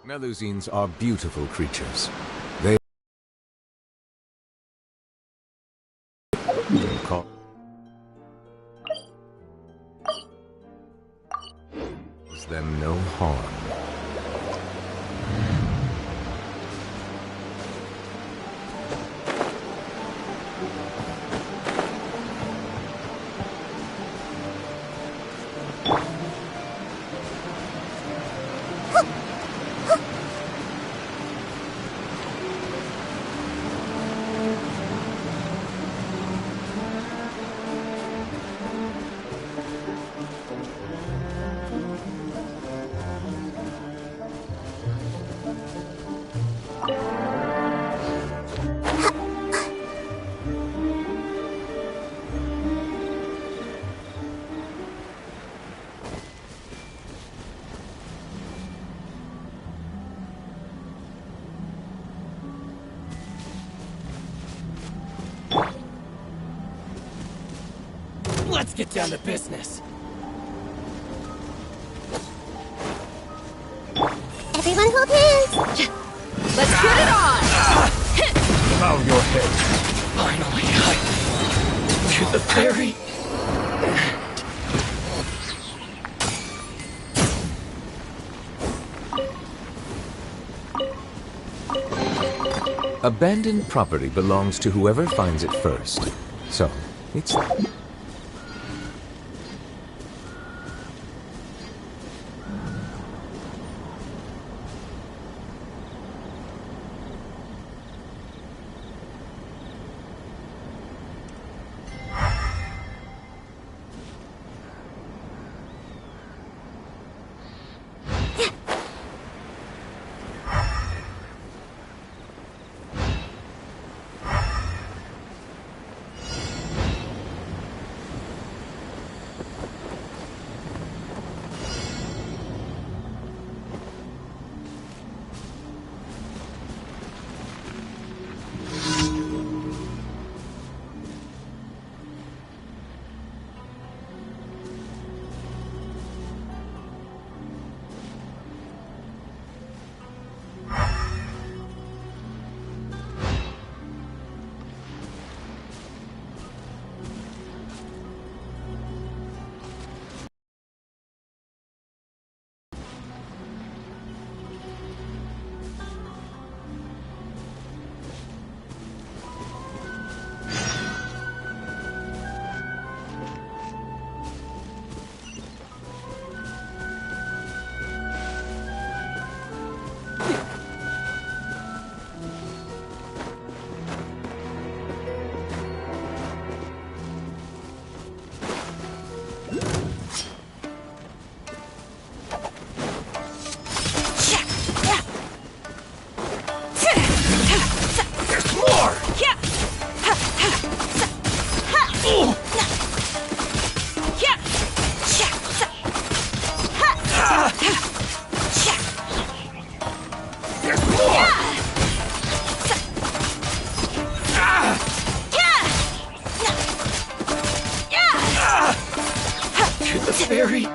Melusines are beautiful creatures. They call them no harm. Let's get down to business. Everyone hold hands! Let's get it on! Bow your head. Finally, to the ferry. Abandoned property belongs to whoever finds it first. So, it's... To the ferry.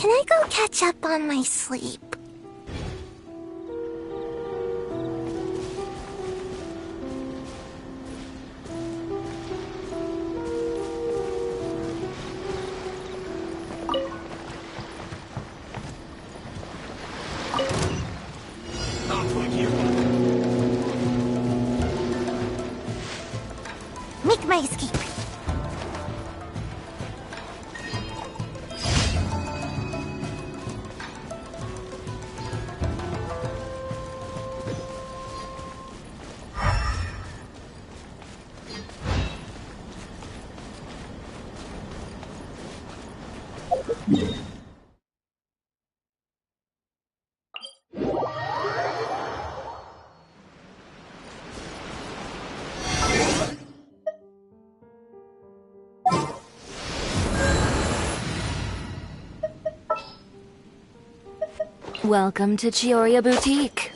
Can I go catch up on my sleep? Make my escape. Welcome to Chioria Boutique.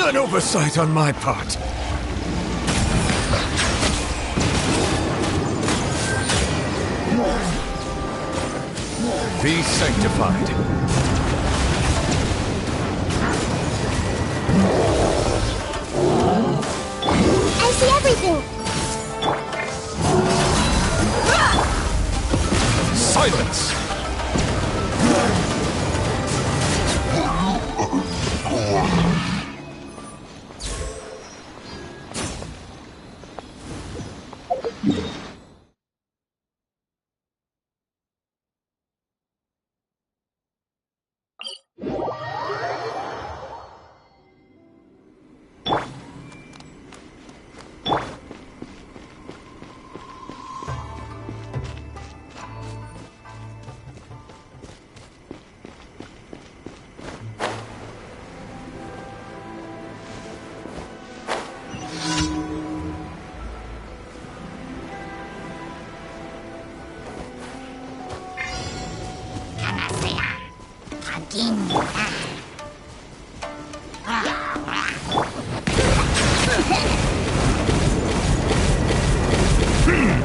An oversight on my part. Be sanctified. I see everything. Silence!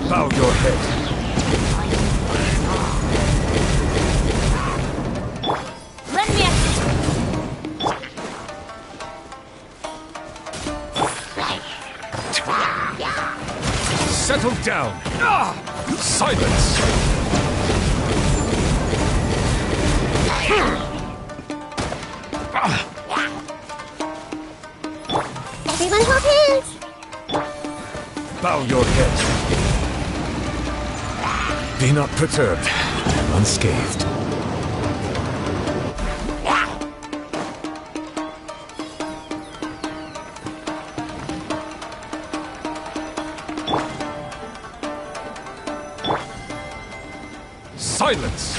Bow your head. Let me Settle down. Silence. Everyone hold hands. Bow your head. Be not perturbed. I'm unscathed. Silence!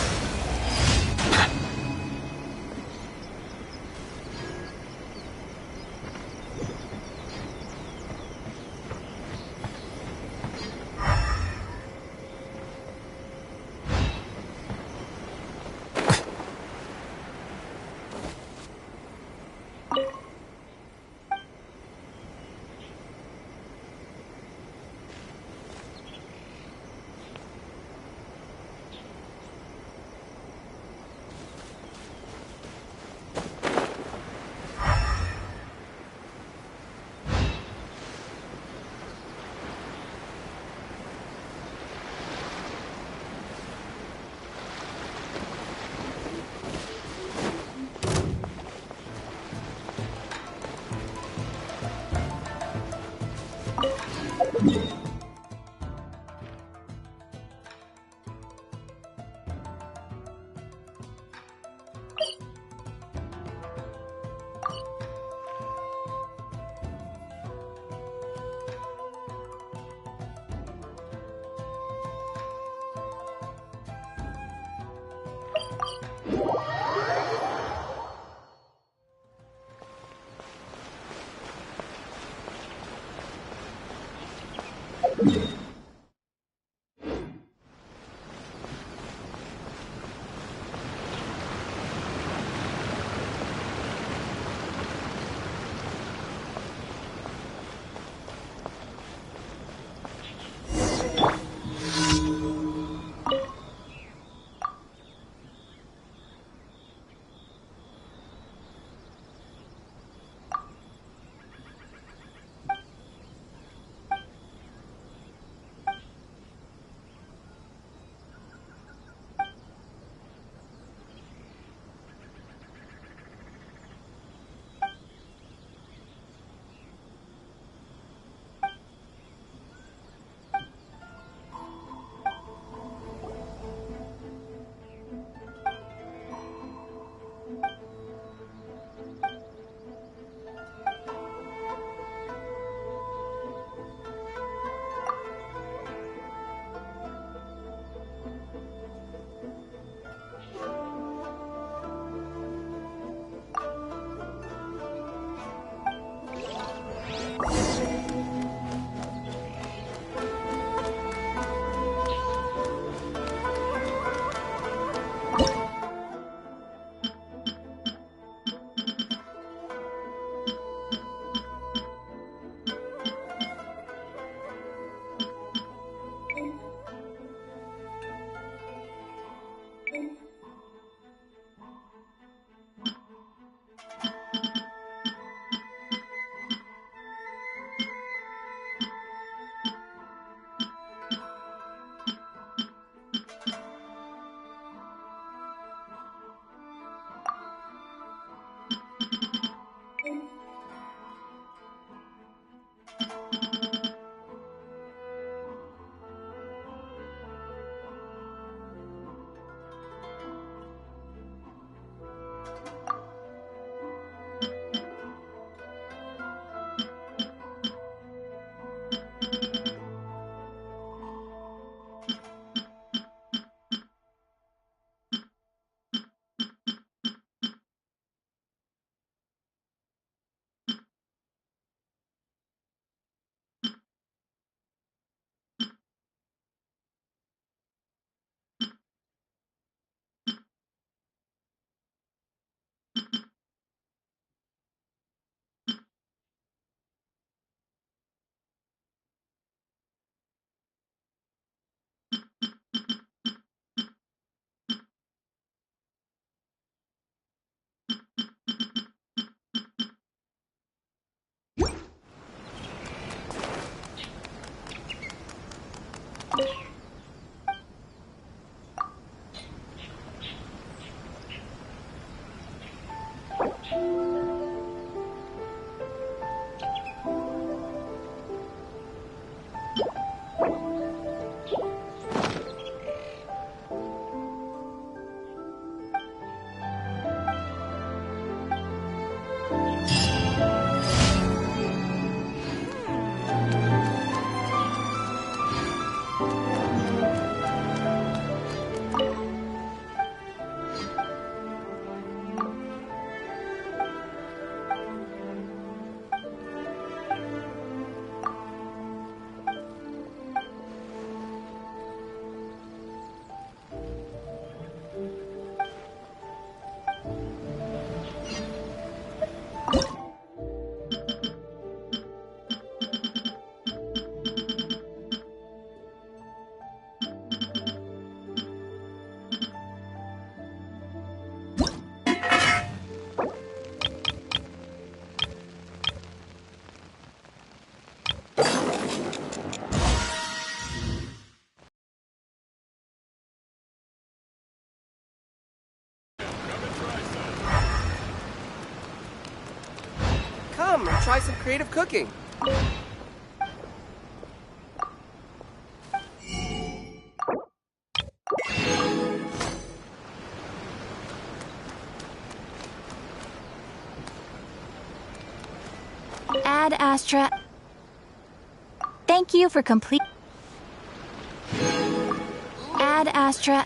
Come and try some creative cooking. Ad Astra. Thank you for complete. Ad Astra.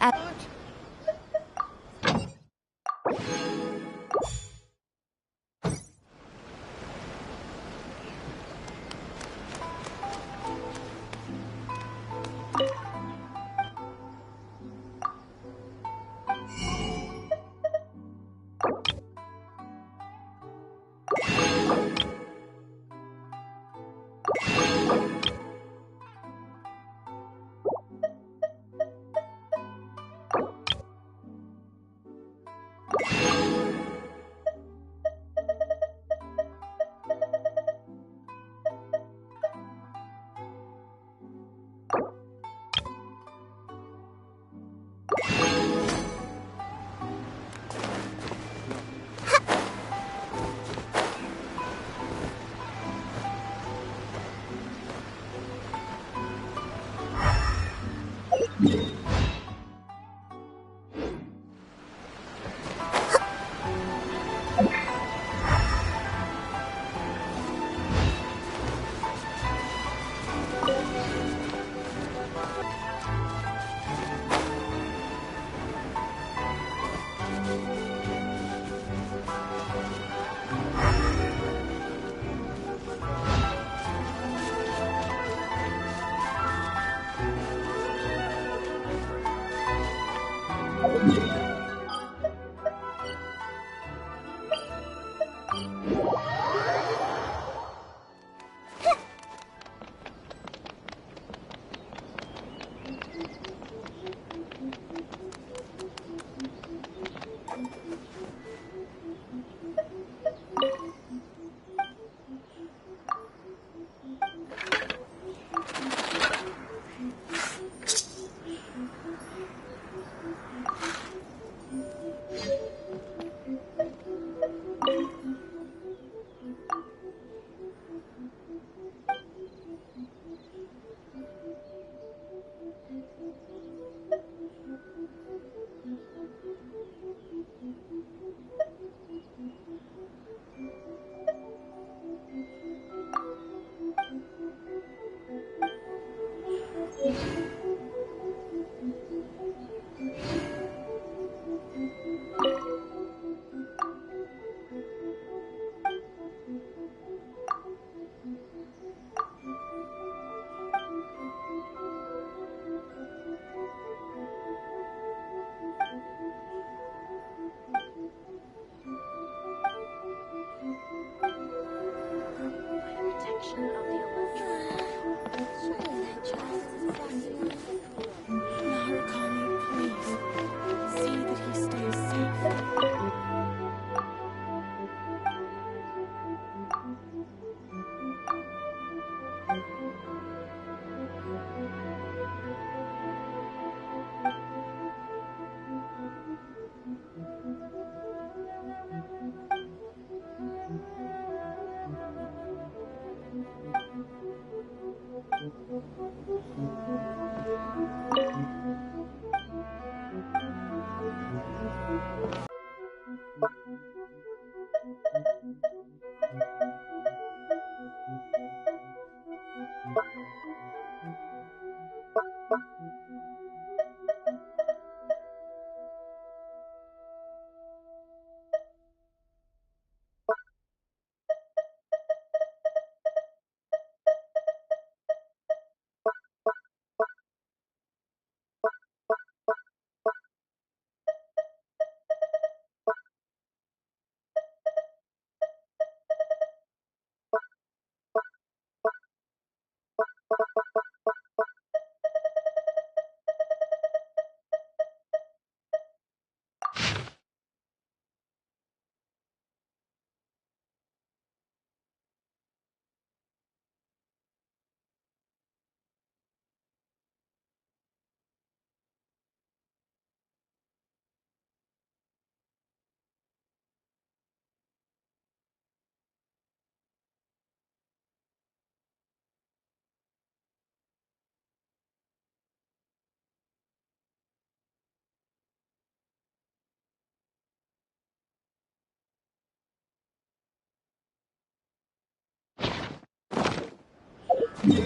Quick,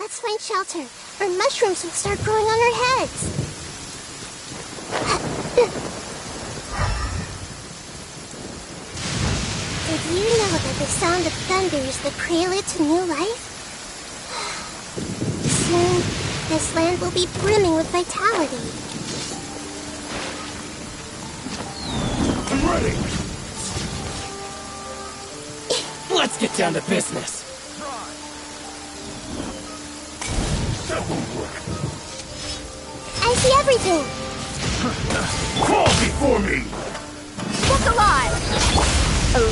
let's find shelter, or mushrooms will start growing on our heads. Did you know that the sound of thunder is the prelude to new life? Soon, this land will be brimming with vitality. I'm ready! Let's get down to business. That won't work. I see everything. Crawl before me! What's alive?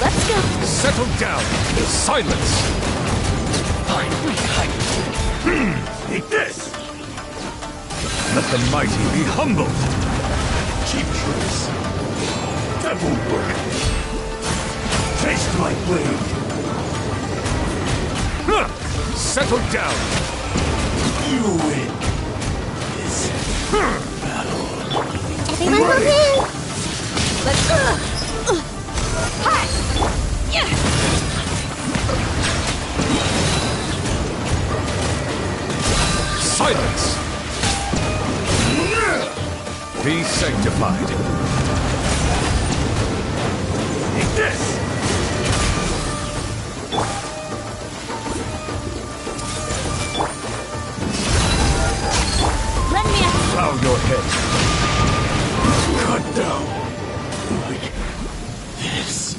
Let's go. Settle down! Silence! Finally, Take this! Let the mighty be humbled! Cheap tricks. That won't work. Taste my blade. Huh! Settle down! You win. This battle. Everyone move in. Let's go. Hi. Yeah. Silence! Be sanctified. Take this! Lend me a Bow your head. Cut down. Like this.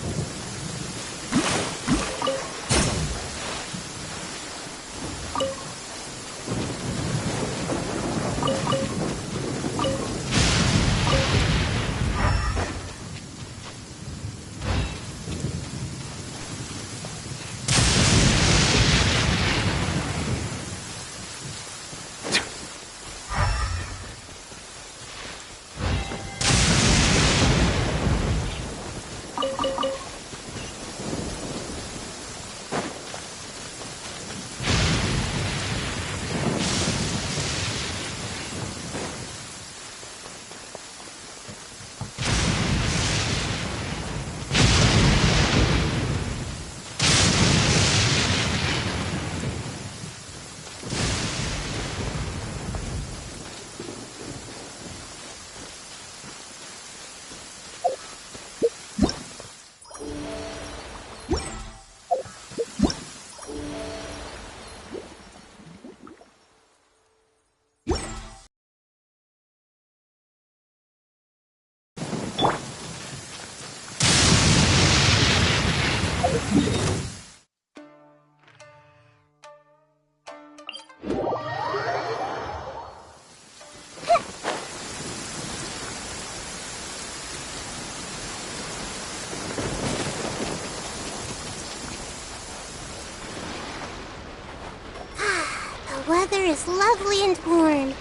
The weather is lovely and warm.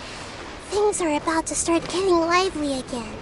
Things are about to start getting lively again.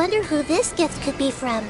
wonder who this gift could be from.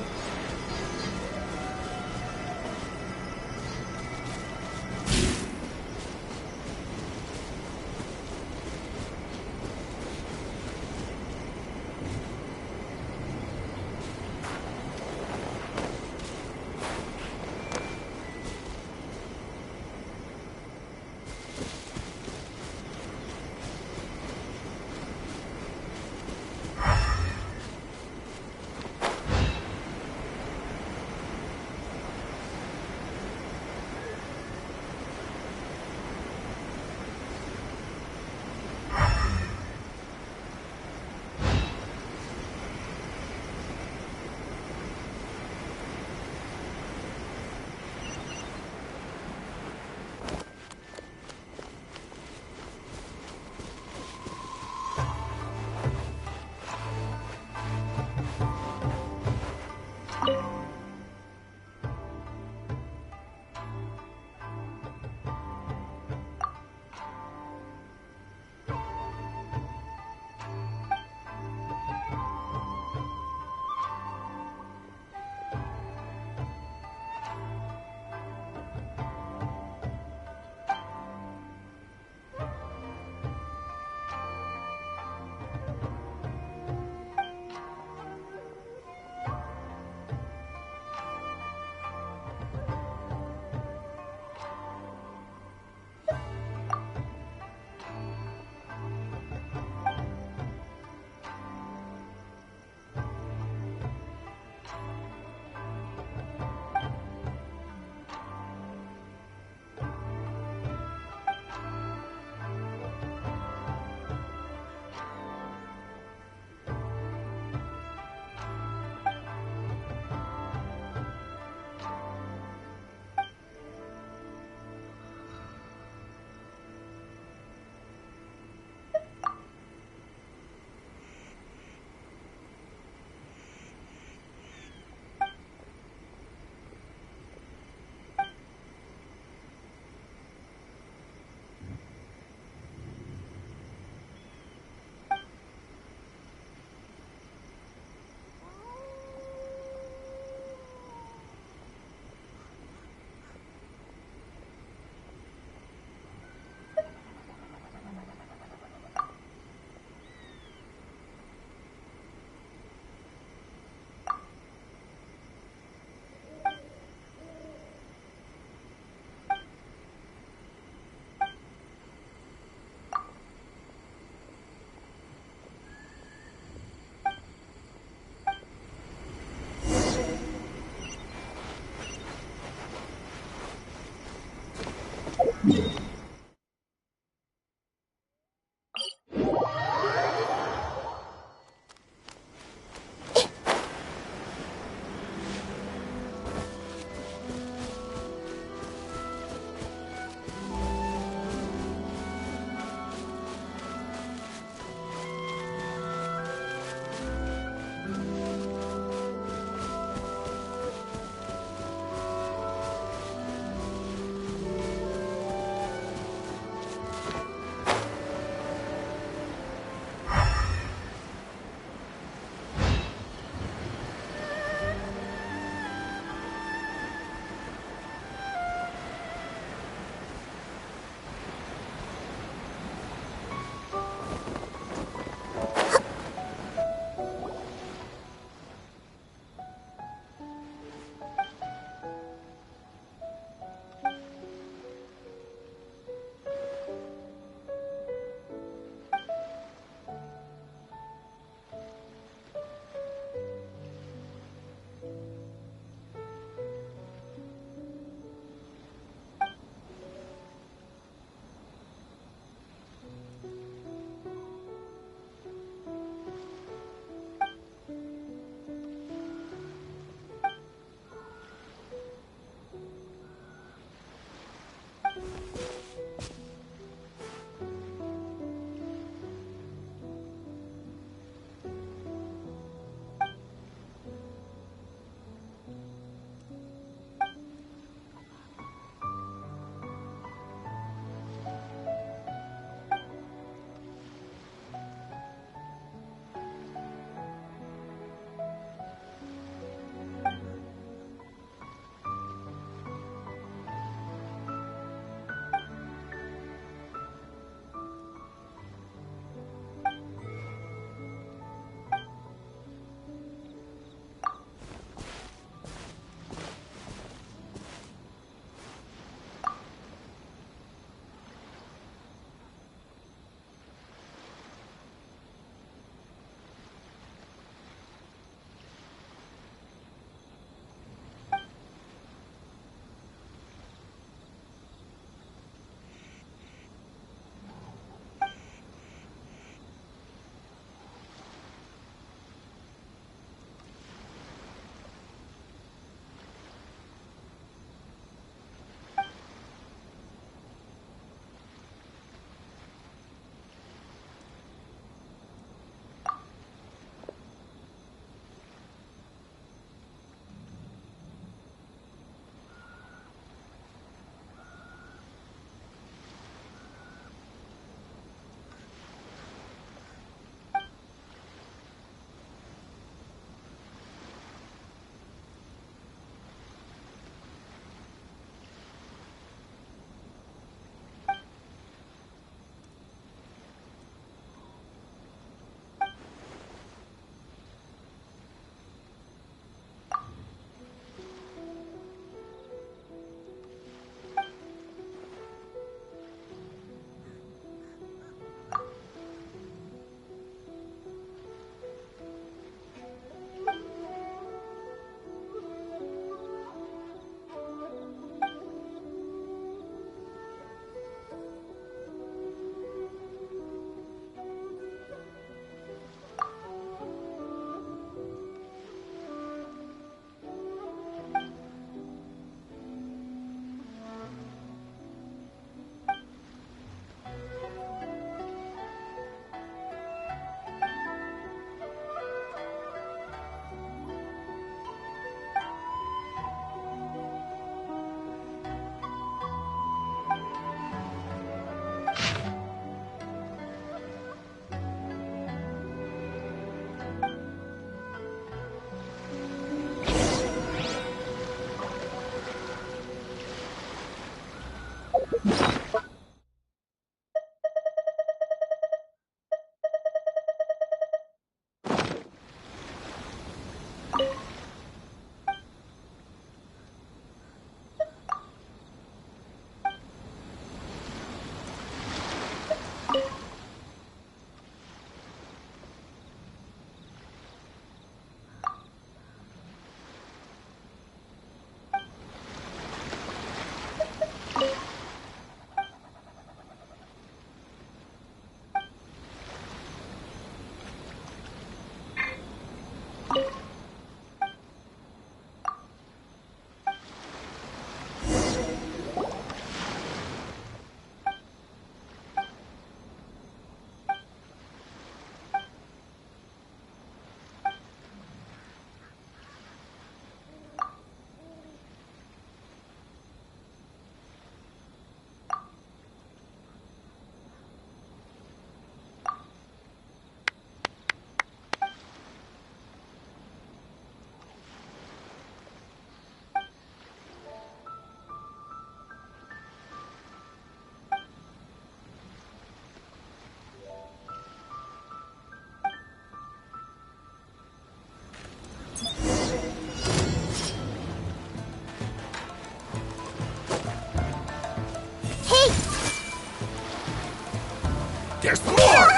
There's more!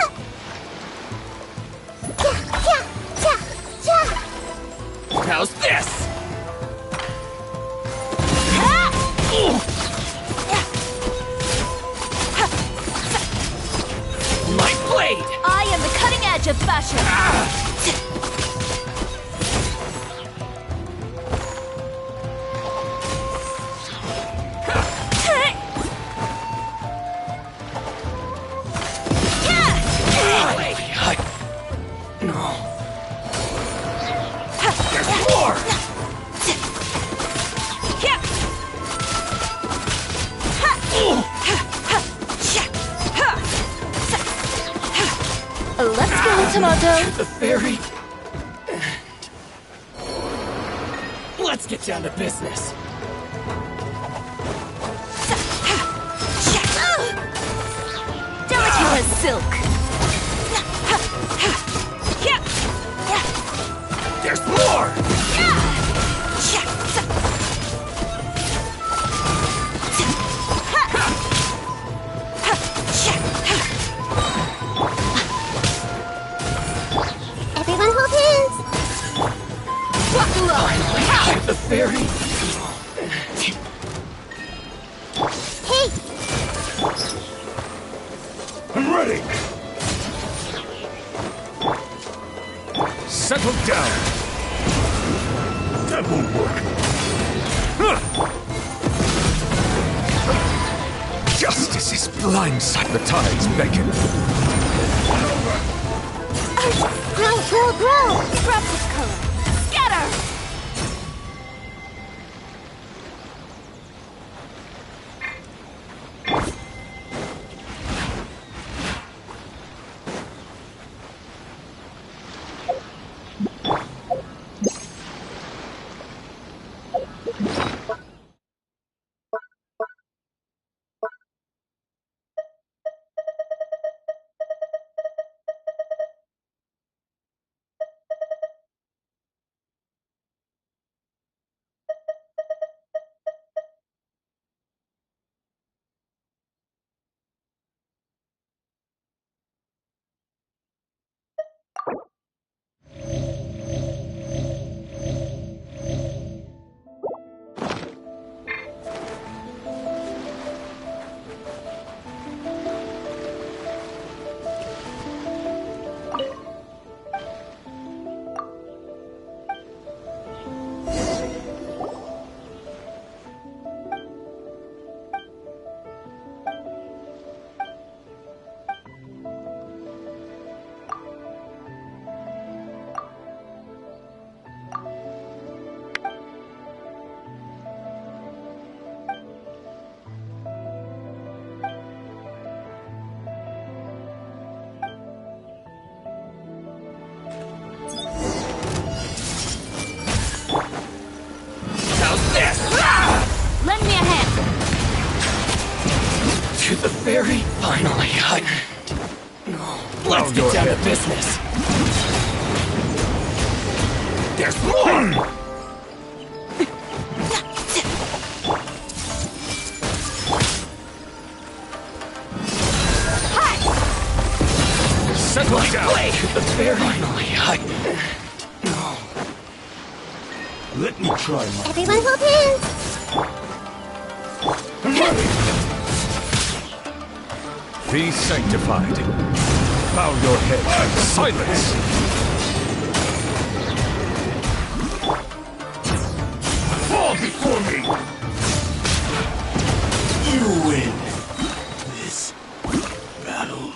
How's this? My blade! I am the cutting edge of fashion. No. There's more! Let's go, Tomato. The very end. Let's get down to business. Delicate as silk. There's more! Everyone hold hands. Finally, the very... Hey, I'm ready! Settle down! That won't work. Justice is blindside. The tides beckon. grow. Disrupt this color. Scatter! Lend me a hand. To the very finally, No. Let's get down to business. There's more! Settle down! To the very finally, No. Let me try my... Everyone hold hands. I'm ready! Be sanctified. Bow your head and silence! Fall before me! You win this battle.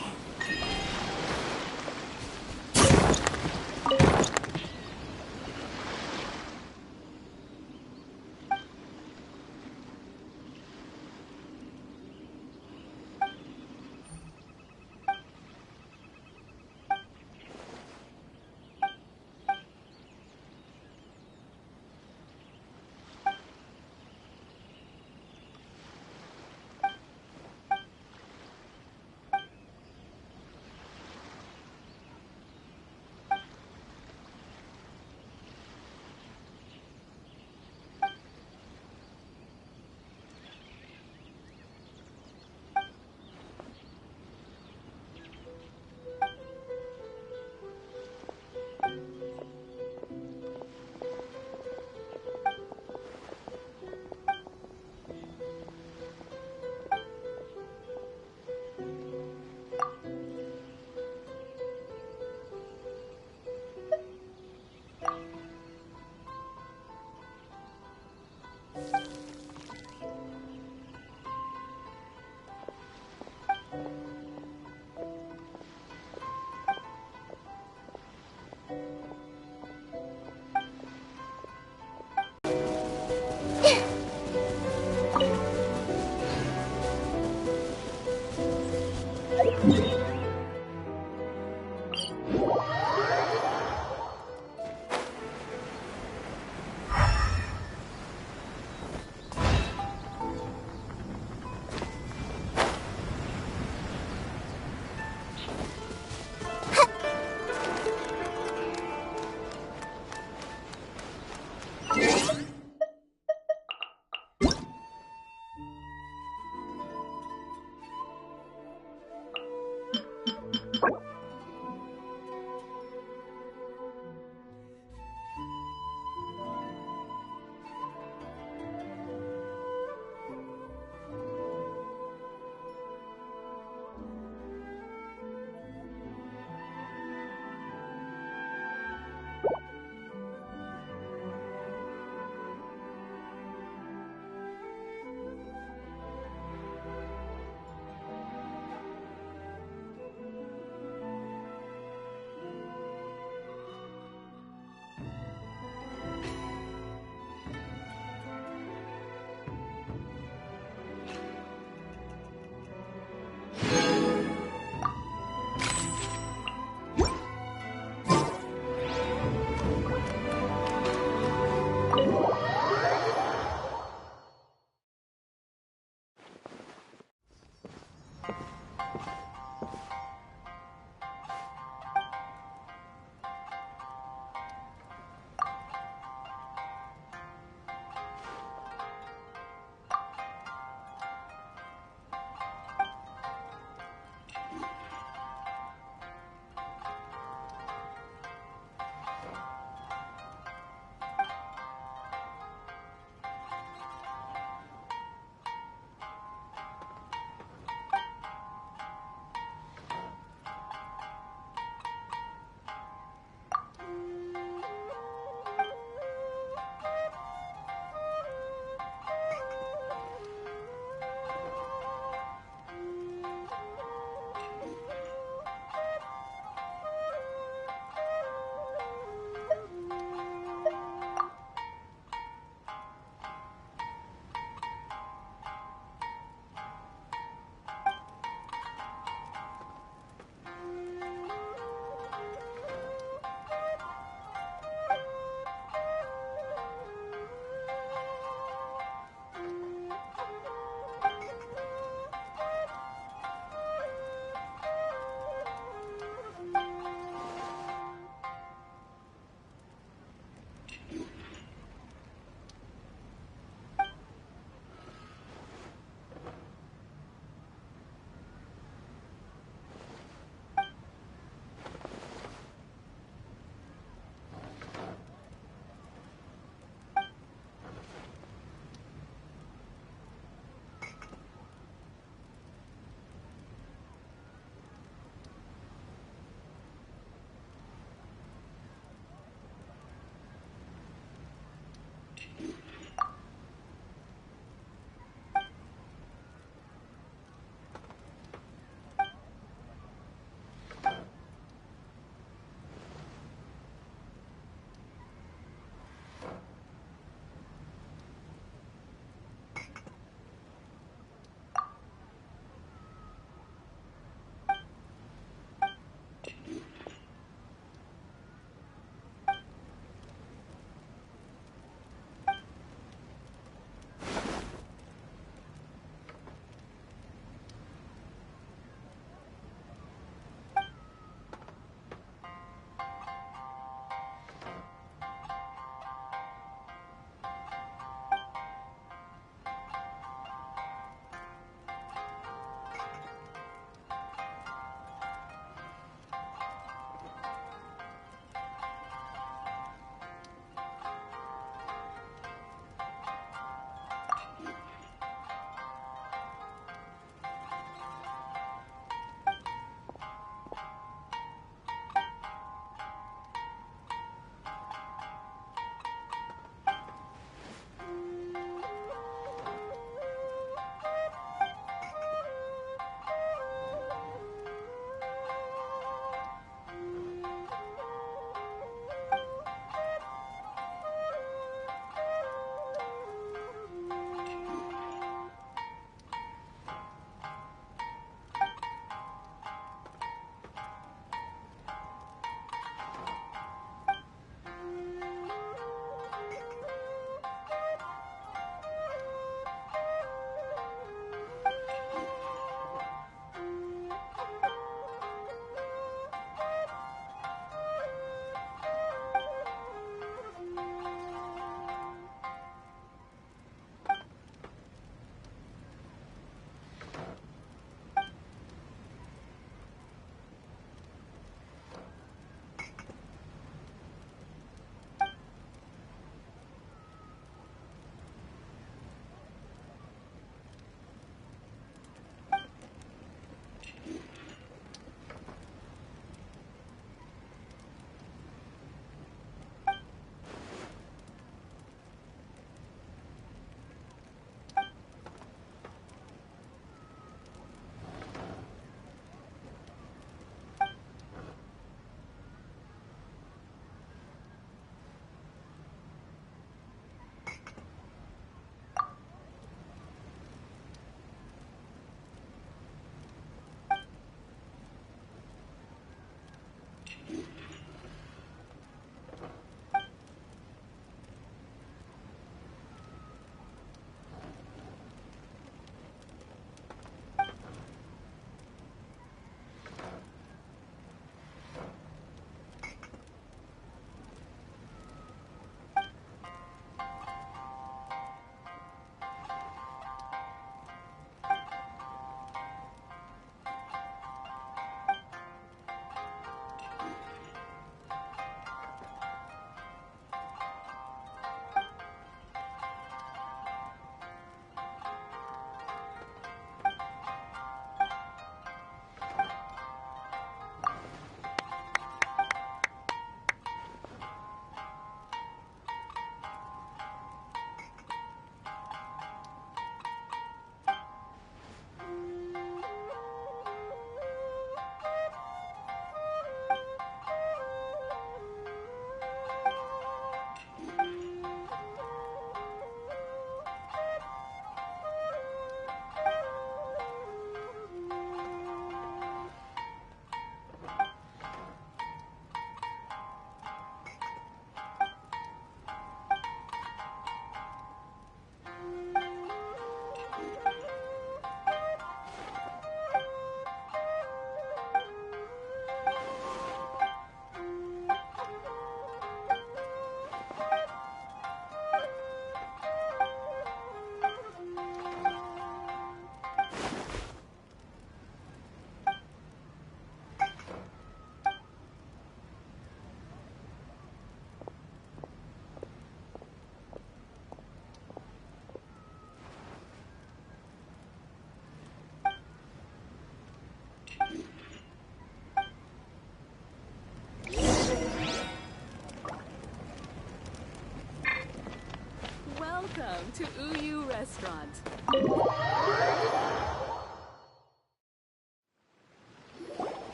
to Uyu Restaurant.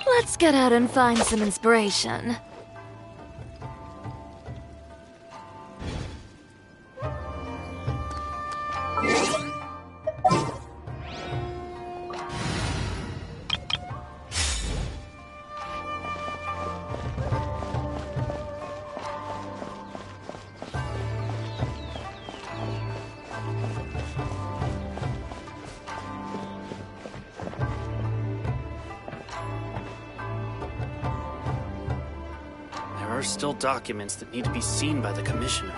Let's get out and find some inspiration. There are still documents that need to be seen by the Commissioner.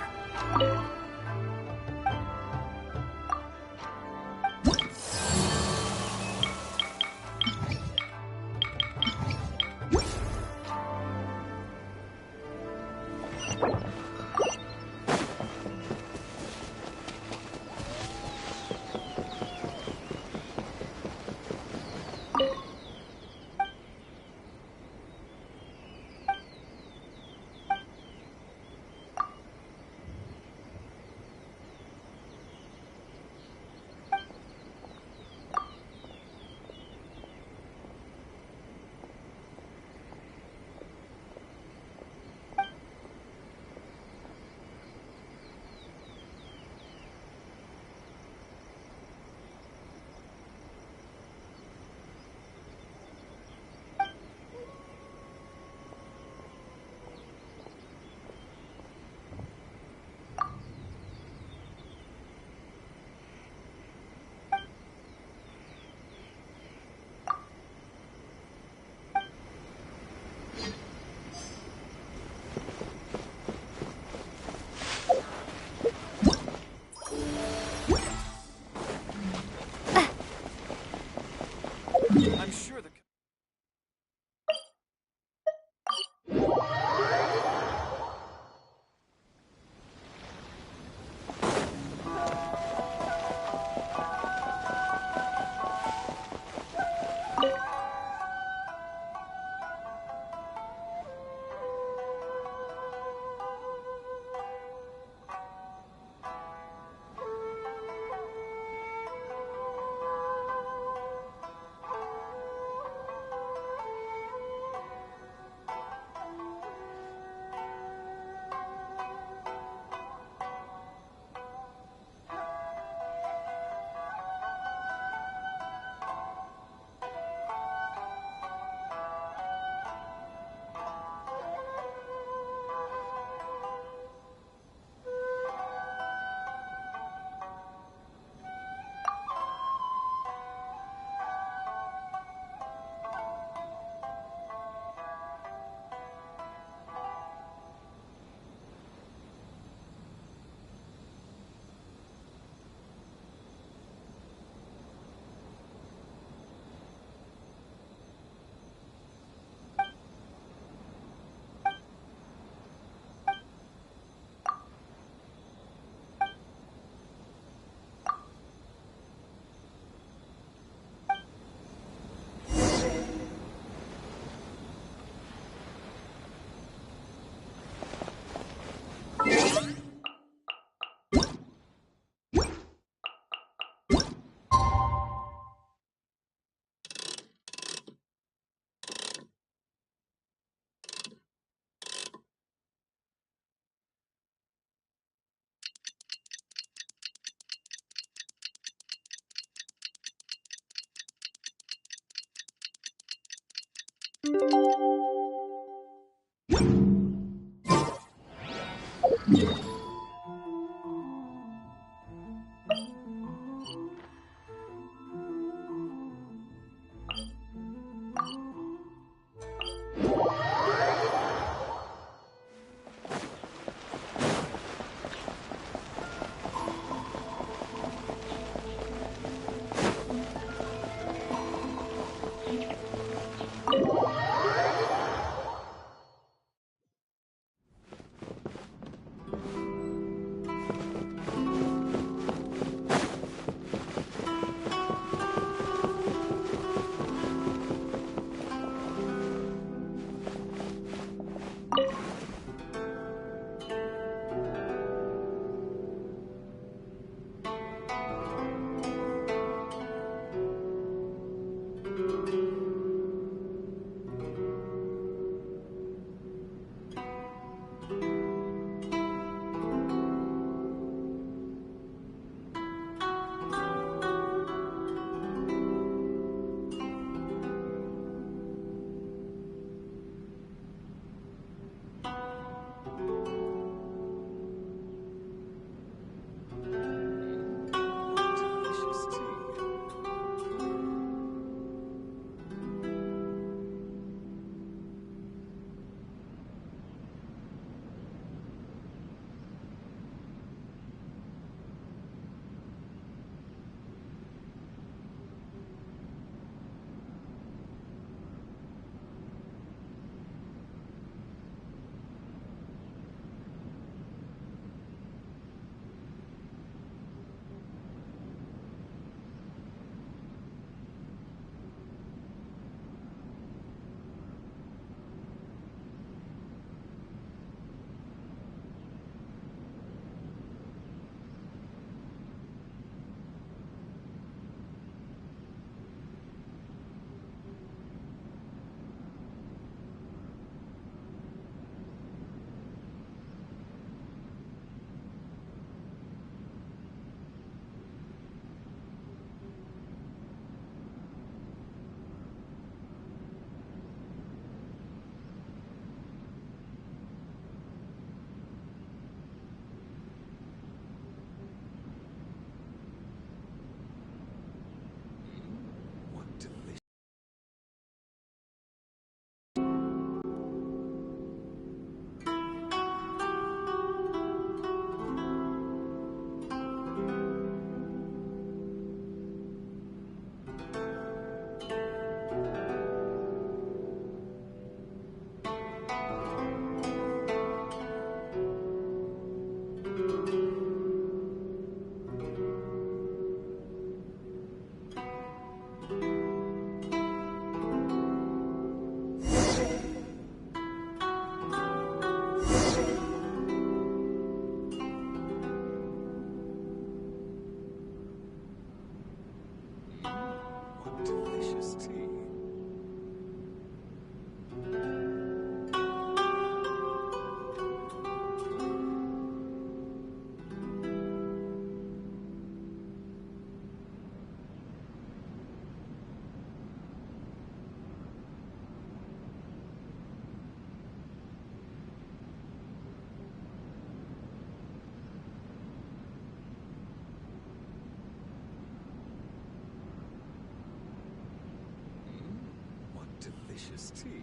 delicious tea.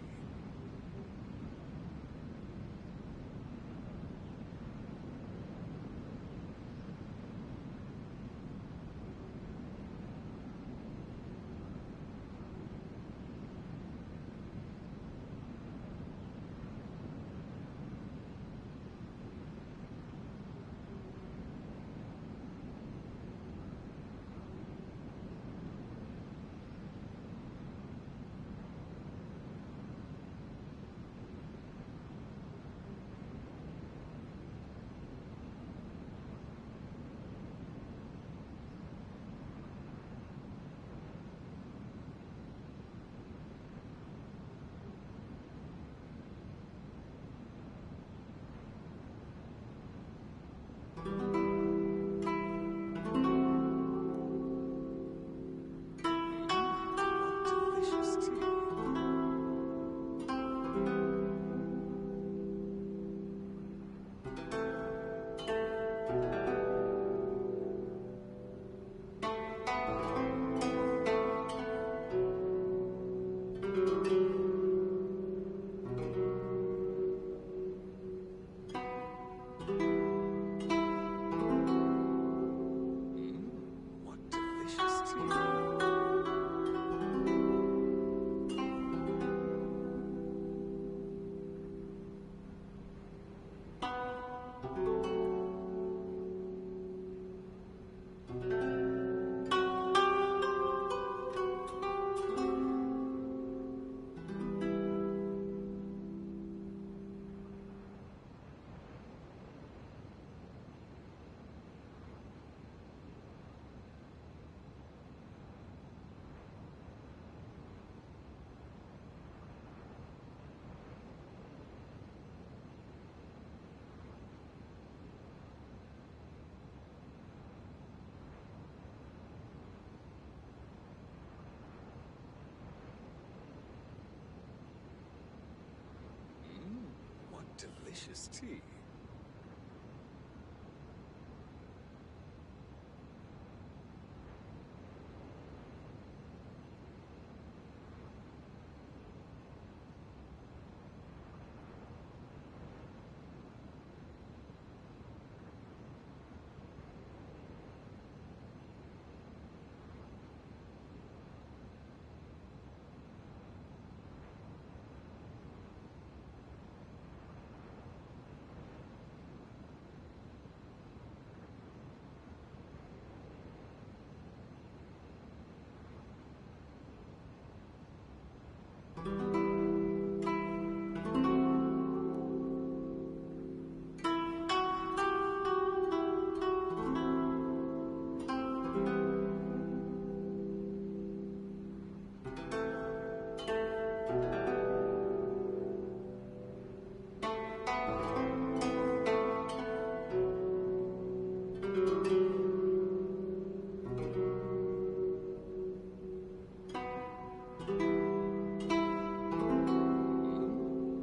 delicious tea.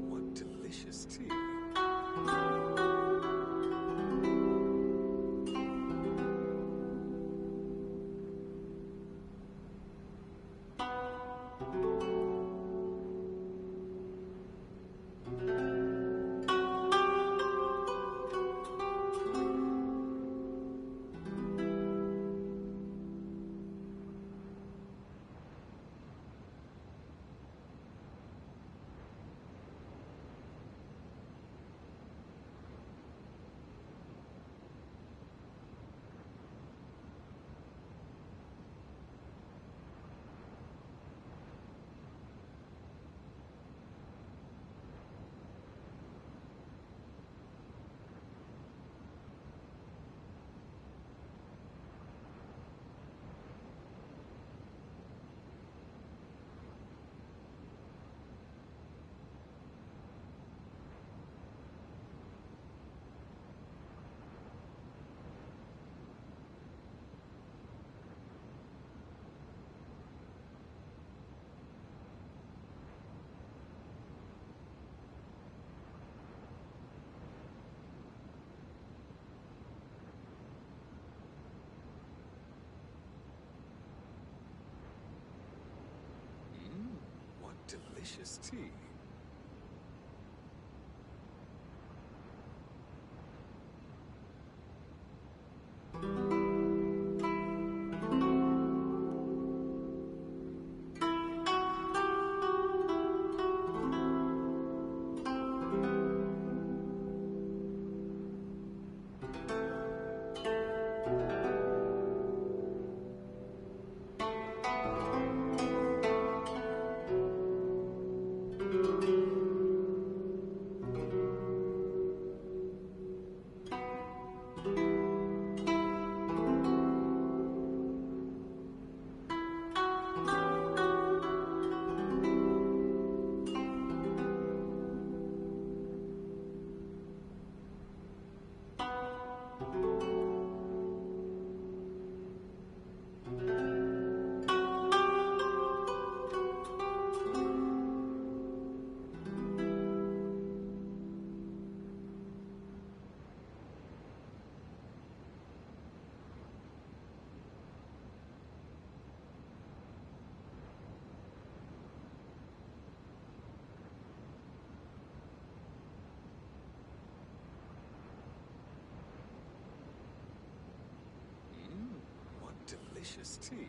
What delicious tea. What delicious tea. What delicious tea.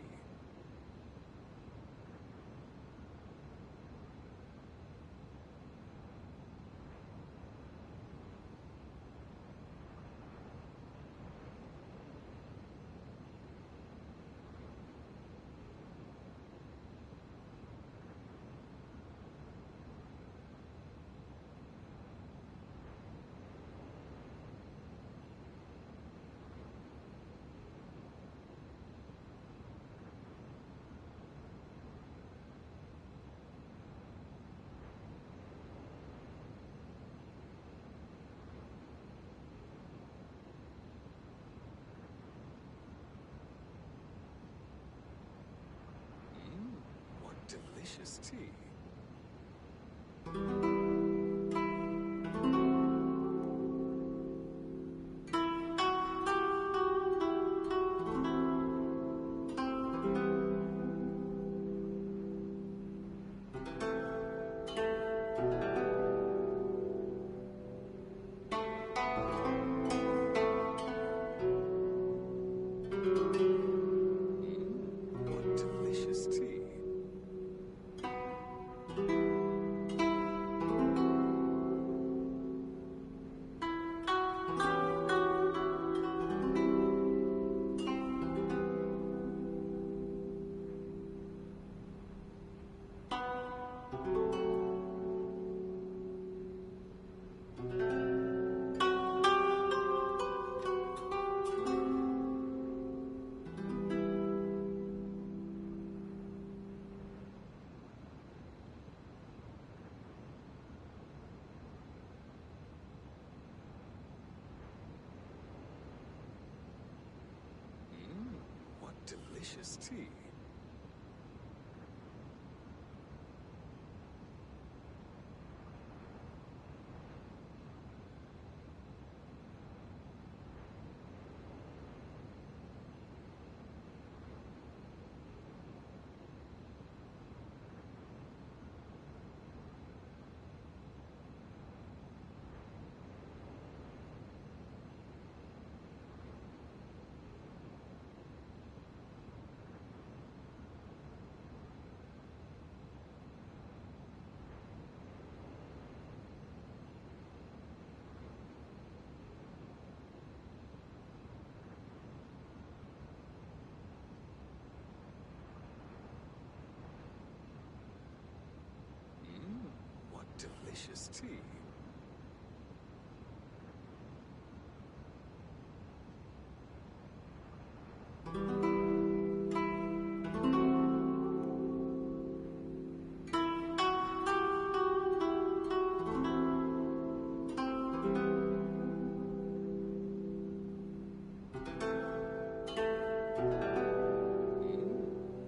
What delicious tea. delicious tea. What delicious tea.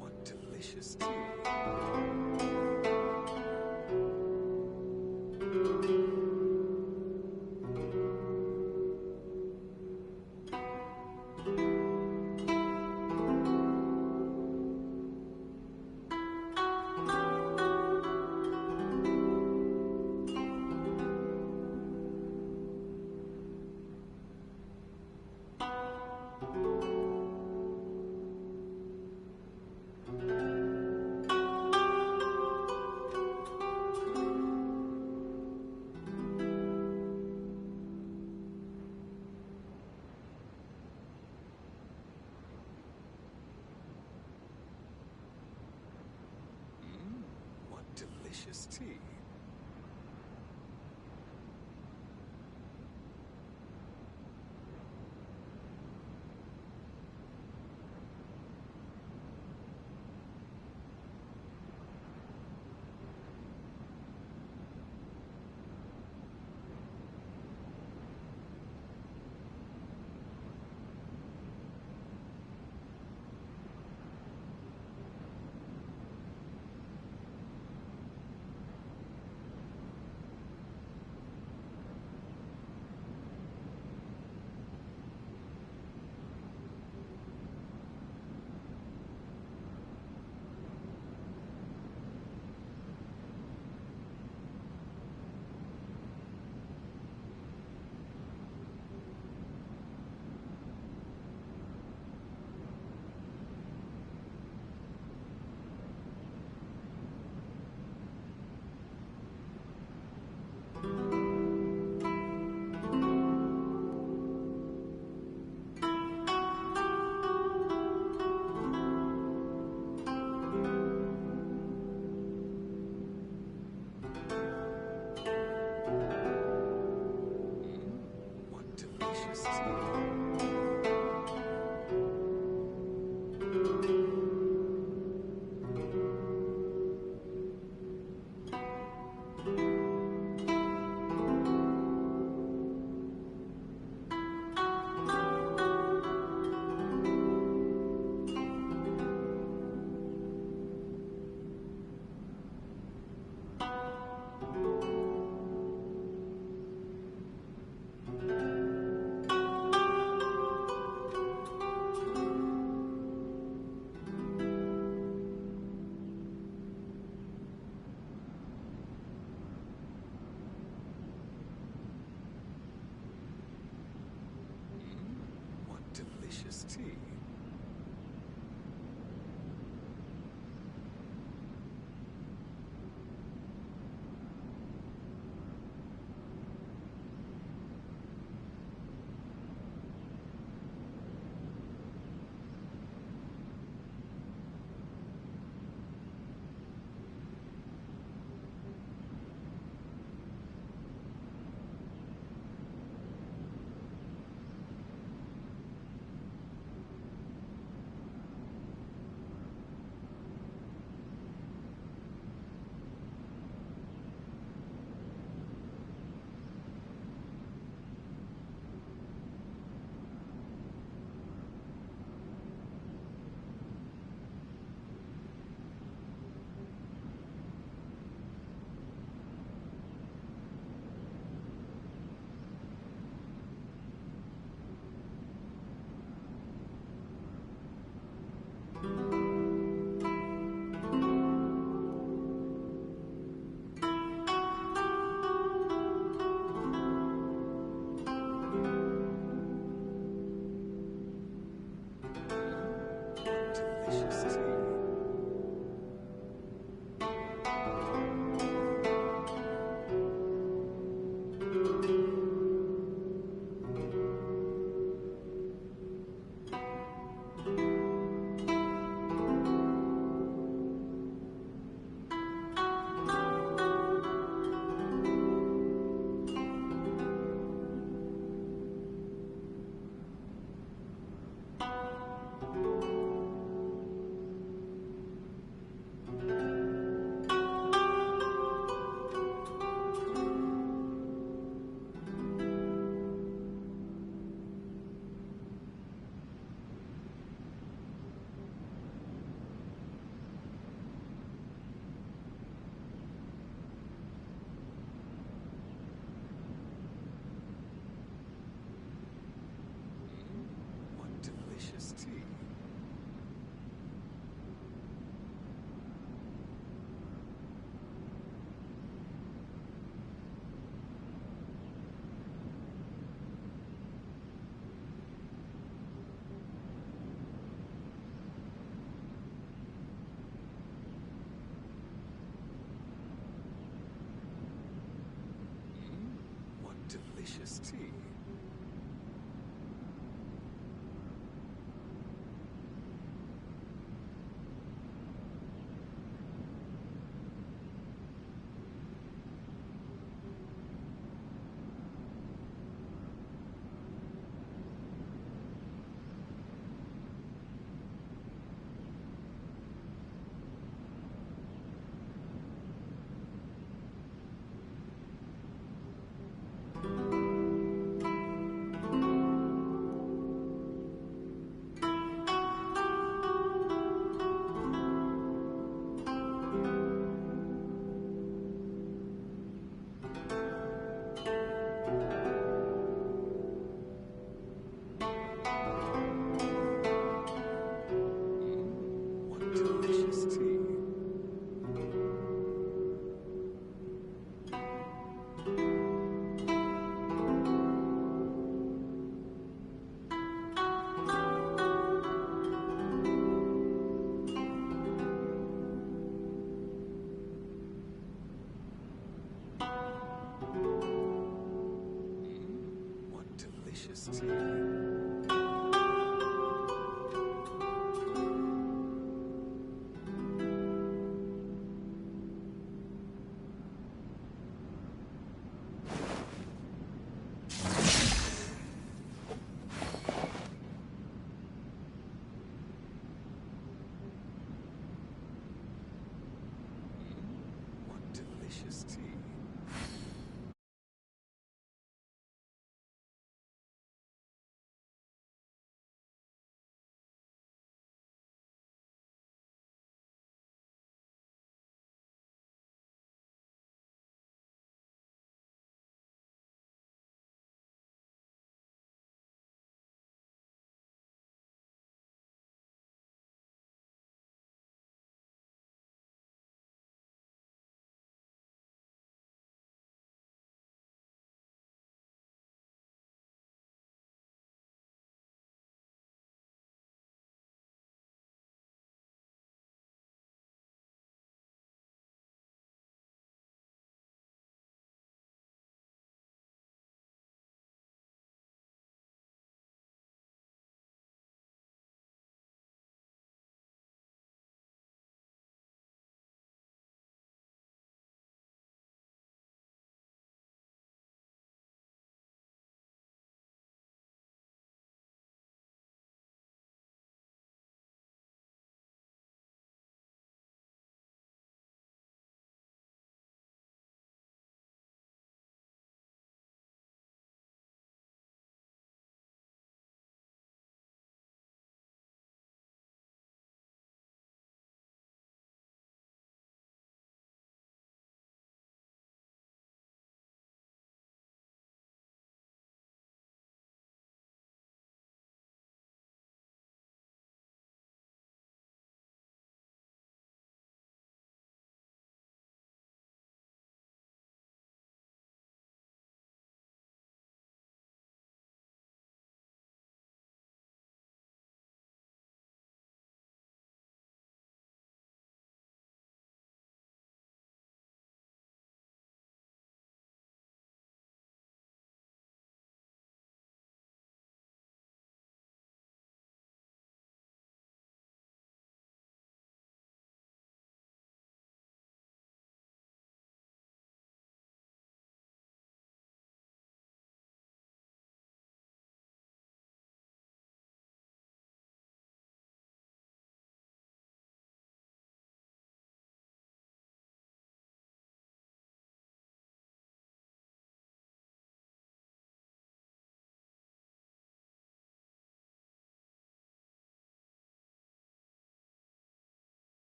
What delicious tea. What delicious tea. What delicious tea. What delicious tea. delicious tea. What delicious tea. What delicious tea. What delicious tea.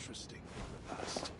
interesting from the past.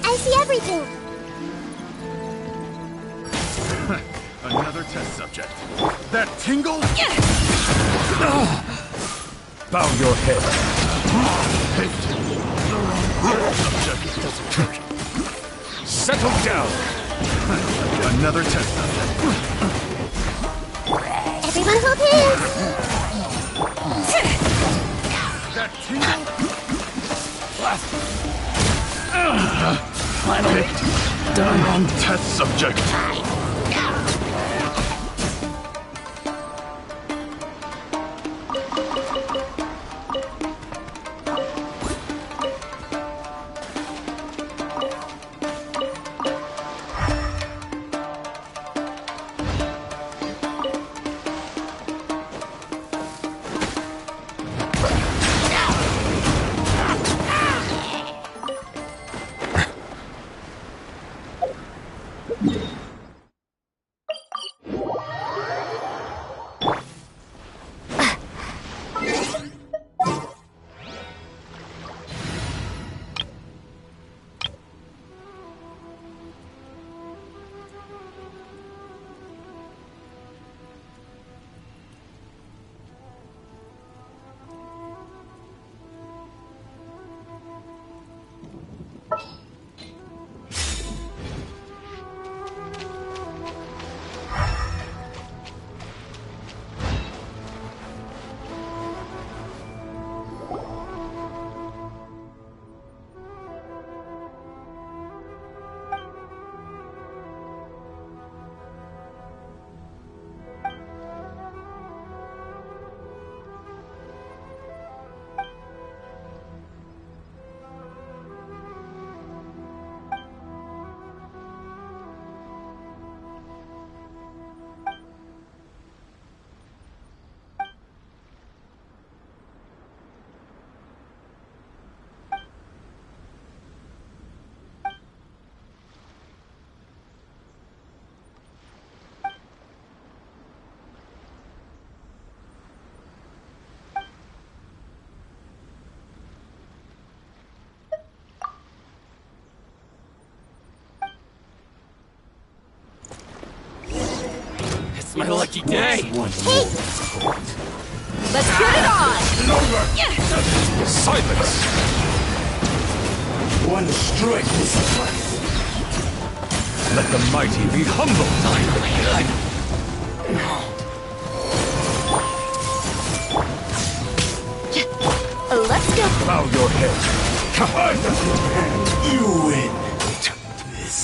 I see everything. Another test subject. That tingle? Bow your head. Subject. Settle down. Another test subject. Everyone hold hands. That tingle? Done. Test subject. It's my lucky day. Let's get it on! Silence! One strike will suffice. Let the mighty be humble! Let's go! Bow your head. You win this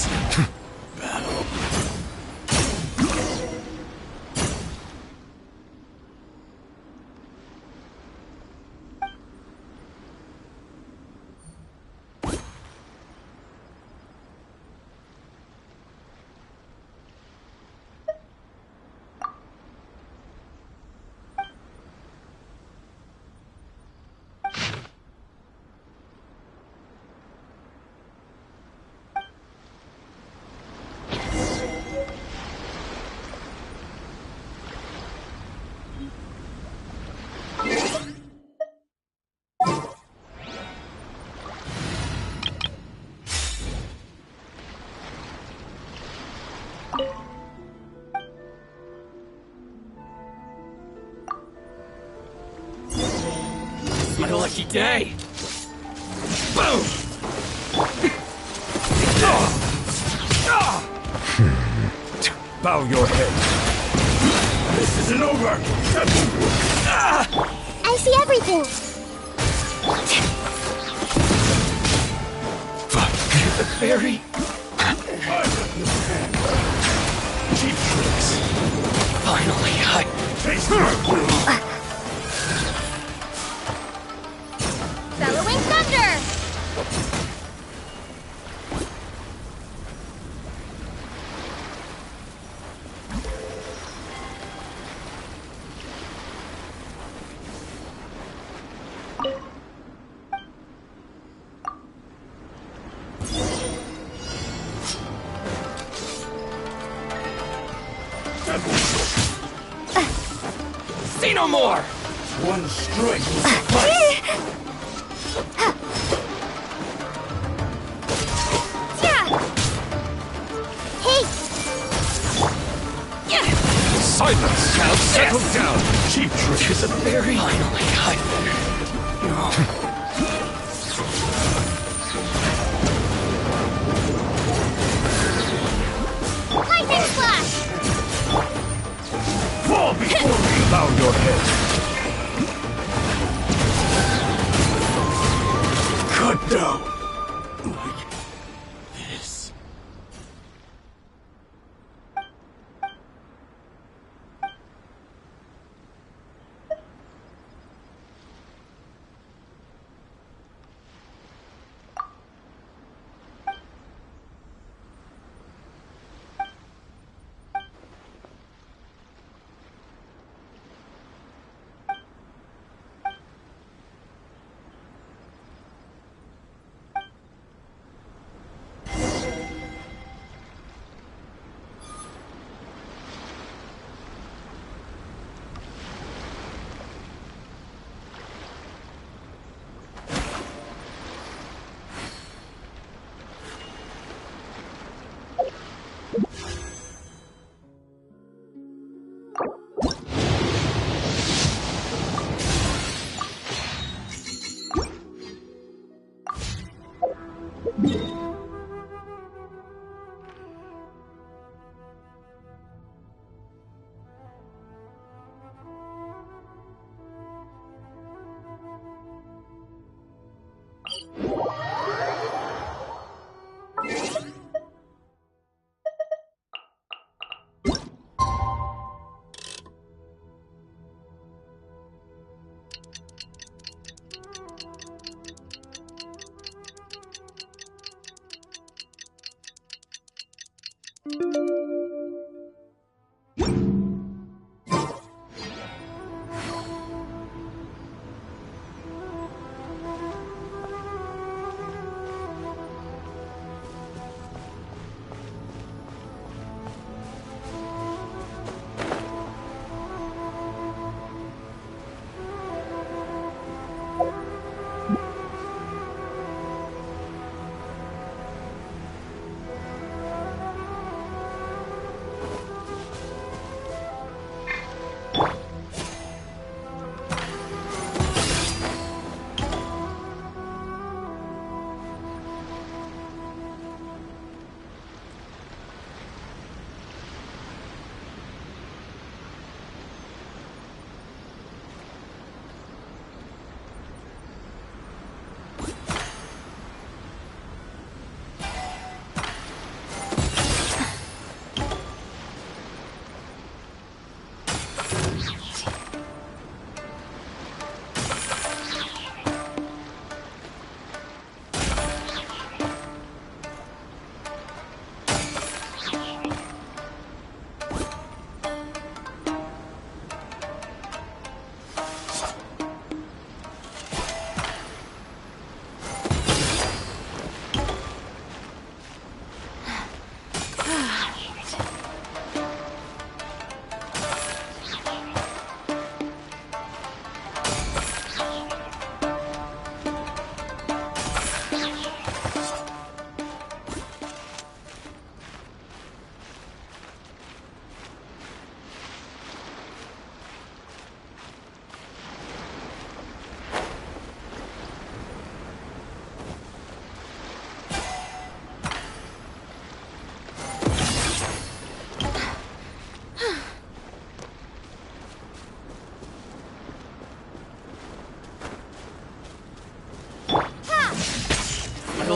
battle. It's my lucky day. Boom! Bow your head. This isn't over! I see everything. The fairy? Cheap tricks. Finally, I... Bellowing thunder! Say no more! One strike will suffice. Hey! Silence! Now settle down. Cheap trick. Is a fairy? Finally, I... No. Lightning flash! Fall before me. Bow your head. Cut down. Like this.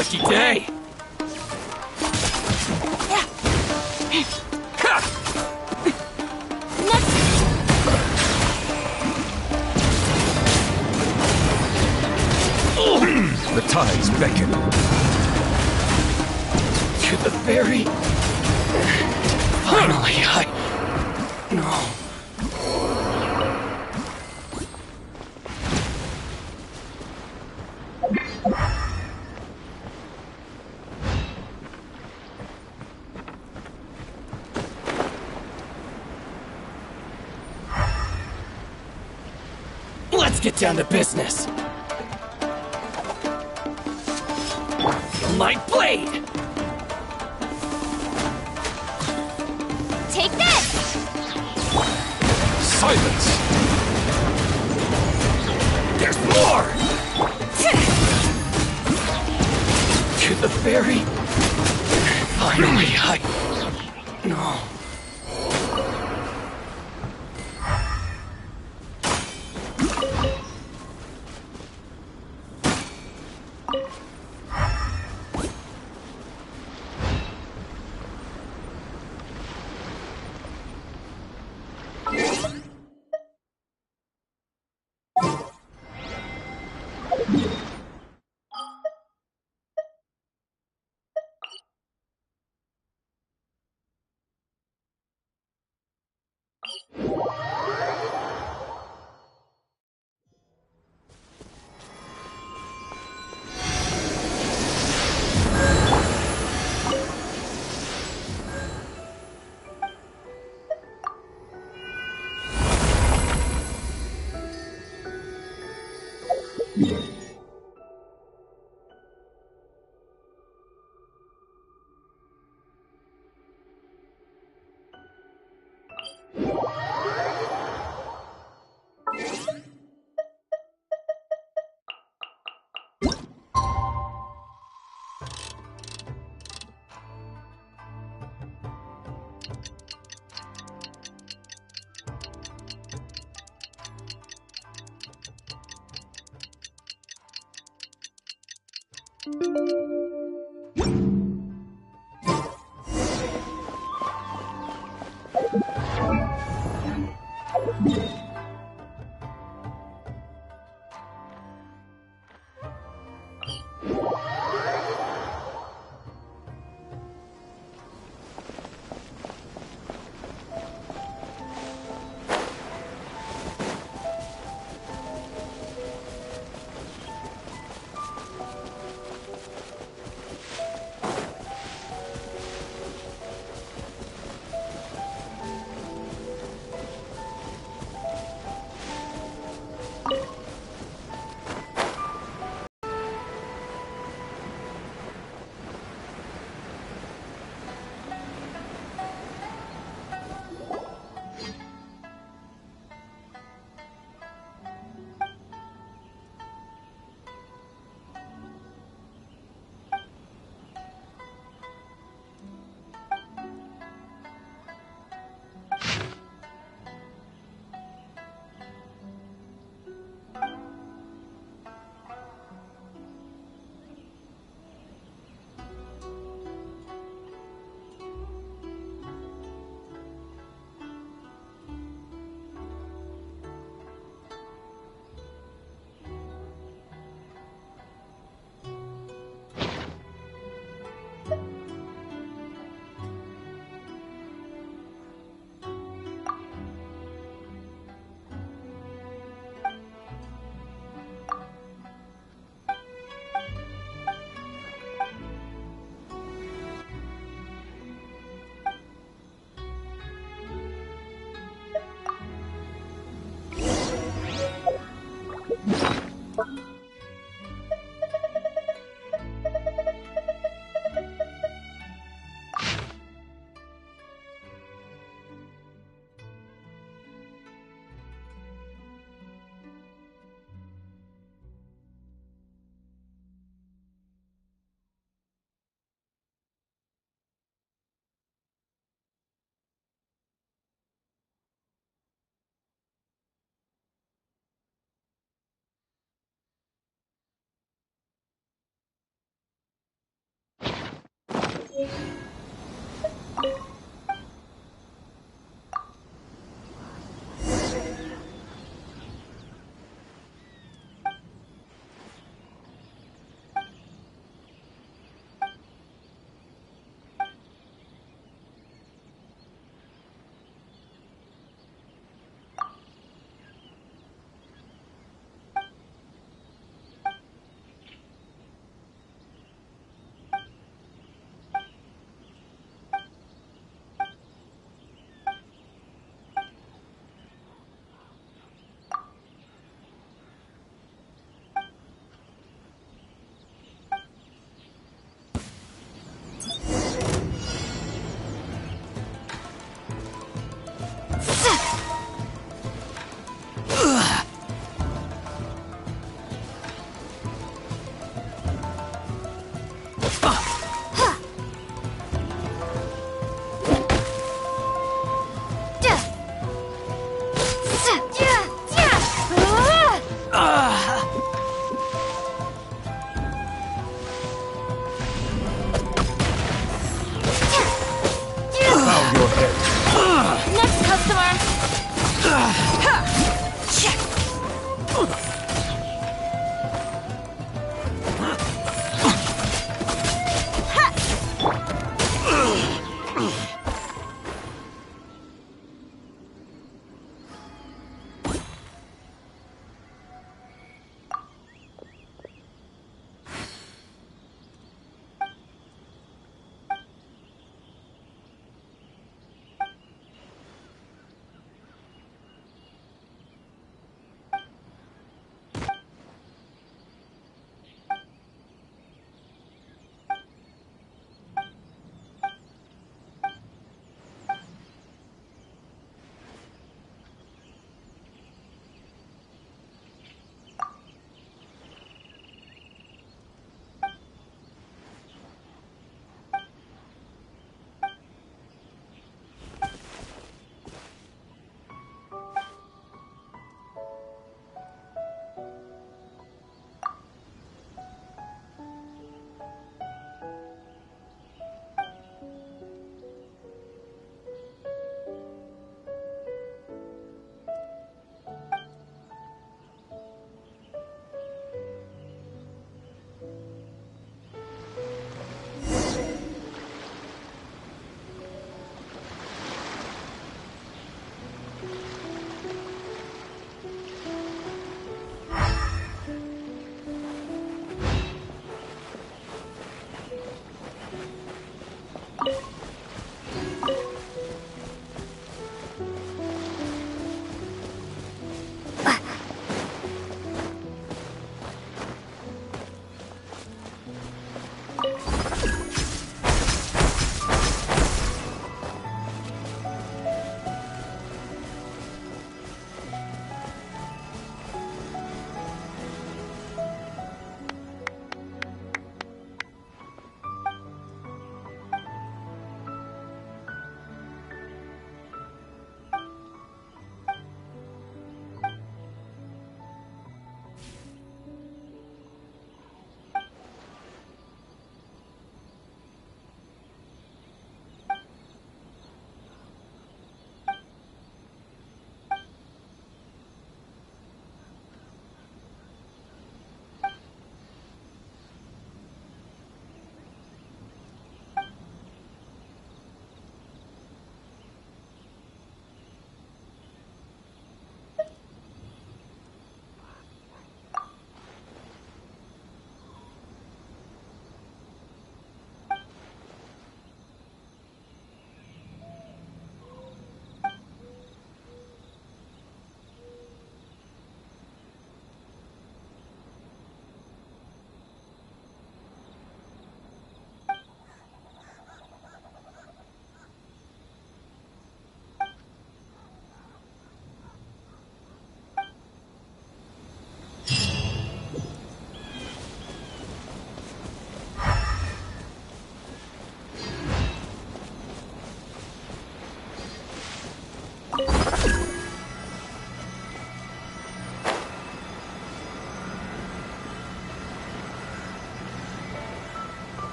lucky day! The tides beckon. To the ferry. Finally, No. Let's get down to business. Feel my blade. Take this! Silence! There's more! To the ferry? Finally, No.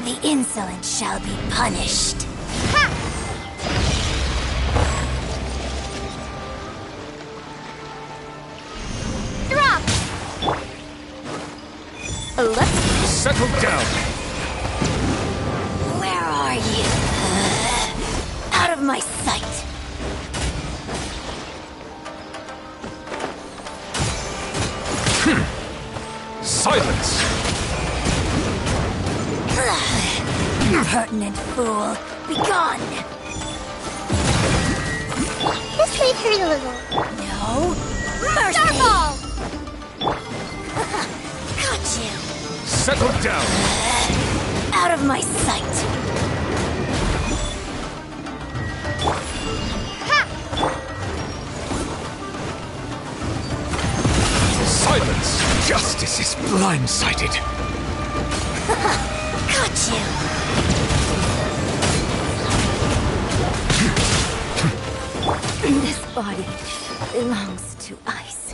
The insolent shall be punished. Drop! Let's... Settle down! Where are you? Out of my sight. Silence! Impertinent fool. Begone! This might hurt a little. No mercy! Starfall! Got you! Settle down! Out of my sight! Silence! Justice is blindsided. Got you! This body belongs to ice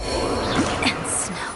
and snow.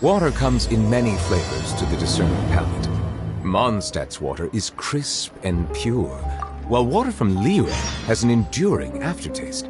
Water comes in many flavors to the discerning palate. Mondstadt's water is crisp and pure, while water from Liyue has an enduring aftertaste.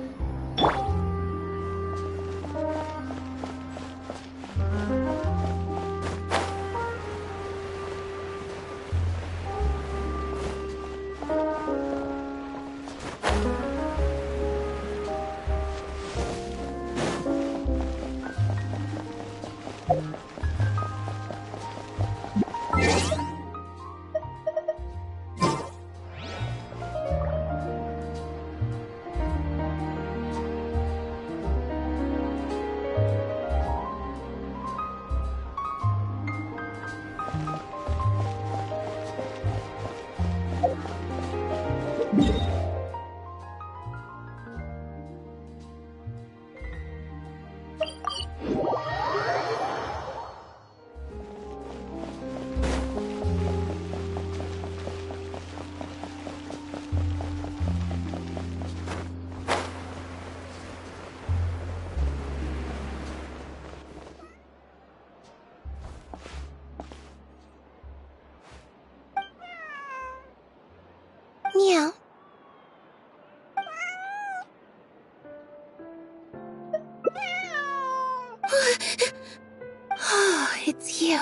Phew.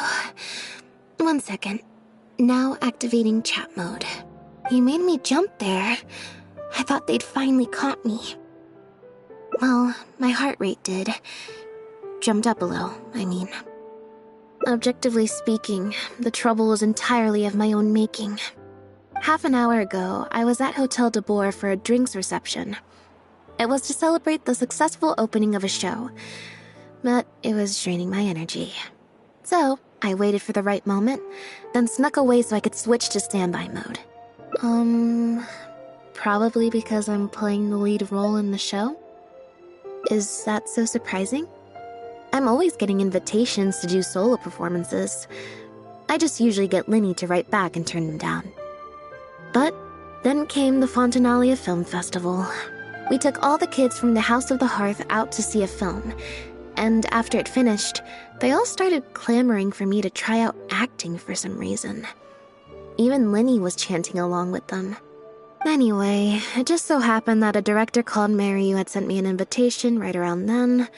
1 second. Now activating chat mode. You made me jump there. I thought they'd finally caught me. Well, my heart rate did. Jumped up a little, I mean. Objectively speaking, the trouble was entirely of my own making. Half an hour ago, I was at Hotel de Boer for a drinks reception. It was to celebrate the successful opening of a show, but it was draining my energy. So, I waited for the right moment, then snuck away so I could switch to standby mode. Probably because I'm playing the lead role in the show? Is that so surprising? I'm always getting invitations to do solo performances. I just usually get Linny to write back and turn them down. But then came the Fontanalia Film Festival. We took all the kids from the House of the Hearth out to see a film, and after it finished, they all started clamoring for me to try out acting for some reason. Even Linny was chanting along with them. Anyway, it just so happened that a director called Mary had sent me an invitation right around then.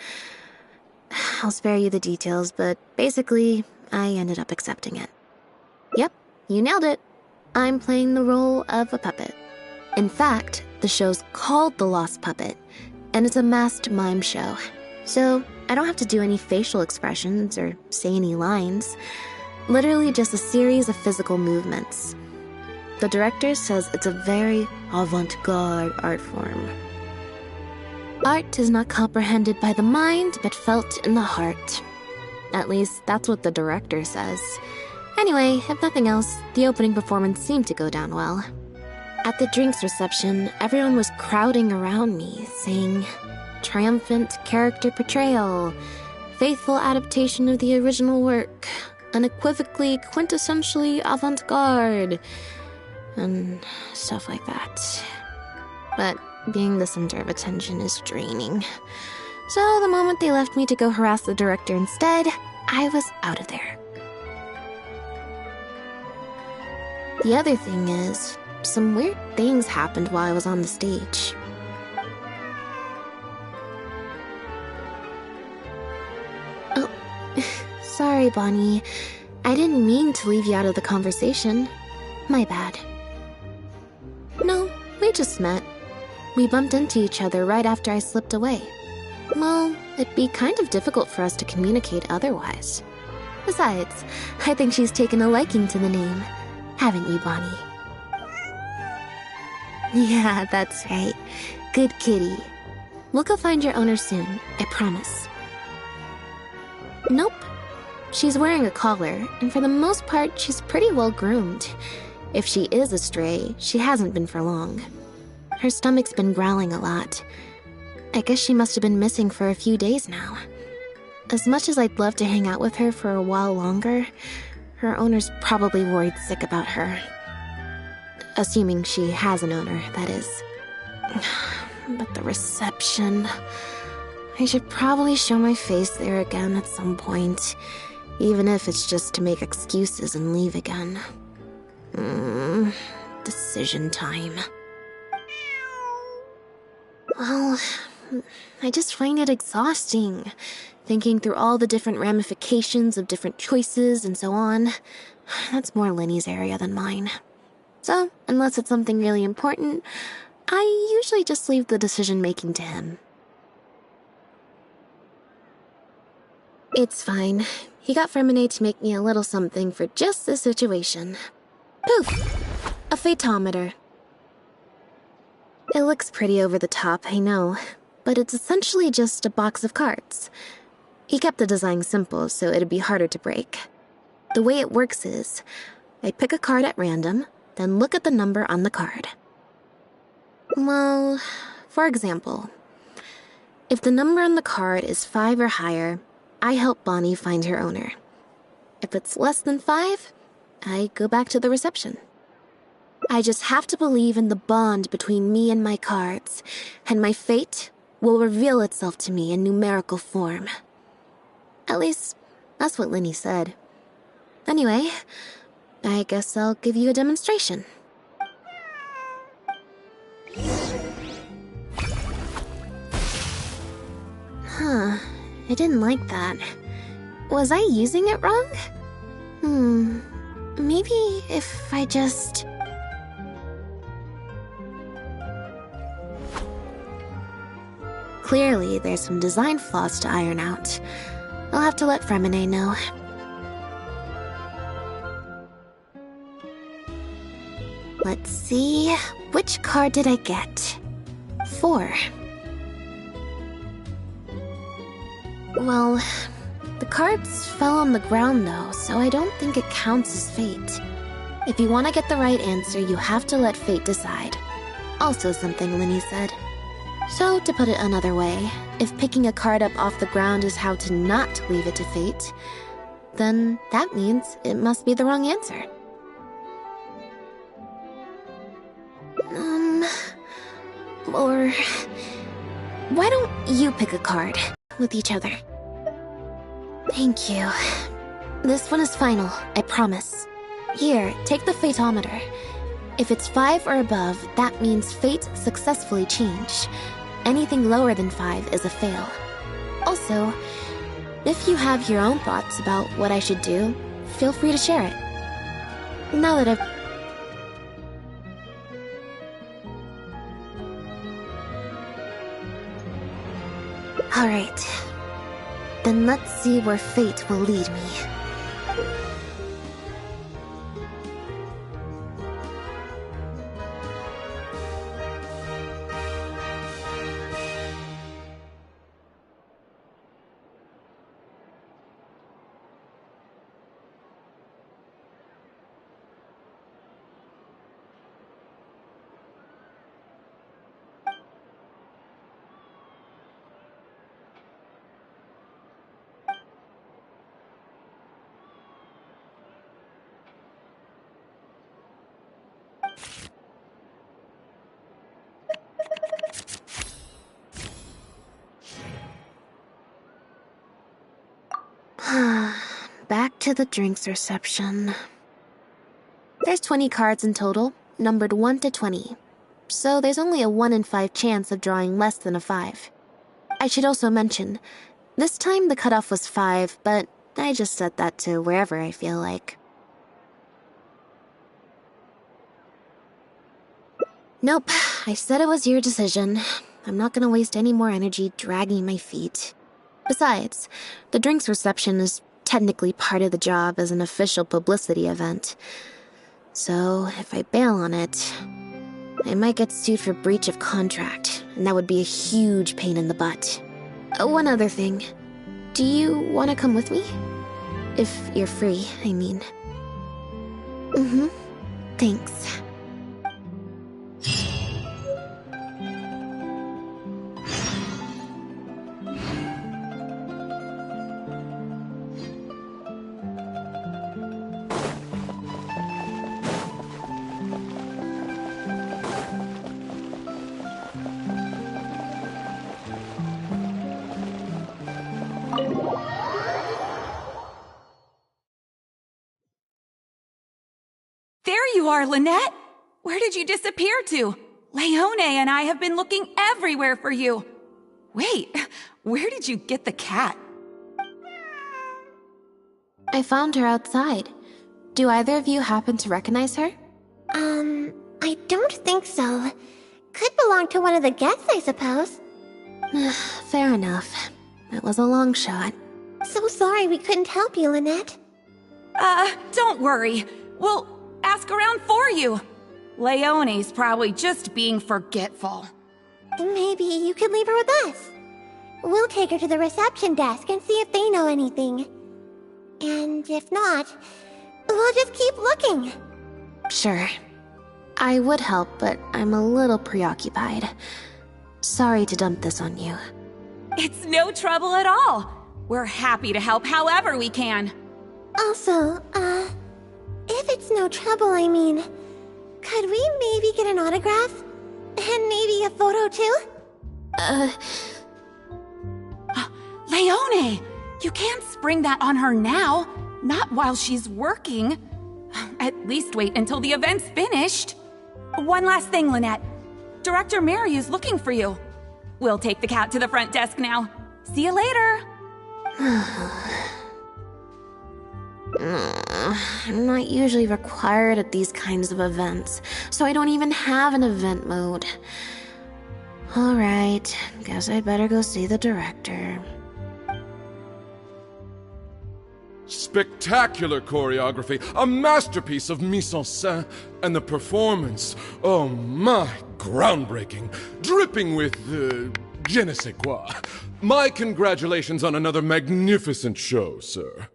I'll spare you the details, but basically, I ended up accepting it. Yep, you nailed it. I'm playing the role of a puppet. In fact, the show's called The Lost Puppet, and it's a masked mime show. So, I don't have to do any facial expressions or say any lines. Literally just a series of physical movements. The director says it's a very avant-garde art form. Art is not comprehended by the mind, but felt in the heart. At least, that's what the director says. Anyway, if nothing else, the opening performance seemed to go down well. At the drinks reception, everyone was crowding around me, saying, "Triumphant character portrayal, faithful adaptation of the original work, unequivocally, quintessentially avant-garde," and stuff like that. But being the center of attention is draining. So the moment they left me to go harass the director instead, I was out of there. The other thing is, some weird things happened while I was on the stage. Oh, sorry, Bonnie. I didn't mean to leave you out of the conversation. My bad. No, we just met. We bumped into each other right after I slipped away. Well, it'd be kind of difficult for us to communicate otherwise. Besides, I think she's taken a liking to the name. Haven't you, Bonnie? Yeah, that's right. Good kitty. We'll go find your owner soon, I promise. Nope. She's wearing a collar, and for the most part, she's pretty well groomed. If she is a stray, she hasn't been for long. Her stomach's been growling a lot. I guess she must have been missing for a few days now. As much as I'd love to hang out with her for a while longer, her owner's probably worried sick about her. Assuming she has an owner, that is. But the reception... I should probably show my face there again at some point, even if it's just to make excuses and leave again. Decision time. Well, I just find it exhausting, thinking through all the different ramifications of different choices and so on. That's more Linny's area than mine. So, unless it's something really important, I usually just leave the decision-making to him. It's fine. He got Fermine to make me a little something for just this situation. Poof! A phaetometer. It looks pretty over the top, I know, but it's essentially just a box of cards. He kept the design simple, so it'd be harder to break. The way it works is, I pick a card at random, then look at the number on the card. Well, for example, if the number on the card is 5 or higher, I help Bonnie find her owner. If it's less than 5, I go back to the reception. I just have to believe in the bond between me and my cards, and my fate will reveal itself to me in numerical form. At least, that's what Linny said. Anyway, I guess I'll give you a demonstration. Huh, I didn't like that. Was I using it wrong? Maybe if I just... Clearly, there's some design flaws to iron out. I'll have to let Fremine know. Let's see... Which card did I get? 4. Well, the cards fell on the ground though, so I don't think it counts as fate. If you want to get the right answer, you have to let fate decide. Also something Linny said. So, to put it another way, if picking a card up off the ground is how to not leave it to fate, then that means it must be the wrong answer. Or... Why don't you pick a card with each other? Thank you. This one is final, I promise. Here, take the Fateometer. If it's 5 or above, that means fate successfully changed. Anything lower than 5 is a fail. Also, if you have your own thoughts about what I should do, feel free to share it. Now that I've... Alright. Then let's see where fate will lead me. Back to the drinks reception. There's 20 cards in total, numbered 1 to 20. So there's only a 1 in 5 chance of drawing less than a 5. I should also mention, this time the cutoff was 5, but I just set that to wherever I feel like. Nope, I said it was your decision. I'm not gonna waste any more energy dragging my feet. Besides, the drinks reception is technically part of the job as an official publicity event. So, if I bail on it, I might get sued for breach of contract, and that would be a huge pain in the butt. One other thing. Do you want to come with me? If you're free, I mean. Thanks. There you are, Lynette! Where did you disappear to? Leone and I have been looking everywhere for you. Wait, where did you get the cat? I found her outside. Do either of you happen to recognize her? I don't think so. Could belong to one of the guests, I suppose. Fair enough. It was a long shot. So sorry we couldn't help you, Lynette. Don't worry. We'll ask around for you. Leone's probably just being forgetful. Maybe you could leave her with us. We'll take her to the reception desk and see if they know anything. And if not, we'll just keep looking. Sure. I would help, but I'm a little preoccupied. Sorry to dump this on you. It's no trouble at all. We're happy to help however we can. Also, if it's no trouble, I mean, could we maybe get an autograph? And maybe a photo too? Leone! You can't spring that on her now. Not while she's working. At least wait until the event's finished. One last thing, Lynette. Director Mary is looking for you. We'll take the cat to the front desk now. See you later. I'm not usually required at these kinds of events, so I don't even have an event mode. Alright, guess I'd better go see the director. Spectacular choreography, a masterpiece of mise-en-scène, and the performance, oh my, groundbreaking, dripping with, je ne sais quoi. My congratulations on another magnificent show, sir.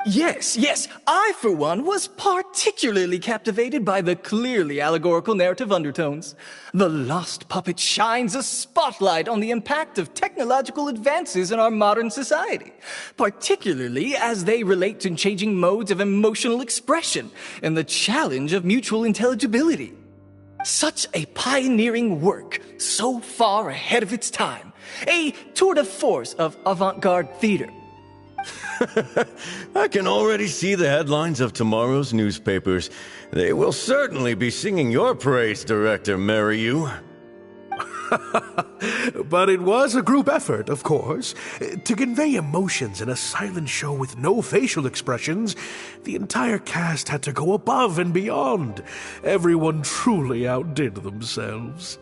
Yes, I for one was particularly captivated by the clearly allegorical narrative undertones. The Lost Puppet shines a spotlight on the impact of technological advances in our modern society, particularly as they relate to changing modes of emotional expression and the challenge of mutual intelligibility. Such a pioneering work, so far ahead of its time, a tour de force of avant-garde theater. I can already see the headlines of tomorrow's newspapers. They will certainly be singing your praise, Director Mariyu. But it was a group effort, of course. To convey emotions in a silent show with no facial expressions, the entire cast had to go above and beyond. Everyone truly outdid themselves.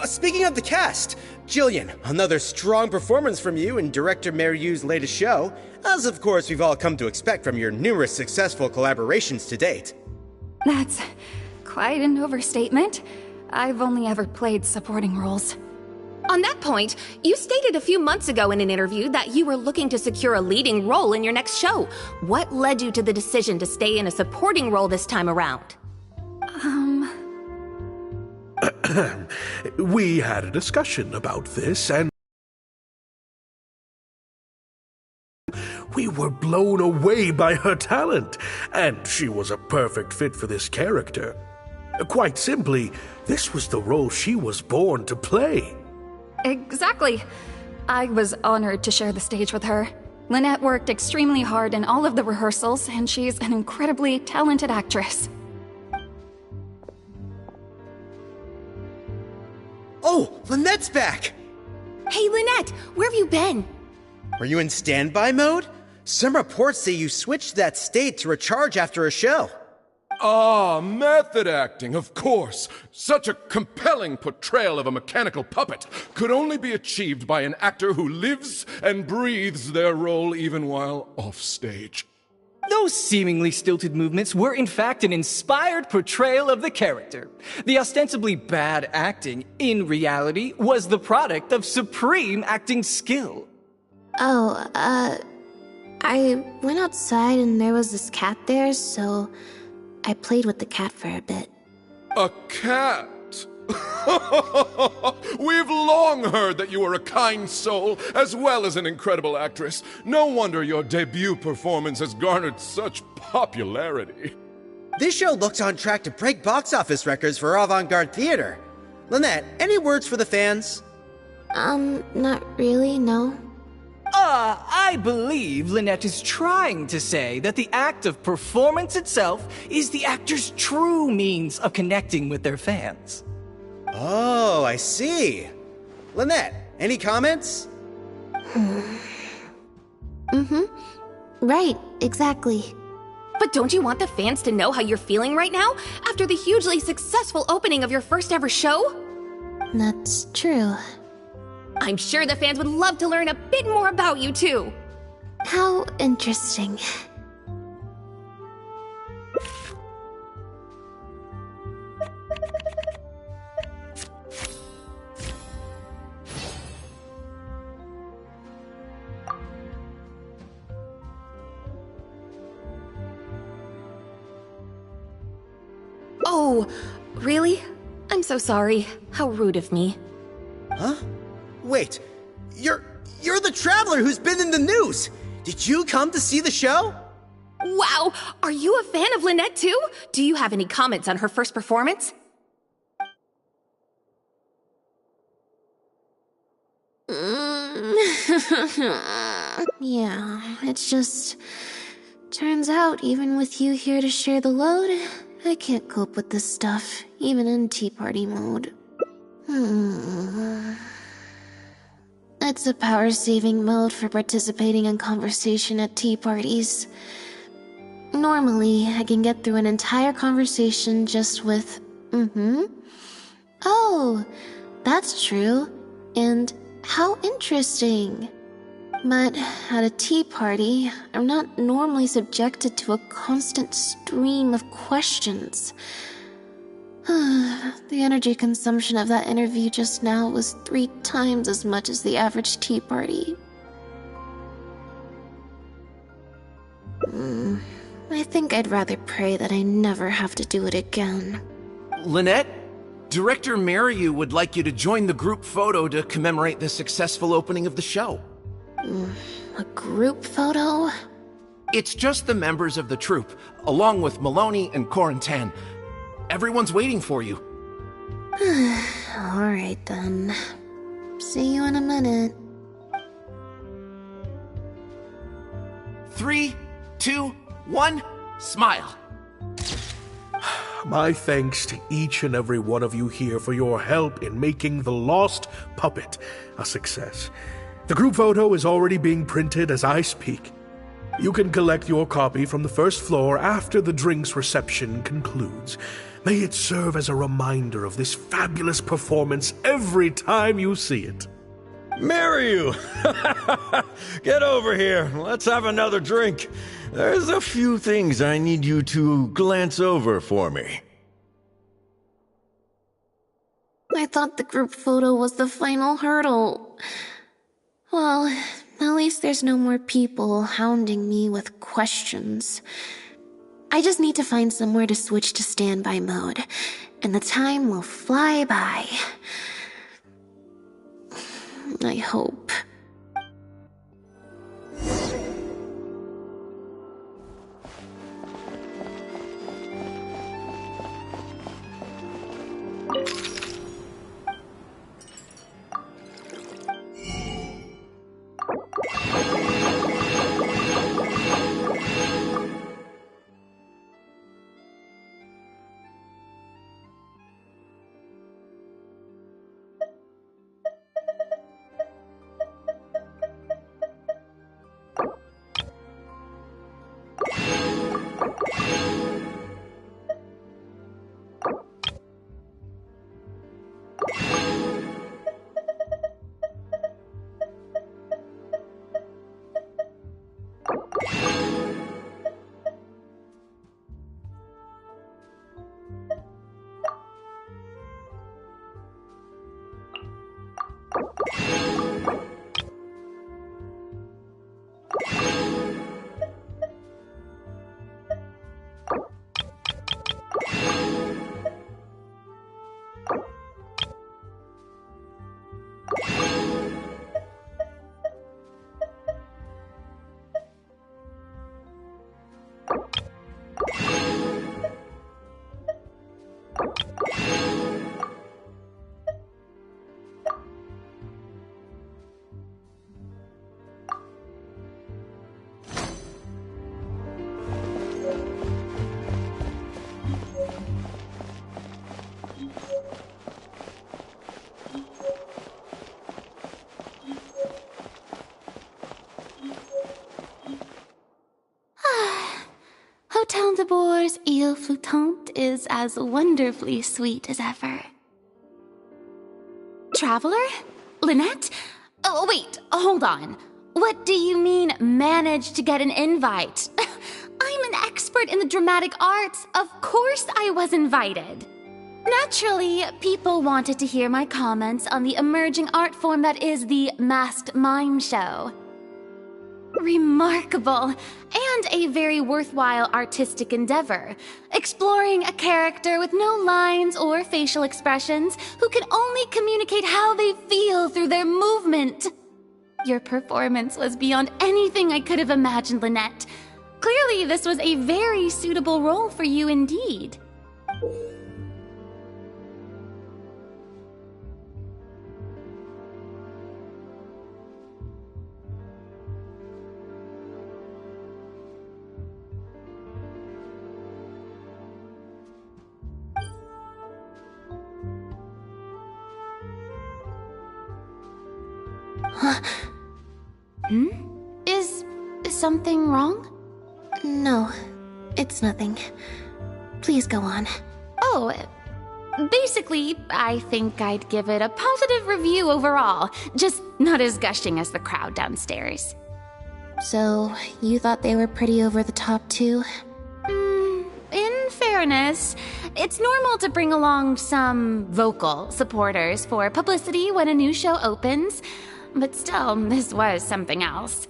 Speaking of the cast, Jillian, another strong performance from you in Director Mariyu's latest show, as of course we've all come to expect from your numerous successful collaborations to date. That's quite an overstatement. I've only ever played supporting roles. On that point, you stated a few months ago in an interview that you were looking to secure a leading role in your next show. What led you to the decision to stay in a supporting role this time around? We had a discussion about this, and we were blown away by her talent, and she was a perfect fit for this character. Quite simply, this was the role she was born to play. Exactly. I was honored to share the stage with her. Lynette worked extremely hard in all of the rehearsals, and she's an incredibly talented actress. Oh, Lynette's back! Hey, Lynette, where have you been? Were you in standby mode? Some reports say you switched to that state to recharge after a show. Ah, method acting, of course. Such a compelling portrayal of a mechanical puppet could only be achieved by an actor who lives and breathes their role even while offstage. Those seemingly stilted movements were in fact an inspired portrayal of the character. The ostensibly bad acting, in reality, was the product of supreme acting skill. I went outside and there was this cat there, so I played with the cat for a bit. A cat? We've long heard that you are a kind soul, as well as an incredible actress. No wonder your debut performance has garnered such popularity. This show looks on track to break box office records for avant-garde theater. Lynette, any words for the fans? Not really, no. I believe Lynette is trying to say that the act of performance itself is the actor's true means of connecting with their fans. Oh, I see. Lynette, any comments? Right, exactly. But don't you want the fans to know how you're feeling right now, after the hugely successful opening of your first ever show? That's true. I'm sure the fans would love to learn a bit more about you, too. How interesting. Oh, really? I'm so sorry. How rude of me. Huh? Wait, you're the traveler who's been in the news! Did you come to see the show? Wow, are you a fan of Lynette too? Do you have any comments on her first performance? Yeah, it's just... Turns out, even with you here to share the load, I can't cope with this stuff, even in tea party mode. It's a power-saving mode for participating in conversation at tea parties. Normally, I can get through an entire conversation just with, Oh, that's true. And how interesting. But at a tea party, I'm not normally subjected to a constant stream of questions. The energy consumption of that interview just now was 3 times as much as the average tea party. I think I'd rather pray that I never have to do it again. Lynette, Director Mariu would like you to join the group photo to commemorate the successful opening of the show. A group photo? It's just the members of the troupe, along with Maloney and Corentin. Everyone's waiting for you. Alright then. See you in a minute. 3, 2, 1, smile. My thanks to each and every one of you here for your help in making The Lost Puppet a success. The group photo is already being printed as I speak. You can collect your copy from the first floor after the drinks reception concludes. May it serve as a reminder of this fabulous performance every time you see it. Mariu! Get over here. Let's have another drink. There's a few things I need you to glance over for me. I thought the group photo was the final hurdle. Well, at least there's no more people hounding me with questions. I just need to find somewhere to switch to standby mode, and the time will fly by. I hope. Hotel de Bour's Ile Flottante is as wonderfully sweet as ever. Traveler? Lynette? Oh, wait, hold on. What do you mean, managed to get an invite? I'm an expert in the dramatic arts. Of course I was invited. Naturally, people wanted to hear my comments on the emerging art form that is the masked mime show. Remarkable, and a very worthwhile artistic endeavor, exploring a character with no lines or facial expressions who can only communicate how they feel through their movement. Your performance was beyond anything I could have imagined, Lynette. Clearly, this was a very suitable role for you indeed. Is something wrong? No. It's nothing. Please go on. Oh, basically, I think I'd give it a positive review overall, just not as gushing as the crowd downstairs. So, you thought they were pretty over the top too? In fairness, it's normal to bring along some vocal supporters for publicity when a new show opens, but still, this was something else.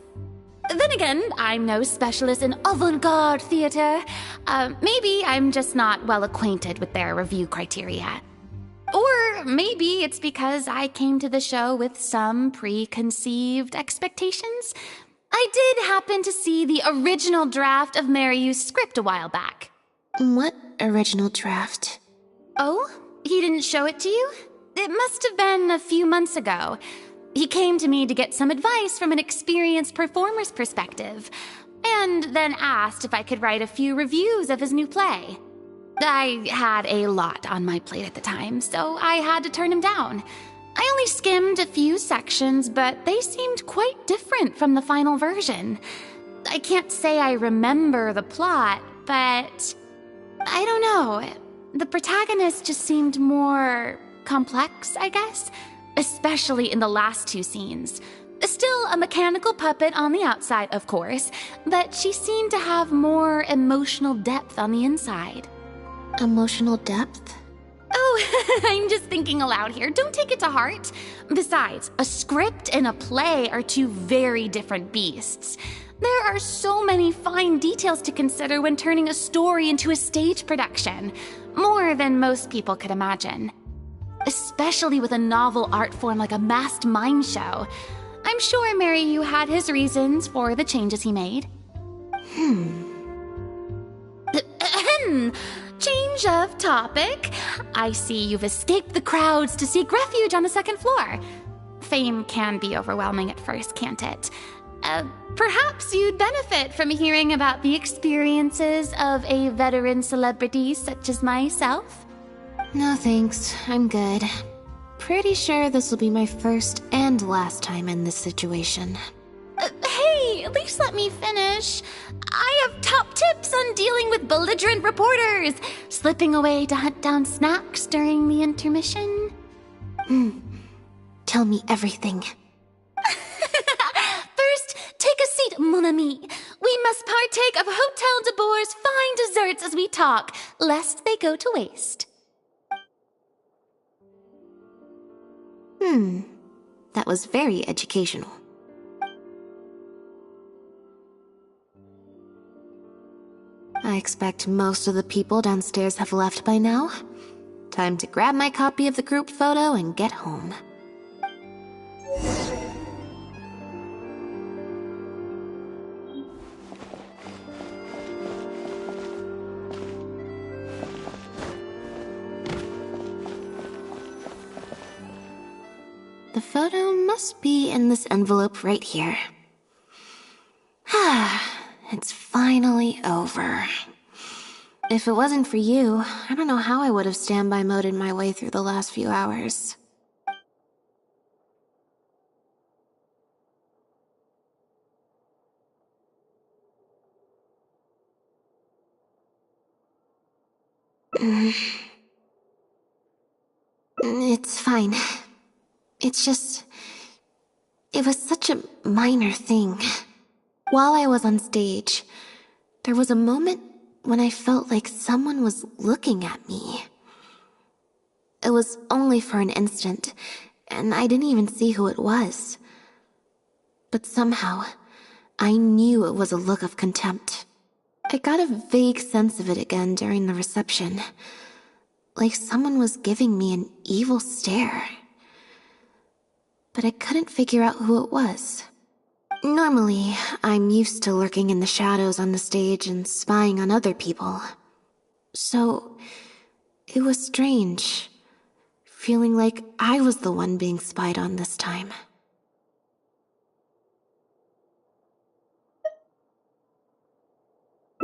Then again, I'm no specialist in avant-garde theater. Maybe I'm just not well acquainted with their review criteria. Or maybe it's because I came to the show with some preconceived expectations. I did happen to see the original draft of Mariu's script a while back. What original draft? Oh? He didn't show it to you? It must have been a few months ago. He came to me to get some advice from an experienced performer's perspective, and then asked if I could write a few reviews of his new play. I had a lot on my plate at the time, so I had to turn him down. I only skimmed a few sections, but they seemed quite different from the final version. I can't say I remember the plot, but I don't know. The protagonist just seemed more complex, I guess. Especially in the last two scenes. Still a mechanical puppet on the outside, of course, but she seemed to have more emotional depth on the inside. Emotional depth? Oh, I'm just thinking aloud here. Don't take it to heart. Besides, a script and a play are two very different beasts. There are so many fine details to consider when turning a story into a stage production. More than most people could imagine. Especially with a novel art form like a masked mime show. I'm sure Mariu had his reasons for the changes he made. Change of topic. I see you've escaped the crowds to seek refuge on the second floor. Fame can be overwhelming at first, can't it? Perhaps you'd benefit from hearing about the experiences of a veteran celebrity such as myself. No thanks, I'm good. Pretty sure this will be my first and last time in this situation. Hey, at least let me finish. I have top tips on dealing with belligerent reporters, slipping away to hunt down snacks during the intermission. Tell me everything. First, take a seat, mon ami. We must partake of Hotel de Boer's fine desserts as we talk, lest they go to waste. That was very educational. I expect most of the people downstairs have left by now. Time to grab my copy of the group photo and get home. The photo must be in this envelope right here. It's finally over. If it wasn't for you, I don't know how I would have standby moded my way through the last few hours. It's fine. It's just... it was such a minor thing. While I was on stage, there was a moment when I felt like someone was looking at me. It was only for an instant, and I didn't even see who it was. But somehow, I knew it was a look of contempt. I got a vague sense of it again during the reception. Like someone was giving me an evil stare. But I couldn't figure out who it was. Normally, I'm used to lurking in the shadows on the stage and spying on other people. So, it was strange, feeling like I was the one being spied on this time.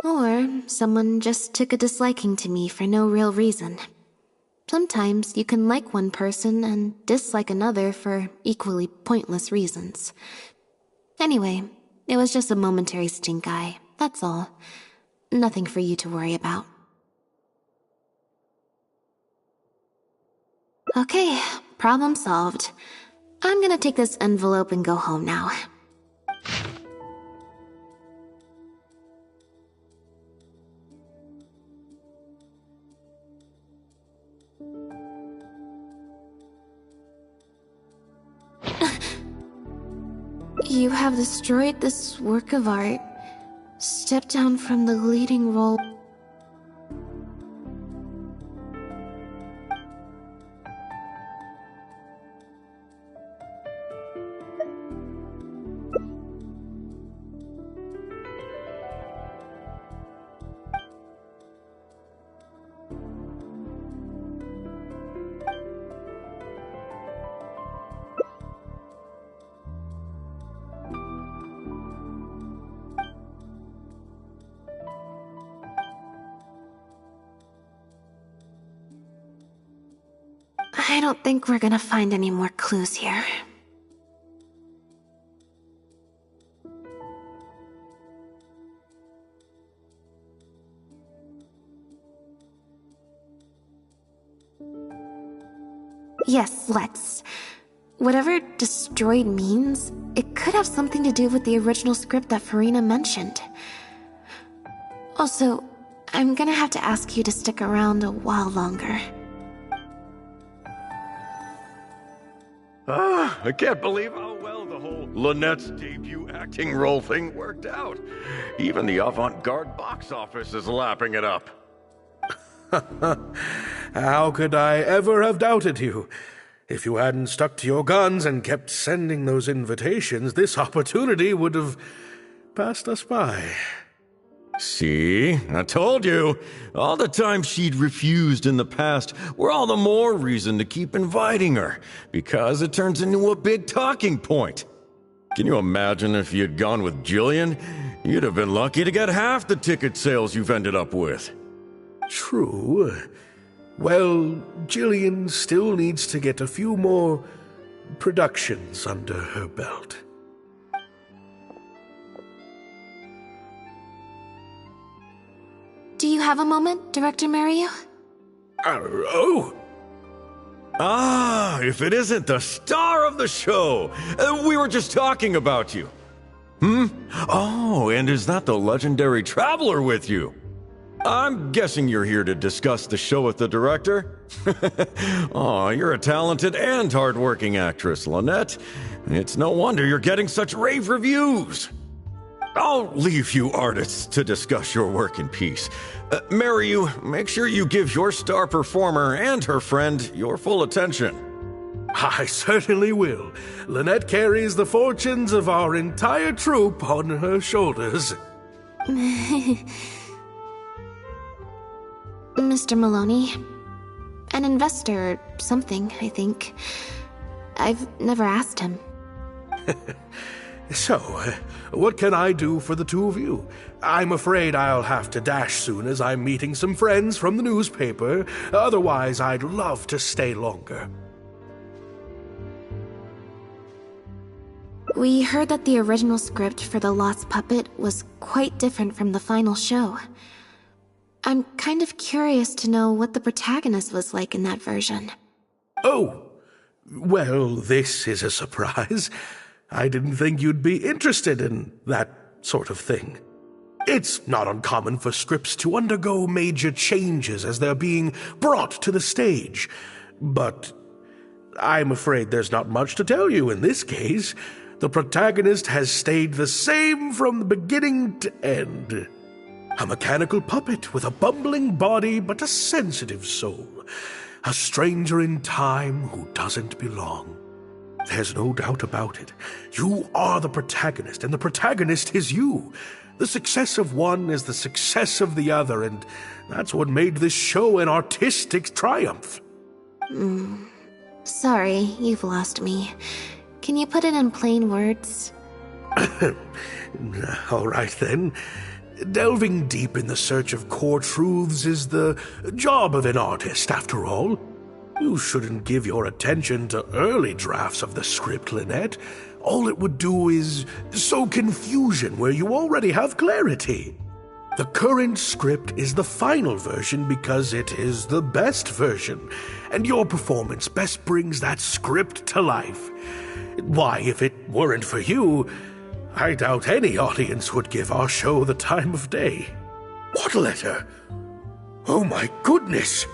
Or someone just took a disliking to me for no real reason. Sometimes you can like one person and dislike another for equally pointless reasons. Anyway, it was just a momentary stink eye, that's all. nothing for you to worry about. Okay, problem solved. I'm gonna take this envelope and go home now. You have destroyed this work of art. Step down from the leading role. I don't think we're gonna find any more clues here. Yes, let's. Whatever destroyed means, it could have something to do with the original script that Farina mentioned. Also, I'm gonna have to ask you to stick around a while longer. I can't believe how well the whole Lynette's debut acting role thing worked out. Even the avant-garde box office is lapping it up. How could I ever have doubted you? If you hadn't stuck to your guns and kept sending those invitations, this opportunity would have passed us by. See? I told you. All the times she'd refused in the past were all the more reason to keep inviting her, because it turns into a big talking point. Can you imagine if you'd gone with Jillian? You'd have been lucky to get half the ticket sales you've ended up with. True. Well, Jillian still needs to get a few more productions under her belt. Do you have a moment, Director Mario? Oh! Ah, if it isn't the star of the show! We were just talking about you. Oh, and is that the legendary Traveler with you? I'm guessing you're here to discuss the show with the director? Oh, you're a talented and hardworking actress, Lynette. It's no wonder you're getting such rave reviews. I'll leave you artists to discuss your work in peace. Mariu, make sure you give your star performer and her friend your full attention. I certainly will. Lynette carries the fortunes of our entire troupe on her shoulders. Mr. Maloney. An investor or something, I think. I've never asked him. So, what can I do for the two of you? I'm afraid I'll have to dash soon as I'm meeting some friends from the newspaper. Otherwise, I'd love to stay longer. We heard that the original script for The Lost Puppet was quite different from the final show. I'm kind of curious to know what the protagonist was like in that version. Oh, well, this is a surprise. I didn't think you'd be interested in that sort of thing. It's not uncommon for scripts to undergo major changes as they're being brought to the stage. But I'm afraid there's not much to tell you in this case. The protagonist has stayed the same from the beginning to end. A mechanical puppet with a bumbling body but a sensitive soul. A stranger in time who doesn't belong. There's no doubt about it. You are the protagonist, and the protagonist is you. The success of one is the success of the other, and that's what made this show an artistic triumph. Sorry, you've lost me. Can you put it in plain words? All right, then. Delving deep in the search of core truths is the job of an artist, after all. You shouldn't give your attention to early drafts of the script, Lynette. All it would do is sow confusion where you already have clarity. The current script is the final version because it is the best version, and your performance best brings that script to life. Why, if it weren't for you, I doubt any audience would give our show the time of day. What letter? Oh my goodness!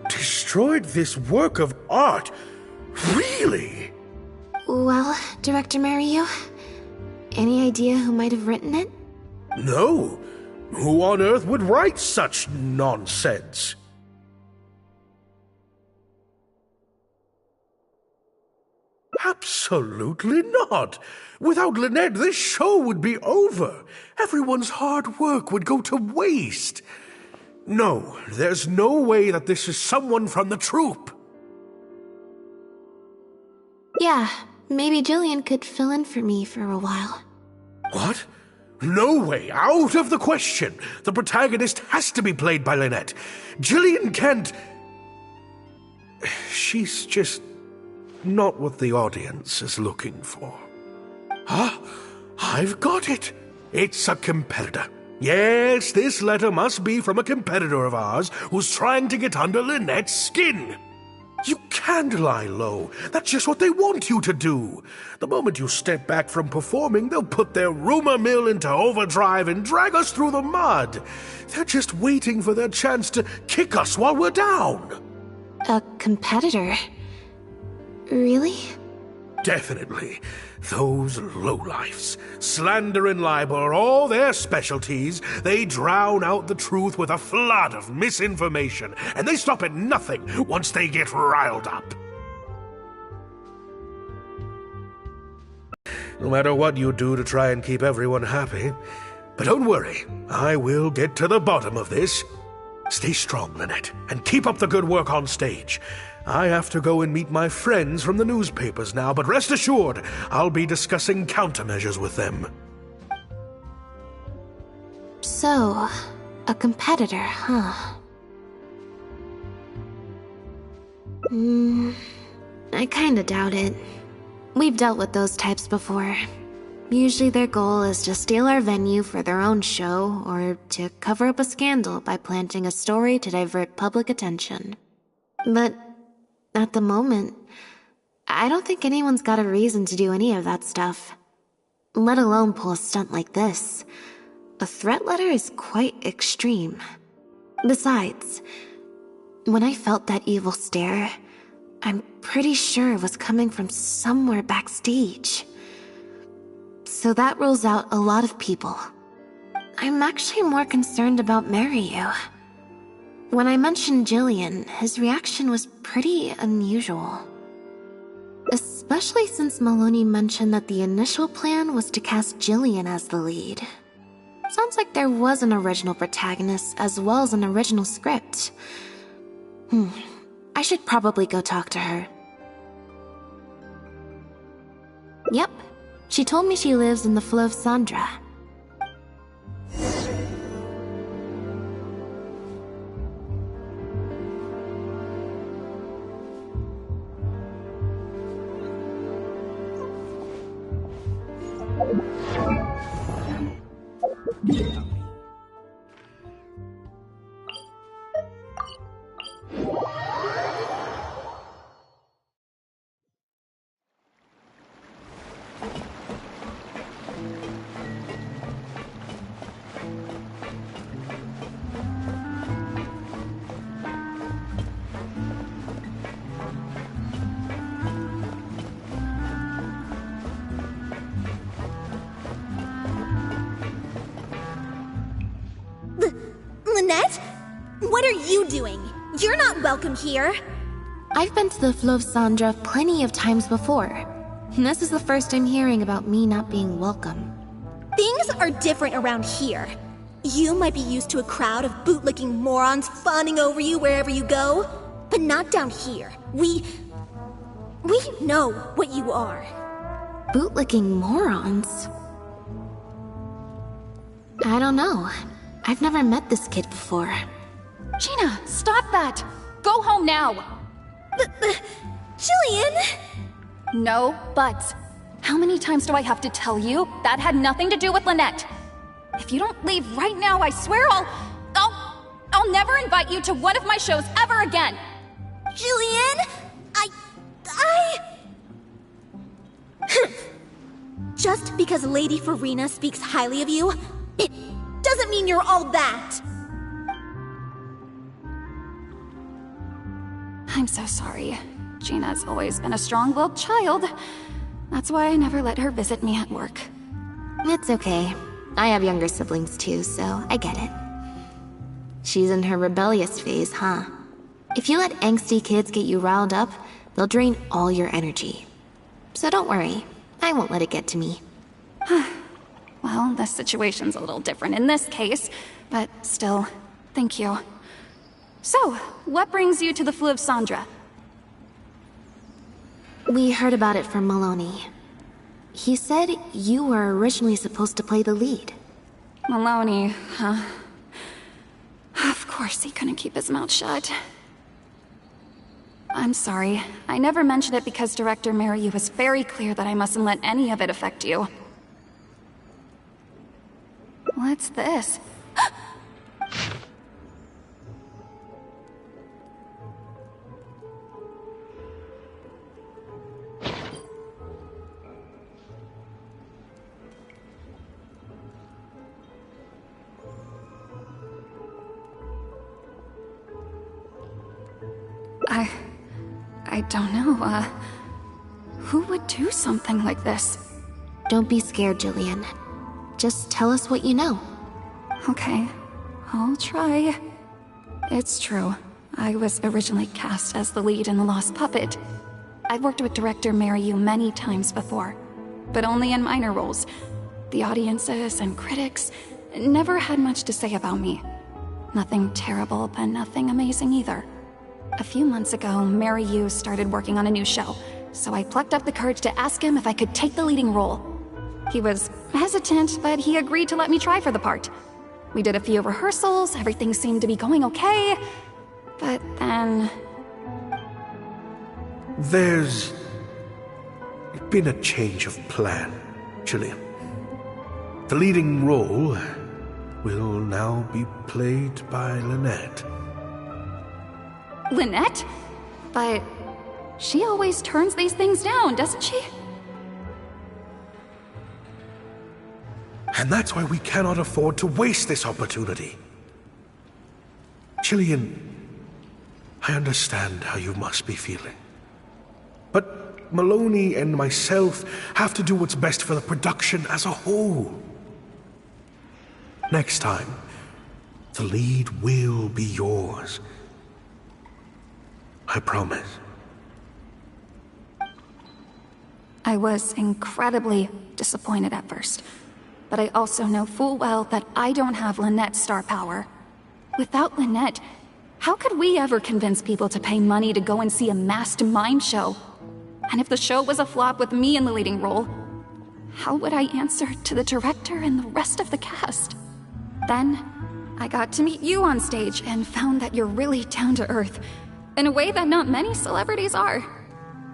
Destroyed this work of art? Really? Well, Director Mariyu, any idea who might have written it? No. Who on earth would write such nonsense? Absolutely not. Without Lynette, this show would be over. Everyone's hard work would go to waste. No, there's no way that this is someone from the troupe. Yeah, maybe Jillian could fill in for me for a while. What? No way, out of the question. The protagonist has to be played by Lynette. Jillian can't... She's just not what the audience is looking for. Ah, I've got it. It's a competitor. Yes, this letter must be from a competitor of ours who's trying to get under Lynette's skin. You can't lie low. That's just what they want you to do. The moment you step back from performing, they'll put their rumor mill into overdrive and drag us through the mud. They're just waiting for their chance to kick us while we're down. A competitor? Really? Definitely. Those lowlifes. Slander and libel are all their specialties. They drown out the truth with a flood of misinformation, and they stop at nothing once they get riled up. No matter what you do to try and keep everyone happy. But don't worry, I will get to the bottom of this. Stay strong, Lynette, and keep up the good work on stage. I have to go and meet my friends from the newspapers now, but rest assured, I'll be discussing countermeasures with them. So, a competitor, huh? I kinda doubt it. We've dealt with those types before. Usually their goal is to steal our venue for their own show, or to cover up a scandal by planting a story to divert public attention. But at the moment, I don't think anyone's got a reason to do any of that stuff. Let alone pull a stunt like this. A threat letter is quite extreme. Besides, when I felt that evil stare, I'm pretty sure it was coming from somewhere backstage. So that rules out a lot of people. I'm actually more concerned about Mariyu. When I mentioned Jillian, his reaction was pretty unusual. Especially since Maloney mentioned that the initial plan was to cast Jillian as the lead. Sounds like there was an original protagonist as well as an original script. I should probably go talk to her. Yep, she told me she lives in the Flow of Sandra. Lynette? What are you doing? You're not welcome here. I've been to the Flow of Sandra plenty of times before. This is the first I'm hearing about me not being welcome. Things are different around here. You might be used to a crowd of bootlicking morons fawning over you wherever you go, but not down here. We know what you are. Bootlicking morons? I don't know. I've never met this kid before. Gina, stop that! Go home now! Jillian! No buts. How many times do I have to tell you? That had nothing to do with Lynette. If you don't leave right now, I swear I'll never invite you to one of my shows ever again! Jillian! Just because Lady Farina speaks highly of you, it doesn't mean you're all that! I'm so sorry. Gina's always been a strong-willed child. That's why I never let her visit me at work. It's okay. I have younger siblings too, so I get it. She's in her rebellious phase, huh? If you let angsty kids get you riled up, they'll drain all your energy. So don't worry, I won't let it get to me. Well, the situation's a little different in this case, but still, thank you. So, what brings you to the Fleuve Sandra? We heard about it from Maloney. He said you were originally supposed to play the lead. Maloney, huh? Of course he couldn't keep his mouth shut. I'm sorry. I never mentioned it because Director Mariyu was very clear that I mustn't let any of it affect you. What's this? I don't know, who would do something like this? Don't be scared, Jillian. Just tell us what you know. Okay, I'll try. It's true. I was originally cast as the lead in The Lost Puppet. I've worked with Director Mariyu many times before, but only in minor roles. The audiences and critics never had much to say about me. Nothing terrible, but nothing amazing either. A few months ago, Mariyu started working on a new show, so I plucked up the courage to ask him if I could take the leading role. He was hesitant, but he agreed to let me try for the part. We did a few rehearsals, everything seemed to be going okay, but then... There's been a change of plan, Jillian. The leading role will now be played by Lynette. Lynette? But she always turns these things down, doesn't she? And that's why we cannot afford to waste this opportunity. Jillian, I understand how you must be feeling. But Maloney and myself have to do what's best for the production as a whole. Next time, the lead will be yours. I promise. I was incredibly disappointed at first, but I also know full well that I don't have Lynette's star power. Without Lynette, how could we ever convince people to pay money to go and see a masked mime show? And if the show was a flop with me in the leading role, how would I answer to the director and the rest of the cast? Then, I got to meet you on stage and found that you're really down to earth, in a way that not many celebrities are.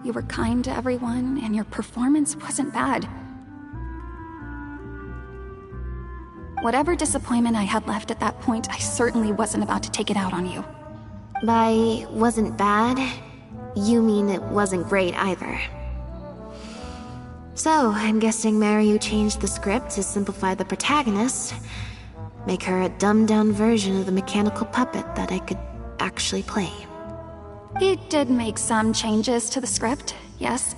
You were kind to everyone, and your performance wasn't bad. Whatever disappointment I had left at that point, I certainly wasn't about to take it out on you. By wasn't bad, you mean it wasn't great either. So, I'm guessing Mariyu changed the script to simplify the protagonist, make her a dumbed-down version of the mechanical puppet that I could actually play. He did make some changes to the script, yes.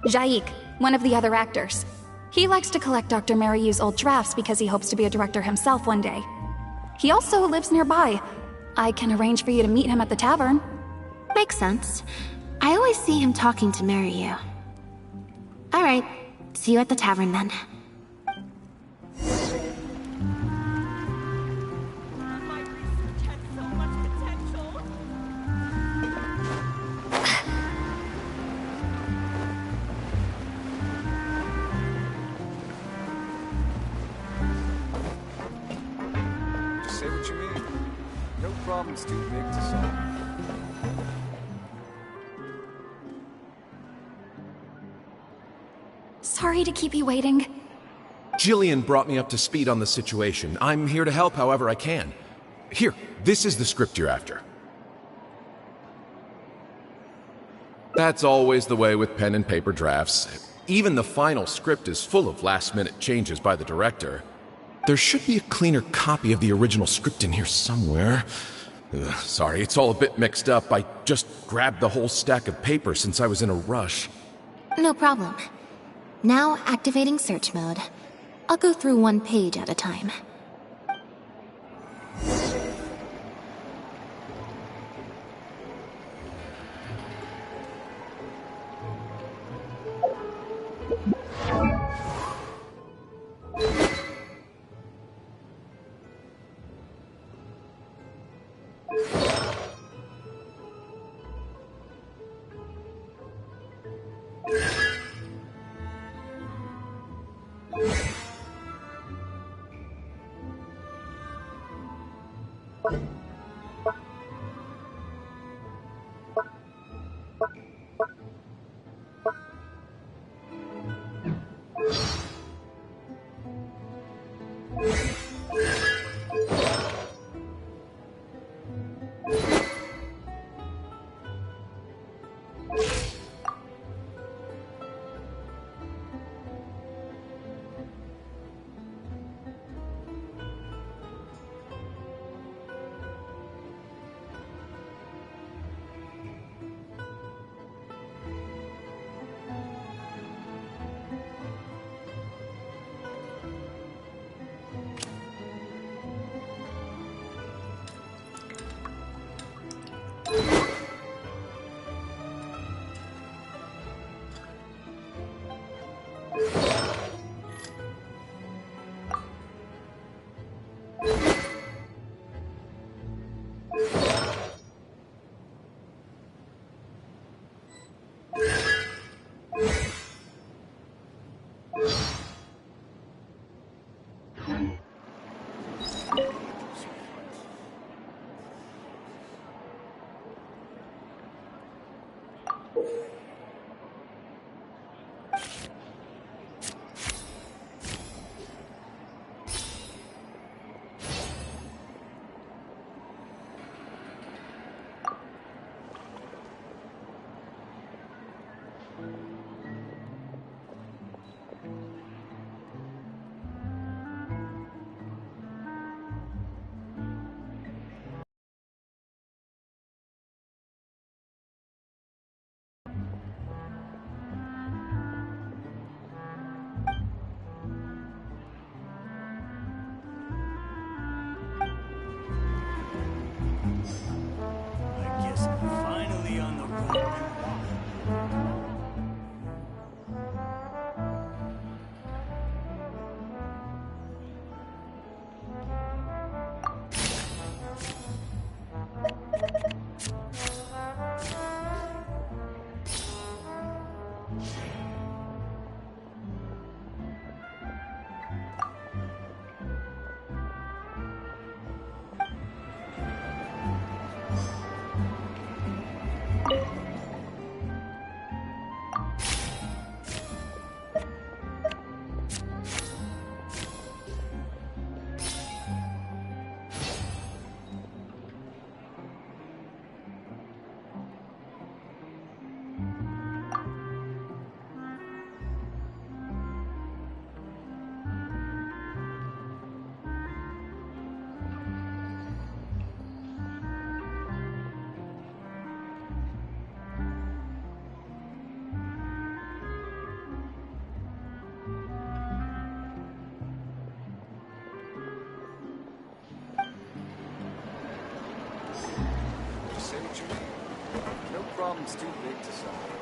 Jaik, one of the other actors. He likes to collect Dr. Mariyu's old drafts because he hopes to be a director himself one day. He also lives nearby. I can arrange for you to meet him at the tavern. Makes sense. I always see him talking to Mariyu. Alright, see you at the tavern then. problem's too big to solve. Sorry to keep you waiting. Jillian brought me up to speed on the situation. I'm here to help however I can. Here, this is the script you're after. That's always the way with pen and paper drafts. Even the final script is full of last-minute changes by the director. There should be a cleaner copy of the original script in here somewhere. Sorry, it's all a bit mixed up. I just grabbed the whole stack of paper since I was in a rush. No problem. Now activating search mode. I'll go through one page at a time. Finally on the road. No problem's too big to solve.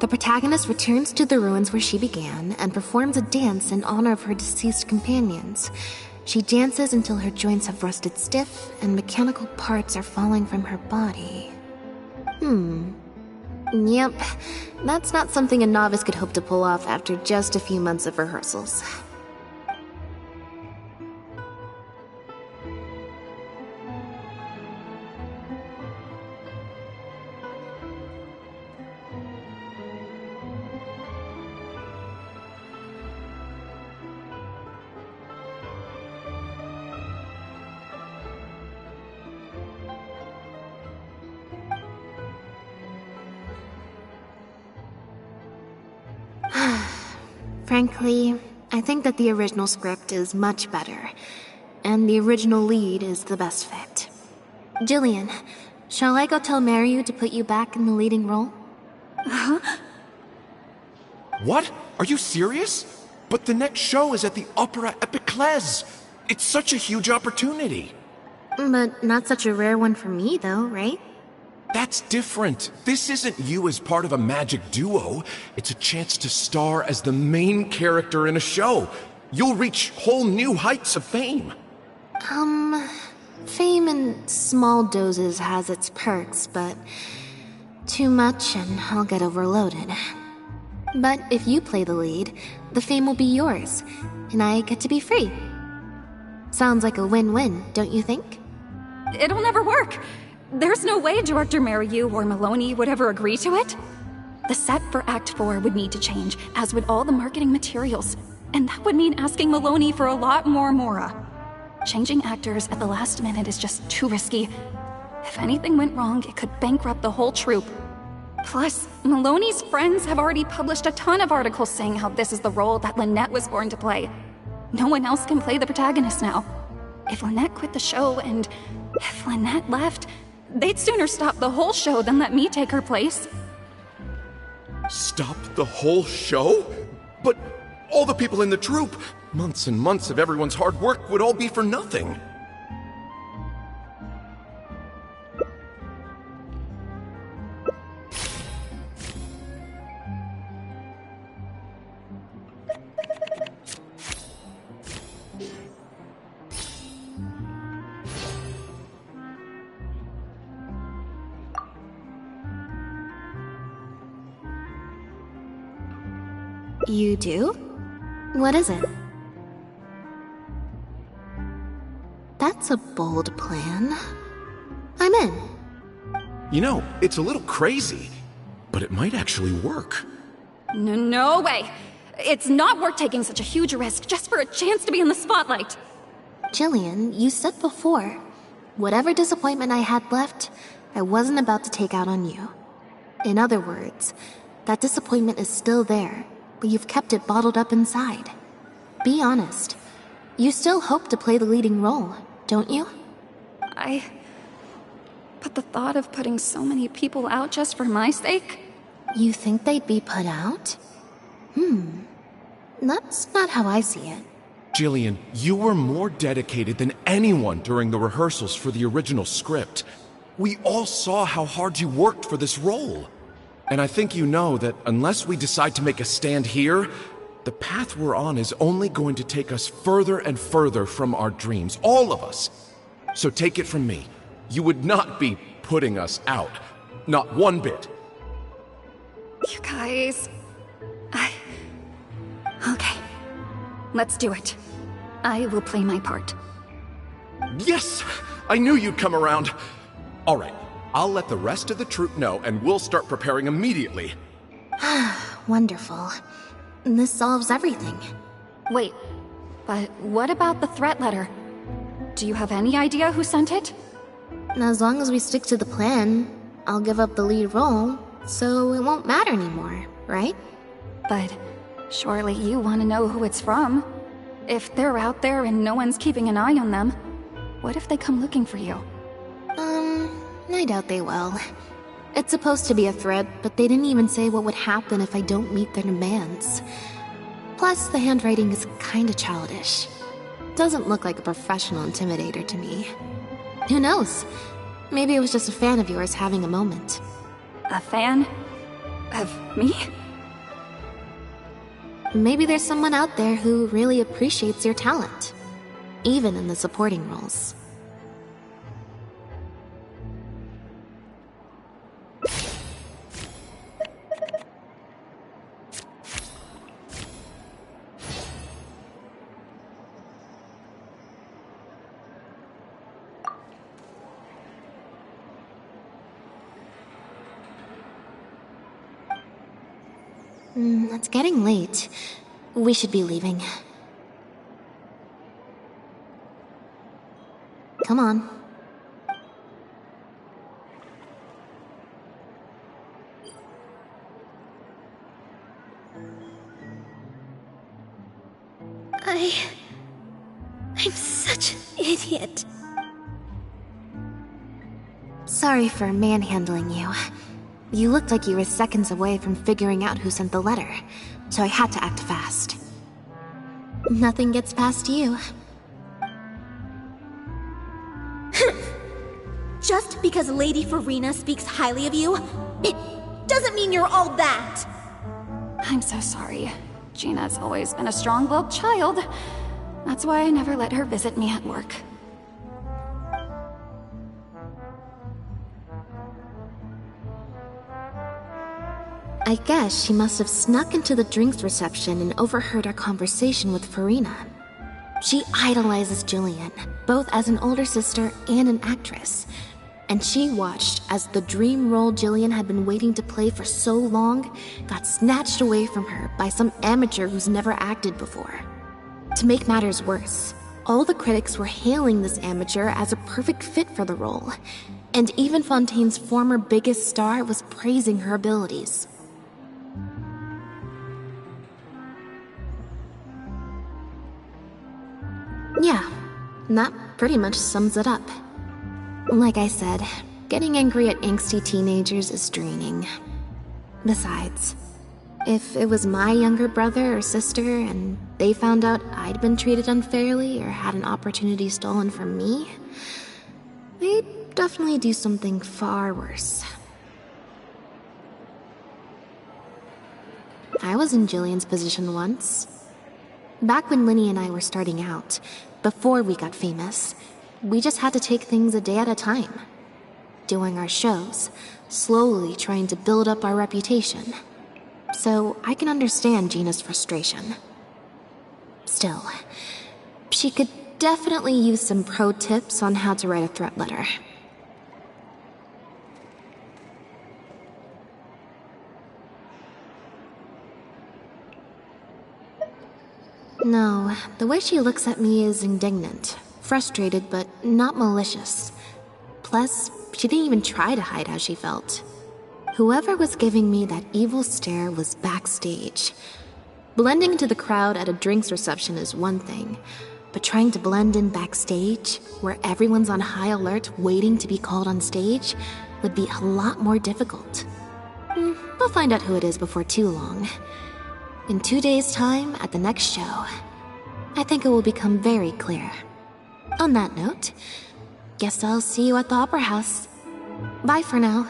The protagonist returns to the ruins where she began and performs a dance in honor of her deceased companions. She dances until her joints have rusted stiff and mechanical parts are falling from her body. Yep, that's not something a novice could hope to pull off after just a few months of rehearsals. Frankly, I think that the original script is much better, and the original lead is the best fit. Jillian, shall I go tell Mariu to put you back in the leading role? What? Are you serious? But the next show is at the Opera Epiclese. It's such a huge opportunity. But not such a rare one for me, though, right? That's different. This isn't you as part of a magic duo. It's a chance to star as the main character in a show. You'll reach whole new heights of fame. Fame in small doses has its perks, but too much and I'll get overloaded. But if you play the lead, the fame will be yours, and I get to be free. Sounds like a win-win, don't you think? It'll never work. There's no way Director Mariu or Maloney would ever agree to it. The set for Act 4 would need to change, as would all the marketing materials. And that would mean asking Maloney for a lot more Mora. Changing actors at the last minute is just too risky. If anything went wrong, it could bankrupt the whole troupe. Plus, Maloney's friends have already published a ton of articles saying how this is the role that Lynette was born to play. No one else can play the protagonist now. If Lynette quit the show and if Lynette left, they'd sooner stop the whole show than let me take her place. Stop the whole show? But all the people in the troupe, months and months of everyone's hard work would all be for nothing. You do? What is it? That's a bold plan. I'm in. You know, it's a little crazy, but it might actually work. No way! It's not worth taking such a huge risk just for a chance to be in the spotlight. Jillian, you said before, whatever disappointment I had left, I wasn't about to take out on you. In other words, that disappointment is still there, but you've kept it bottled up inside. Be honest. You still hope to play the leading role, don't you? But the thought of putting so many people out just for my sake? You think they'd be put out? That's not how I see it. Jillian, you were more dedicated than anyone during the rehearsals for the original script. We all saw how hard you worked for this role. And I think you know that unless we decide to make a stand here, the path we're on is only going to take us further and further from our dreams, all of us. So take it from me, you would not be putting us out. Not one bit. You guys... Okay. Let's do it. I will play my part. Yes! I knew you'd come around. All right. I'll let the rest of the troupe know, and we'll start preparing immediately. Wonderful. This solves everything. Wait, but what about the threat letter? Do you have any idea who sent it? As long as we stick to the plan, I'll give up the lead role, so it won't matter anymore, right? But surely you want to know who it's from. If they're out there and no one's keeping an eye on them, what if they come looking for you? I doubt they will. It's supposed to be a threat, but they didn't even say what would happen if I don't meet their demands. Plus, the handwriting is kinda childish. Doesn't look like a professional intimidator to me. Who knows? Maybe it was just a fan of yours having a moment. A fan? Of me? Maybe there's someone out there who really appreciates your talent, even in the supporting roles. It's getting late. We should be leaving. Come on. I'm such an idiot. Sorry for manhandling you. You looked like you were seconds away from figuring out who sent the letter, so I had to act fast. Nothing gets past you. Just because Lady Farina speaks highly of you, it doesn't mean you're all that. I'm so sorry. Gina's always been a strong-willed child. That's why I never let her visit me at work. I guess she must have snuck into the drinks reception and overheard our conversation with Farina. She idolizes Jillian, both as an older sister and an actress. And she watched as the dream role Jillian had been waiting to play for so long got snatched away from her by some amateur who's never acted before. To make matters worse, all the critics were hailing this amateur as a perfect fit for the role, and even Fontaine's former biggest star was praising her abilities. Yeah, that pretty much sums it up. Like I said, getting angry at angsty teenagers is draining. Besides, if it was my younger brother or sister and they found out I'd been treated unfairly or had an opportunity stolen from me, they'd definitely do something far worse. I was in Jillian's position once. Back when Linny and I were starting out, before we got famous, we just had to take things a day at a time. Doing our shows, slowly trying to build up our reputation. So I can understand Gina's frustration. Still, she could definitely use some pro tips on how to write a threat letter. No, the way she looks at me is indignant, frustrated, but not malicious. Plus, she didn't even try to hide how she felt. Whoever was giving me that evil stare was backstage. Blending into the crowd at a drinks reception is one thing, but trying to blend in backstage, where everyone's on high alert waiting to be called on stage, would be a lot more difficult. We'll find out who it is before too long. In 2 days' time, at the next show, I think it will become very clear. On that note, guess I'll see you at the Opera House. Bye for now.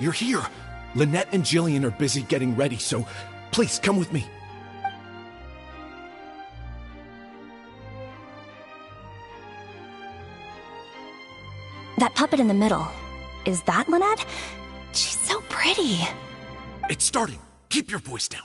You're here! Lynette and Jillian are busy getting ready, so please come with me. That puppet in the middle, is that Lynette? She's so pretty. It's starting. Keep your voice down.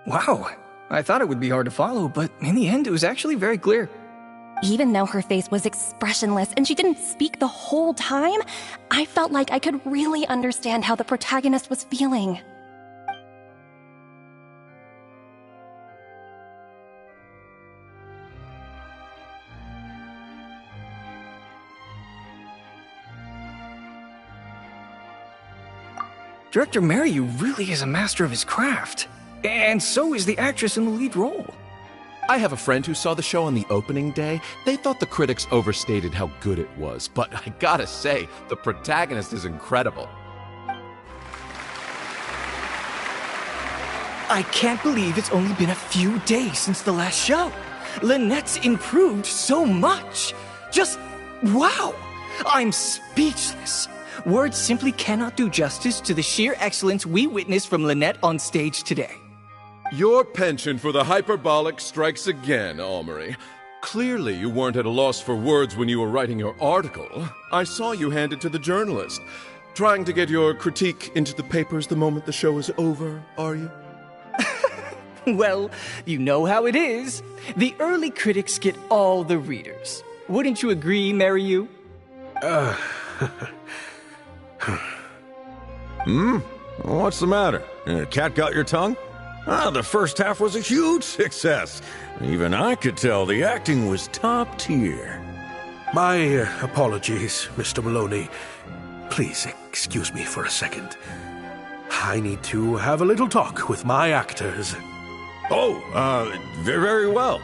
Wow. I thought it would be hard to follow, but in the end, it was actually very clear. Even though her face was expressionless and she didn't speak the whole time, I felt like I could really understand how the protagonist was feeling. Director Mariyu really is a master of his craft. And so is the actress in the lead role. I have a friend who saw the show on the opening day. They thought the critics overstated how good it was, but I gotta say, the protagonist is incredible. I can't believe it's only been a few days since the last show. Lynette's improved so much. Just wow! I'm speechless. Words simply cannot do justice to the sheer excellence we witnessed from Lynette on stage today. Your penchant for the hyperbolic strikes again, Almery. Clearly you weren't at a loss for words when you were writing your article. I saw you hand it to the journalist. Trying to get your critique into the papers the moment the show is over, are you? Well, you know how it is. The early critics get all the readers. Wouldn't you agree, Mariyu? What's the matter? Cat got your tongue? The first half was a huge success. Even I could tell the acting was top tier. My apologies, Mr. Maloney. Please excuse me for a second. I need to have a little talk with my actors. Very well.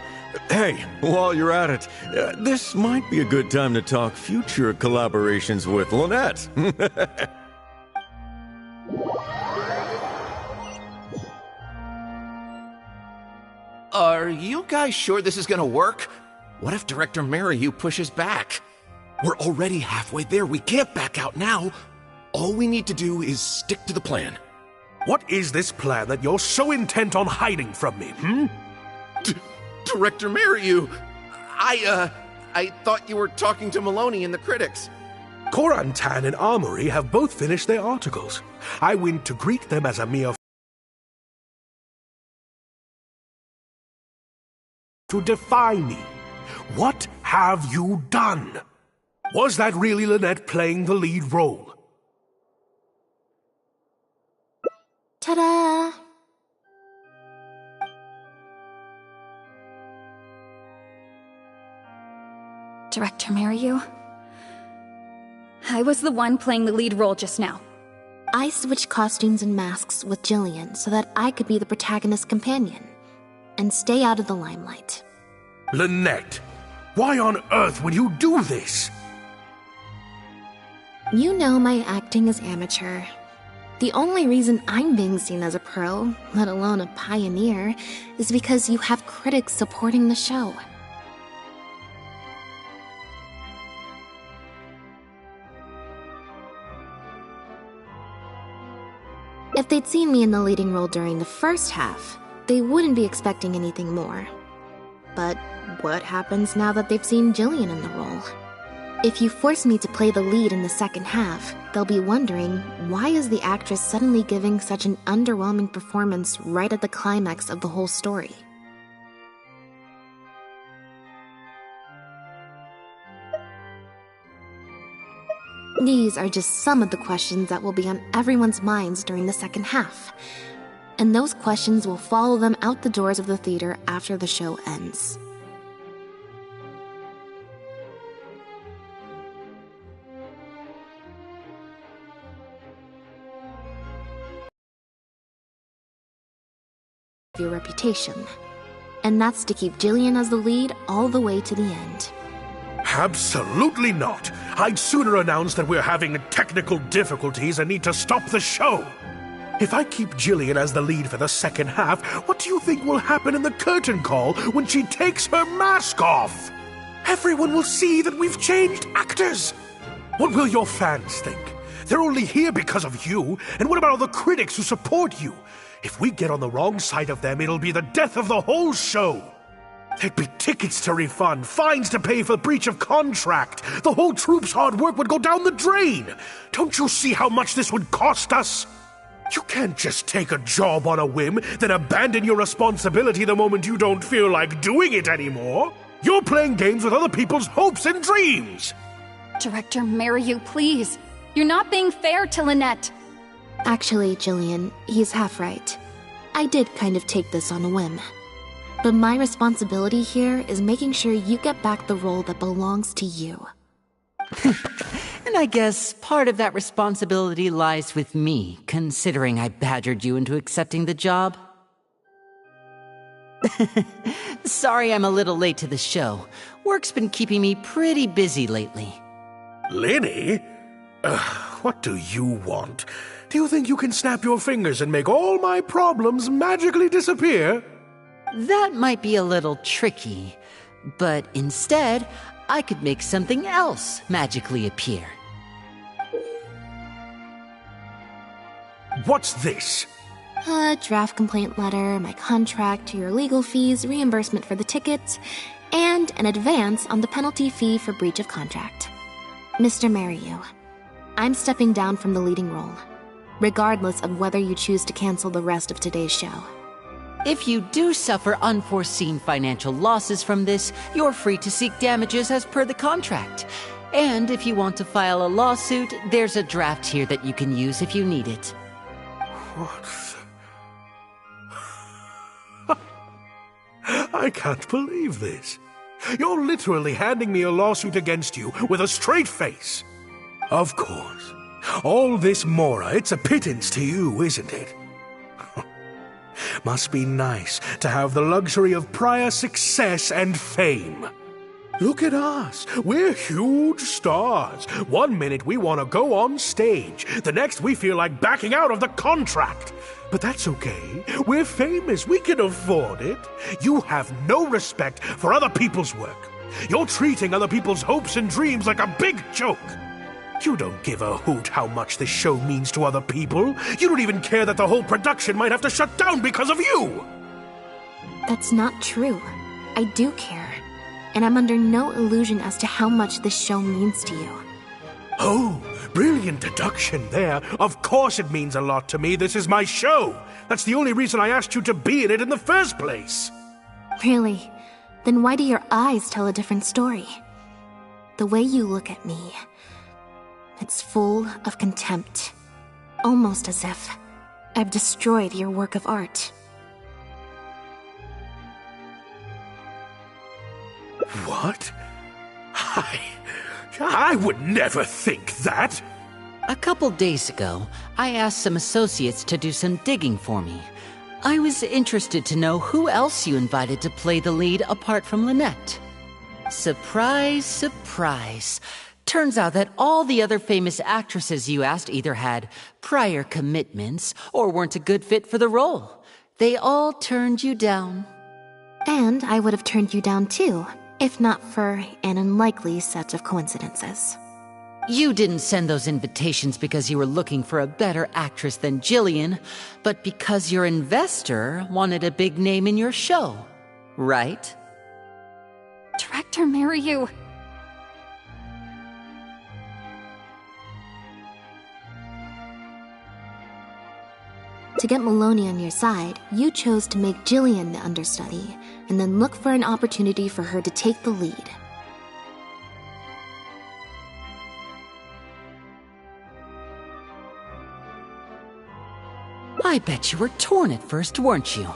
Hey, while you're at it, this might be a good time to talk future collaborations with Lynette. Are you guys sure this is gonna work? What if Director Mariyu pushes back? We're already halfway there. We can't back out now. All we need to do is stick to the plan. What is this plan that you're so intent on hiding from me, Director Mariyu! I thought you were talking to Maloney and the critics. Korantan and Armory have both finished their articles. I went to greet them as a mere to defy me. What have you done? Was that really Lynette playing the lead role? Ta-da! Director Mariyu? I was the one playing the lead role just now. I switched costumes and masks with Jillian so that I could be the protagonist's companion and stay out of the limelight. Lynette, why on earth would you do this? You know my acting is amateur. The only reason I'm being seen as a pro, let alone a pioneer, is because you have critics supporting the show. If they'd seen me in the leading role during the first half, they wouldn't be expecting anything more. But what happens now that they've seen Jillian in the role? If you force me to play the lead in the second half, they'll be wondering, why is the actress suddenly giving such an underwhelming performance right at the climax of the whole story? These are just some of the questions that will be on everyone's minds during the second half. And those questions will follow them out the doors of the theater after the show ends. Your reputation. And that's to keep Jillian as the lead all the way to the end. Absolutely not. I'd sooner announce that we're having technical difficulties and need to stop the show. If I keep Jillian as the lead for the second half, what do you think will happen in the curtain call when she takes her mask off? Everyone will see that we've changed actors. What will your fans think? They're only here because of you, and what about all the critics who support you? If we get on the wrong side of them, it'll be the death of the whole show. There'd be tickets to refund, fines to pay for breach of contract. The whole troupe's hard work would go down the drain. Don't you see how much this would cost us? You can't just take a job on a whim, then abandon your responsibility the moment you don't feel like doing it anymore. You're playing games with other people's hopes and dreams. Director Mariyu, please. You're not being fair to Lynette. Actually, Jillian, he's half right. I did kind of take this on a whim. But my responsibility here is making sure you get back the role that belongs to you. And I guess part of that responsibility lies with me, considering I badgered you into accepting the job. Sorry I'm a little late to the show. Work's been keeping me pretty busy lately. Lenny? What do you want? Do you think you can snap your fingers and make all my problems magically disappear? That might be a little tricky, but instead, I could make something else magically appear. What's this? A draft complaint letter, my contract, your legal fees, reimbursement for the tickets, and an advance on the penalty fee for breach of contract. Mr. Mariyu, I'm stepping down from the leading role, regardless of whether you choose to cancel the rest of today's show. If you do suffer unforeseen financial losses from this, you're free to seek damages as per the contract. And if you want to file a lawsuit, there's a draft here that you can use if you need it. What? I can't believe this. You're literally handing me a lawsuit against you with a straight face. Of course. All this Mora, it's a pittance to you, isn't it? Must be nice to have the luxury of prior success and fame. Look at us. We're huge stars. One minute we want to go on stage. The next we feel like backing out of the contract. But that's okay. We're famous. We can afford it. You have no respect for other people's work. You're treating other people's hopes and dreams like a big joke. You don't give a hoot how much this show means to other people. You don't even care that the whole production might have to shut down because of you. That's not true. I do care. And I'm under no illusion as to how much this show means to you. Oh, brilliant deduction there. Of course it means a lot to me. This is my show. That's the only reason I asked you to be in it in the first place. Really? Then why do your eyes tell a different story? The way you look at me, it's full of contempt. Almost as if I've destroyed your work of art. What? I would never think that. A couple days ago, I asked some associates to do some digging for me. I was interested to know who else you invited to play the lead apart from Lynette. Surprise, surprise. Turns out that all the other famous actresses you asked either had prior commitments or weren't a good fit for the role. They all turned you down. And I would have turned you down too, if not for an unlikely set of coincidences. You didn't send those invitations because you were looking for a better actress than Jillian, but because your investor wanted a big name in your show, right? Director Mariyu. To get Maloney on your side, you chose to make Jillian the understudy, and then look for an opportunity for her to take the lead. I bet you were torn at first, weren't you?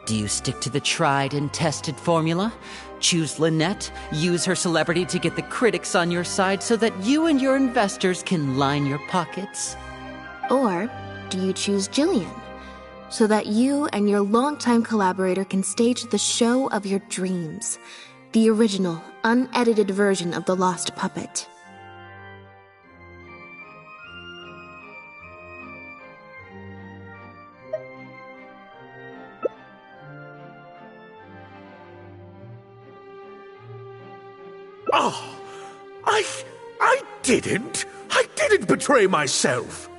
Do you stick to the tried and tested formula? Choose Lynette, use her celebrity to get the critics on your side so that you and your investors can line your pockets? Or do you choose Jillian, so that you and your longtime collaborator can stage the show of your dreams, the original, unedited version of The Lost Puppet? Oh, I didn't betray myself.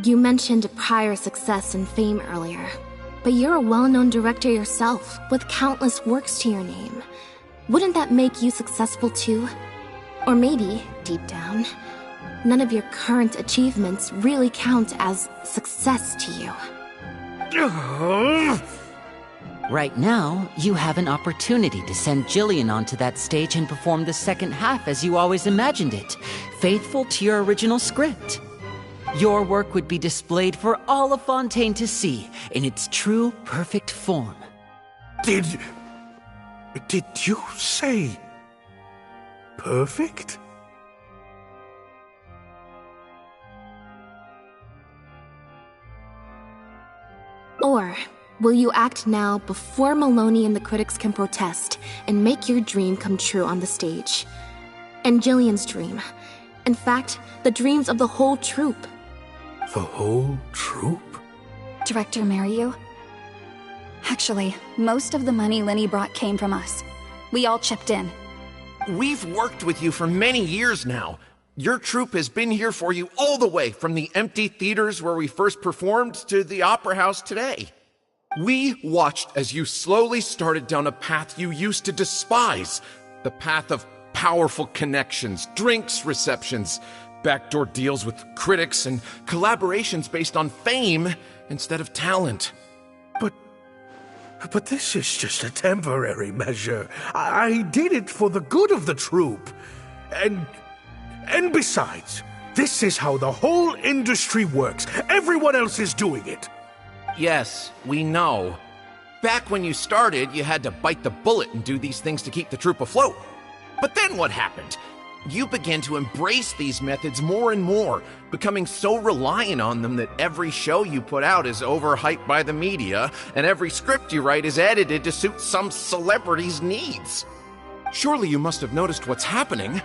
You mentioned prior success and fame earlier, but you're a well-known director yourself, with countless works to your name. Wouldn't that make you successful too? Or maybe, deep down, none of your current achievements really count as success to you. Right now, you have an opportunity to send Jillian onto that stage and perform the second half as you always imagined it, faithful to your original script. Your work would be displayed for all of Fontaine to see in its true, perfect form. Did you say perfect? Or will you act now before Maloney and the critics can protest and make your dream come true on the stage? And Jillian's dream. In fact, the dreams of the whole troupe. The whole troupe? Director Mariyu? Actually, most of the money Lenny brought came from us. We all chipped in. We've worked with you for many years now. Your troupe has been here for you all the way from the empty theaters where we first performed to the Opera House today. We watched as you slowly started down a path you used to despise. The path of powerful connections, drinks receptions, backdoor deals with critics, and collaborations based on fame instead of talent. But this is just a temporary measure. I did it for the good of the troupe. And besides, this is how the whole industry works. Everyone else is doing it. Yes, we know. Back when you started, you had to bite the bullet and do these things to keep the troupe afloat. But then what happened? You began to embrace these methods more and more, becoming so reliant on them that every show you put out is overhyped by the media, and every script you write is edited to suit some celebrity's needs. Surely you must have noticed what's happening.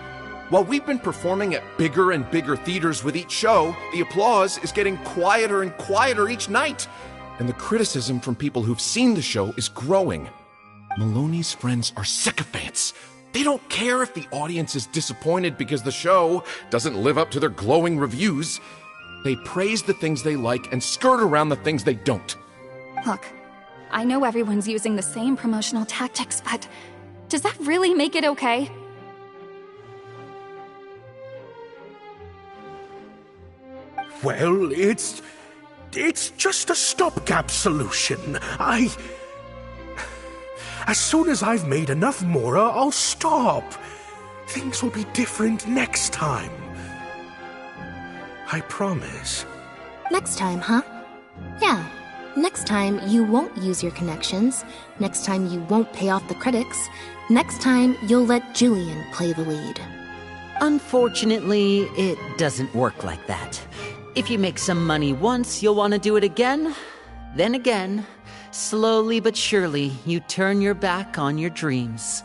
While we've been performing at bigger and bigger theaters with each show, the applause is getting quieter and quieter each night, and the criticism from people who've seen the show is growing. Maloney's friends are sycophants. They don't care if the audience is disappointed because the show doesn't live up to their glowing reviews. They praise the things they like and skirt around the things they don't. Look, I know everyone's using the same promotional tactics, but does that really make it okay? Well, it's just a stopgap solution. As soon as I've made enough Mora, I'll stop. Things will be different next time. I promise. Next time, huh? Yeah. Next time, you won't use your connections. Next time, you won't pay off the critics. Next time, you'll let Jillian play the lead. Unfortunately, it doesn't work like that. If you make some money once, you'll want to do it again, then again. Slowly but surely, you turn your back on your dreams.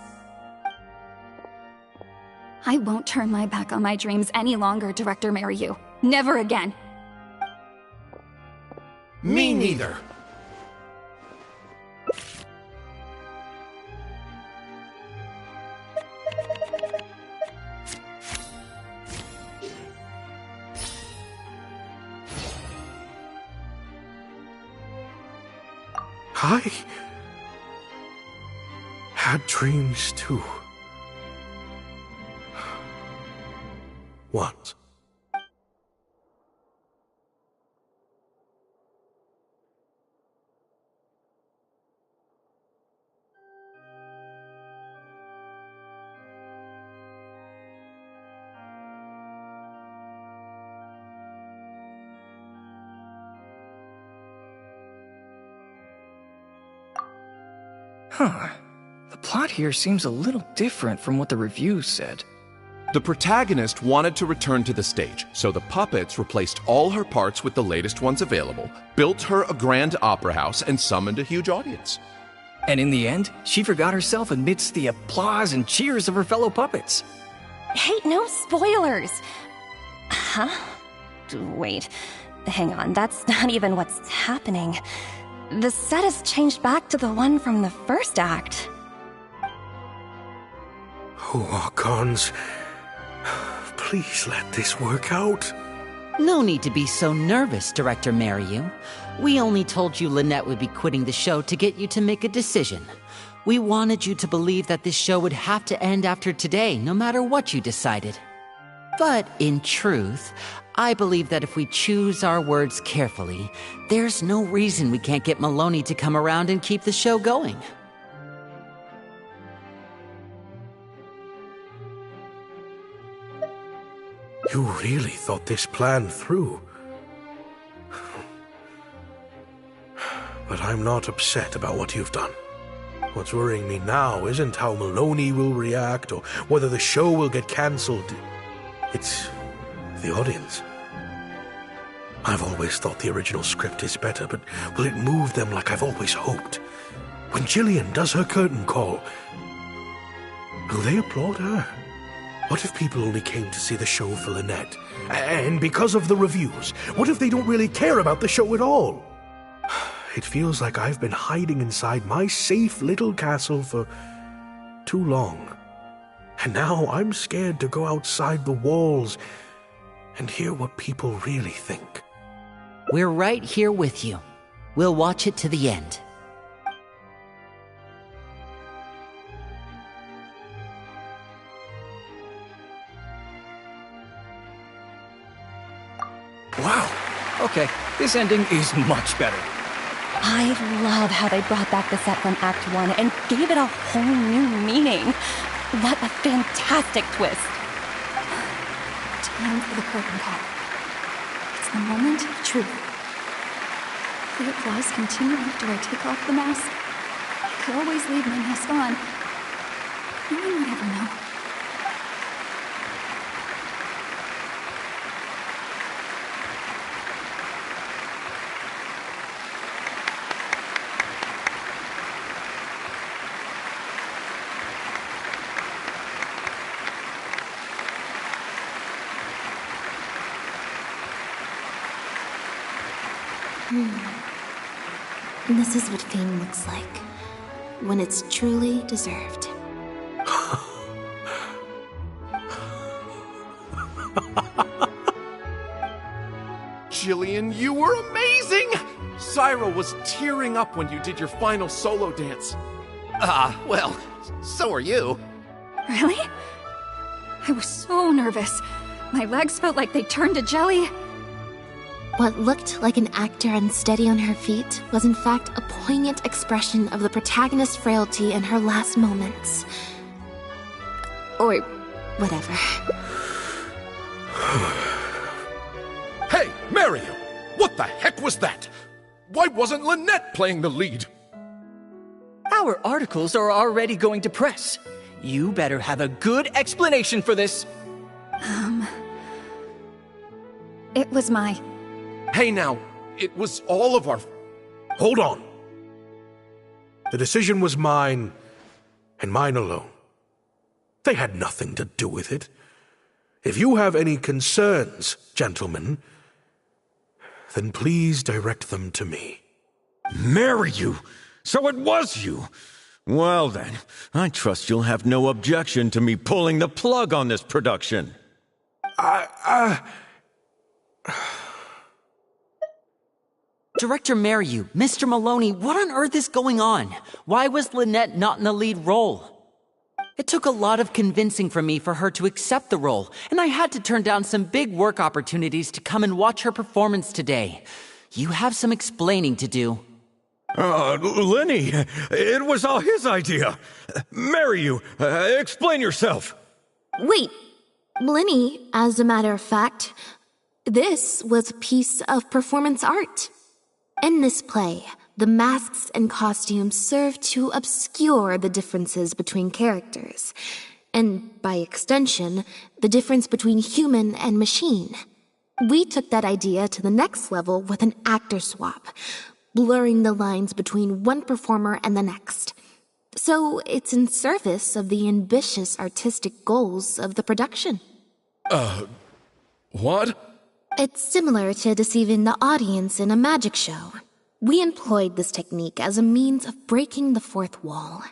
I won't turn my back on my dreams any longer, Director Mariyu. Never again. Me neither. I had dreams too. Once. The plot here seems a little different from what the reviews said. The protagonist wanted to return to the stage, so the puppets replaced all her parts with the latest ones available, built her a grand opera house, and summoned a huge audience. And in the end, she forgot herself amidst the applause and cheers of her fellow puppets. Hey, no spoilers! Huh? Wait, hang on, that's not even what's happening. The set has changed back to the one from the first act. Oh, Archons, please let this work out. No need to be so nervous, Director Mariu. We only told you Lynette would be quitting the show to get you to make a decision. We wanted you to believe that this show would have to end after today, no matter what you decided. But in truth, I believe that if we choose our words carefully, there's no reason we can't get Maloney to come around and keep the show going. You really thought this plan through. But I'm not upset about what you've done. What's worrying me now isn't how Maloney will react or whether the show will get cancelled. It's the audience. I've always thought the original script is better, but will it move them like I've always hoped? When Jillian does her curtain call, will they applaud her? What if people only came to see the show for Lynette? And because of the reviews, what if they don't really care about the show at all? It feels like I've been hiding inside my safe little castle for too long. And now I'm scared to go outside the walls and hear what people really think. We're right here with you. We'll watch it to the end. Wow. Okay, this ending is much better. I love how they brought back the set from Act 1 and gave it a whole new meaning. What a fantastic twist. Time for the curtain call. It's the moment of truth. The applause continue after I take off the mask. I could always leave my mask on. No one would ever know. This is what fame looks like, when it's truly deserved. Jillian, you were amazing! Syra was tearing up when you did your final solo dance. Well, so are you. Really? I was so nervous. My legs felt like they turned to jelly. What looked like an actor unsteady on her feet was in fact a poignant expression of the protagonist's frailty in her last moments. Or whatever. Hey, Mariu! What the heck was that? Why wasn't Lynette playing the lead? Our articles are already going to press. You better have a good explanation for this. It was my... Hey now, it was all of our... Hold on. The decision was mine, and mine alone. They had nothing to do with it. If you have any concerns, gentlemen, then please direct them to me. Marry you? So it was you? Well then, I trust you'll have no objection to me pulling the plug on this production. Director Mariu, Mr. Maloney, what on earth is going on? Why was Lynette not in the lead role? It took a lot of convincing from me for her to accept the role, and I had to turn down some big work opportunities to come and watch her performance today. You have some explaining to do. Lenny, it was all his idea. Mariu, explain yourself. Wait, Blinny, as a matter of fact, this was a piece of performance art. In this play, The masks and costumes serve to obscure the differences between characters, and by extension, the difference between human and machine. We took that idea to the next level with an actor swap, blurring the lines between one performer and the next. So it's in service of the ambitious artistic goals of the production. What? It's similar to deceiving the audience in a magic show. We employed this technique as a means of breaking the fourth wall.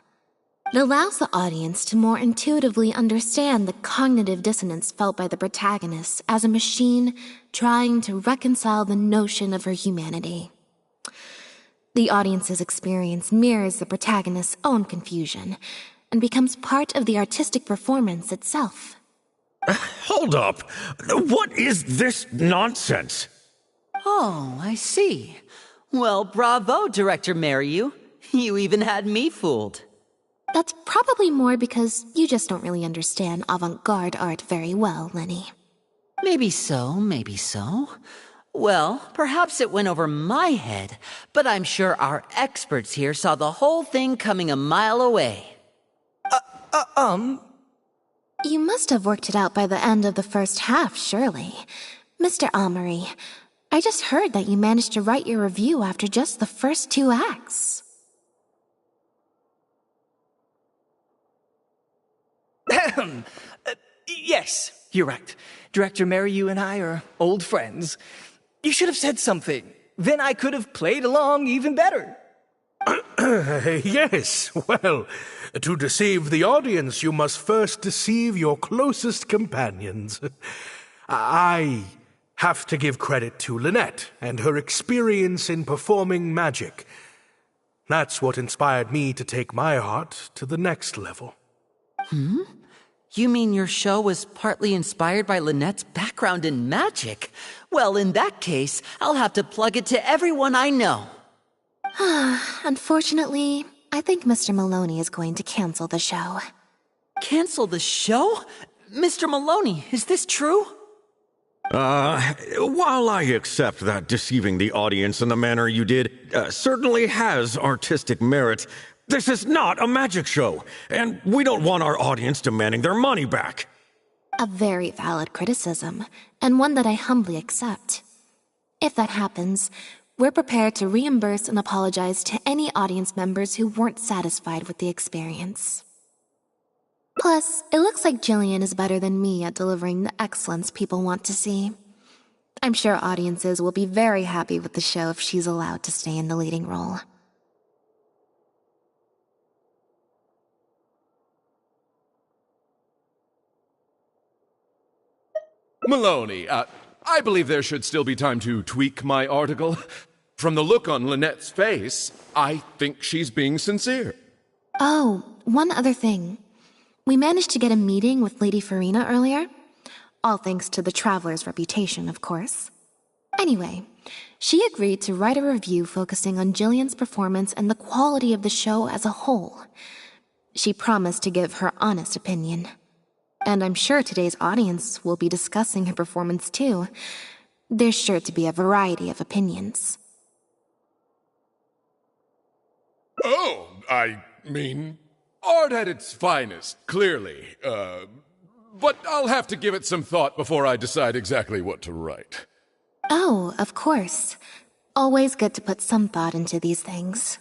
It allows the audience to more intuitively understand the cognitive dissonance felt by the protagonist as a machine trying to reconcile the notion of her humanity. The audience's experience mirrors the protagonist's own confusion and becomes part of the artistic performance itself. Hold up! What is this nonsense? Oh, I see. Well, bravo, Director Mariyu. You even had me fooled. That's probably more because you just don't really understand avant-garde art very well, Lenny. Maybe so, maybe so. Well, perhaps it went over my head, but I'm sure our experts here saw the whole thing coming a mile away. You must have worked it out by the end of the first half, surely. Mr. Amory, I just heard that you managed to write your review after just the first 2 acts. Yes, you're right. Director Mariyu and I are old friends. You should have said something. Then I could have played along even better. Yes, well, to deceive the audience, you must first deceive your closest companions. I have to give credit to Lynette and her experience in performing magic. That's what inspired me to take my art to the next level. You mean your show was partly inspired by Lynette's background in magic? Well, in that case, I'll have to plug it to everyone I know. Unfortunately, I think Mr. Maloney is going to cancel the show. Cancel the show? Mr. Maloney, is this true? While I accept that deceiving the audience in the manner you did certainly has artistic merit, this is not a magic show, and we don't want our audience demanding their money back. A very valid criticism, and one that I humbly accept. If that happens, we're prepared to reimburse and apologize to any audience members who weren't satisfied with the experience. Plus, it looks like Jillian is better than me at delivering the excellence people want to see. I'm sure audiences will be very happy with the show if she's allowed to stay in the leading role. Maloney, I believe there should still be time to tweak my article. From the look on Lynette's face, I think she's being sincere. Oh, one other thing. We managed to get a meeting with Lady Farina earlier. All thanks to the Traveler's reputation, of course. Anyway, she agreed to write a review focusing on Jillian's performance and the quality of the show as a whole. She promised to give her honest opinion. And I'm sure today's audience will be discussing her performance too. There's sure to be a variety of opinions. Oh, I mean, art at its finest, clearly. But I'll have to give it some thought before I decide exactly what to write. Oh, of course. Always good to put some thought into these things.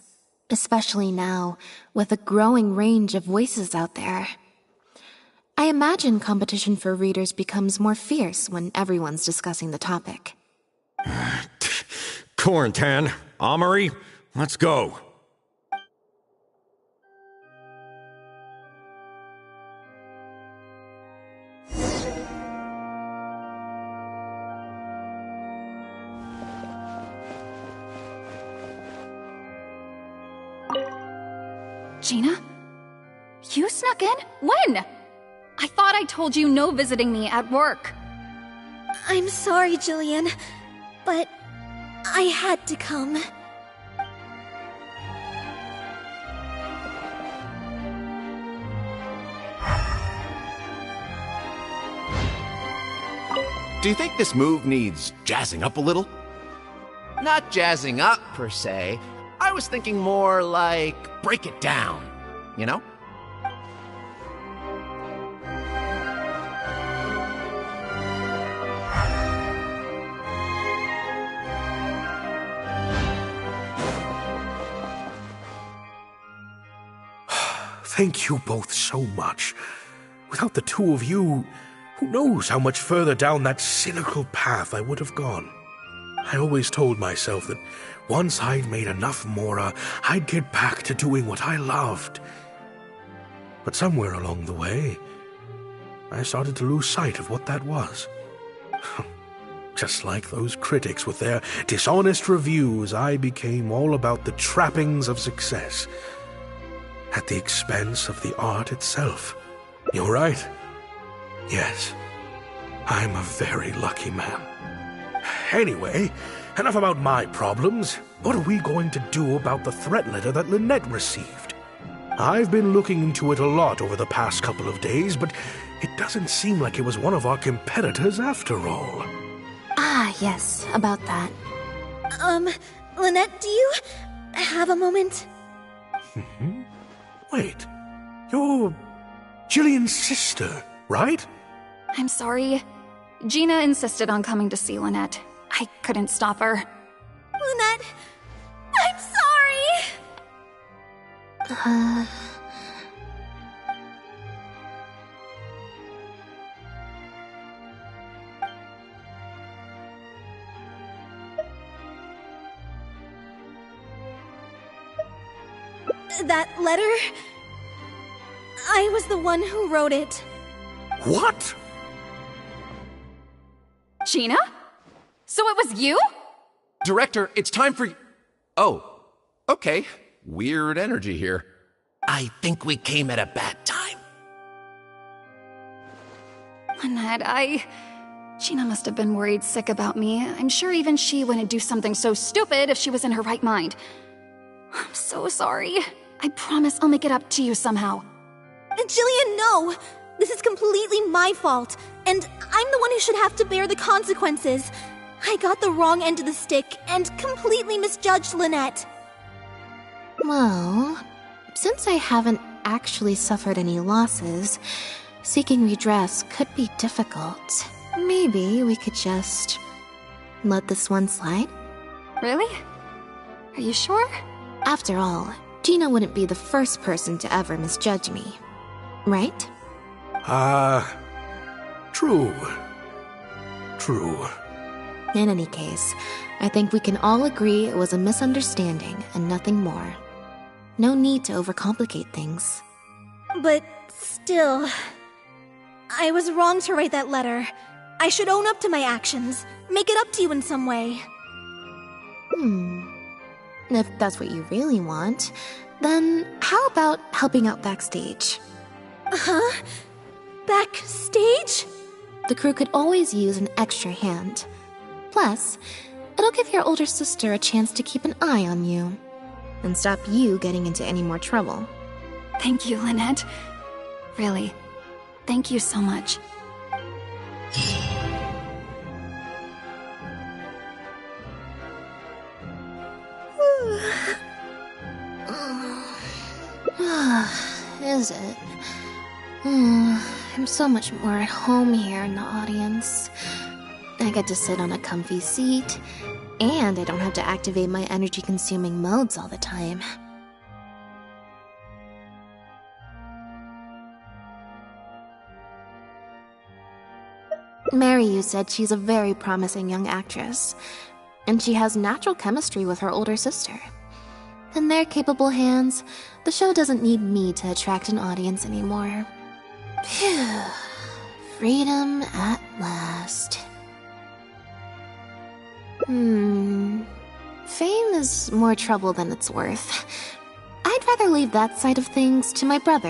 Especially now, with a growing range of voices out there. I imagine competition for readers becomes more fierce when everyone's discussing the topic. Corentin, Amory, let's go. Gina? You snuck in? When? I thought I told you no visiting me at work. I'm sorry, Jillian, but I had to come. Do you think this move needs jazzing up a little? Not jazzing up, per se. I was thinking more like break it down, you know? Thank you both so much. Without the two of you, who knows how much further down that cynical path I would have gone. I always told myself that once I'd made enough Mora, I'd get back to doing what I loved. But somewhere along the way, I started to lose sight of what that was. Just like those critics with their dishonest reviews, I became all about the trappings of success, at the expense of the art itself. You're right. Yes, I'm a very lucky man. Anyway, enough about my problems. What are we going to do about the threat letter that Lynette received? I've been looking into it a lot over the past couple of days, but it doesn't seem like it was one of our competitors after all. Ah, yes, about that. Lynette, do you have a moment? Wait, you're Jillian's sister, right? I'm sorry. Gina insisted on coming to see Lynette. I couldn't stop her. Lynette, I'm sorry! That letter? I was the one who wrote it. What? Gina? So it was you? Director, it's time for you. Oh, okay. Weird energy here. I think we came at a bad time. Lynette, Gina must have been worried sick about me. I'm sure even she wouldn't do something so stupid if she was in her right mind. I'm so sorry. I promise I'll make it up to you somehow. Jillian, no! This is completely my fault, and I'm the one who should have to bear the consequences. I got the wrong end of the stick and completely misjudged Lynette. Well, since I haven't actually suffered any losses, seeking redress could be difficult. Maybe we could just let this one slide? Really? Are you sure? After all, Gina wouldn't be the first person to ever misjudge me, right? True. True. In any case, I think we can all agree it was a misunderstanding and nothing more. No need to overcomplicate things. But still, I was wrong to write that letter. I should own up to my actions, make it up to you in some way. If that's what you really want, then how about helping out backstage? Huh? Backstage? The crew could always use an extra hand. Plus, it'll give your older sister a chance to keep an eye on you and stop you getting into any more trouble. Thank you, Lynette. Really, thank you so much. Is it? I'm so much more at home here in the audience. I get to sit on a comfy seat, and I don't have to activate my energy-consuming modes all the time. Mary said she's a very promising young actress, and she has natural chemistry with her older sister. In their capable hands, the show doesn't need me to attract an audience anymore. Phew. Freedom at last. Fame is more trouble than it's worth. I'd rather leave that side of things to my brother.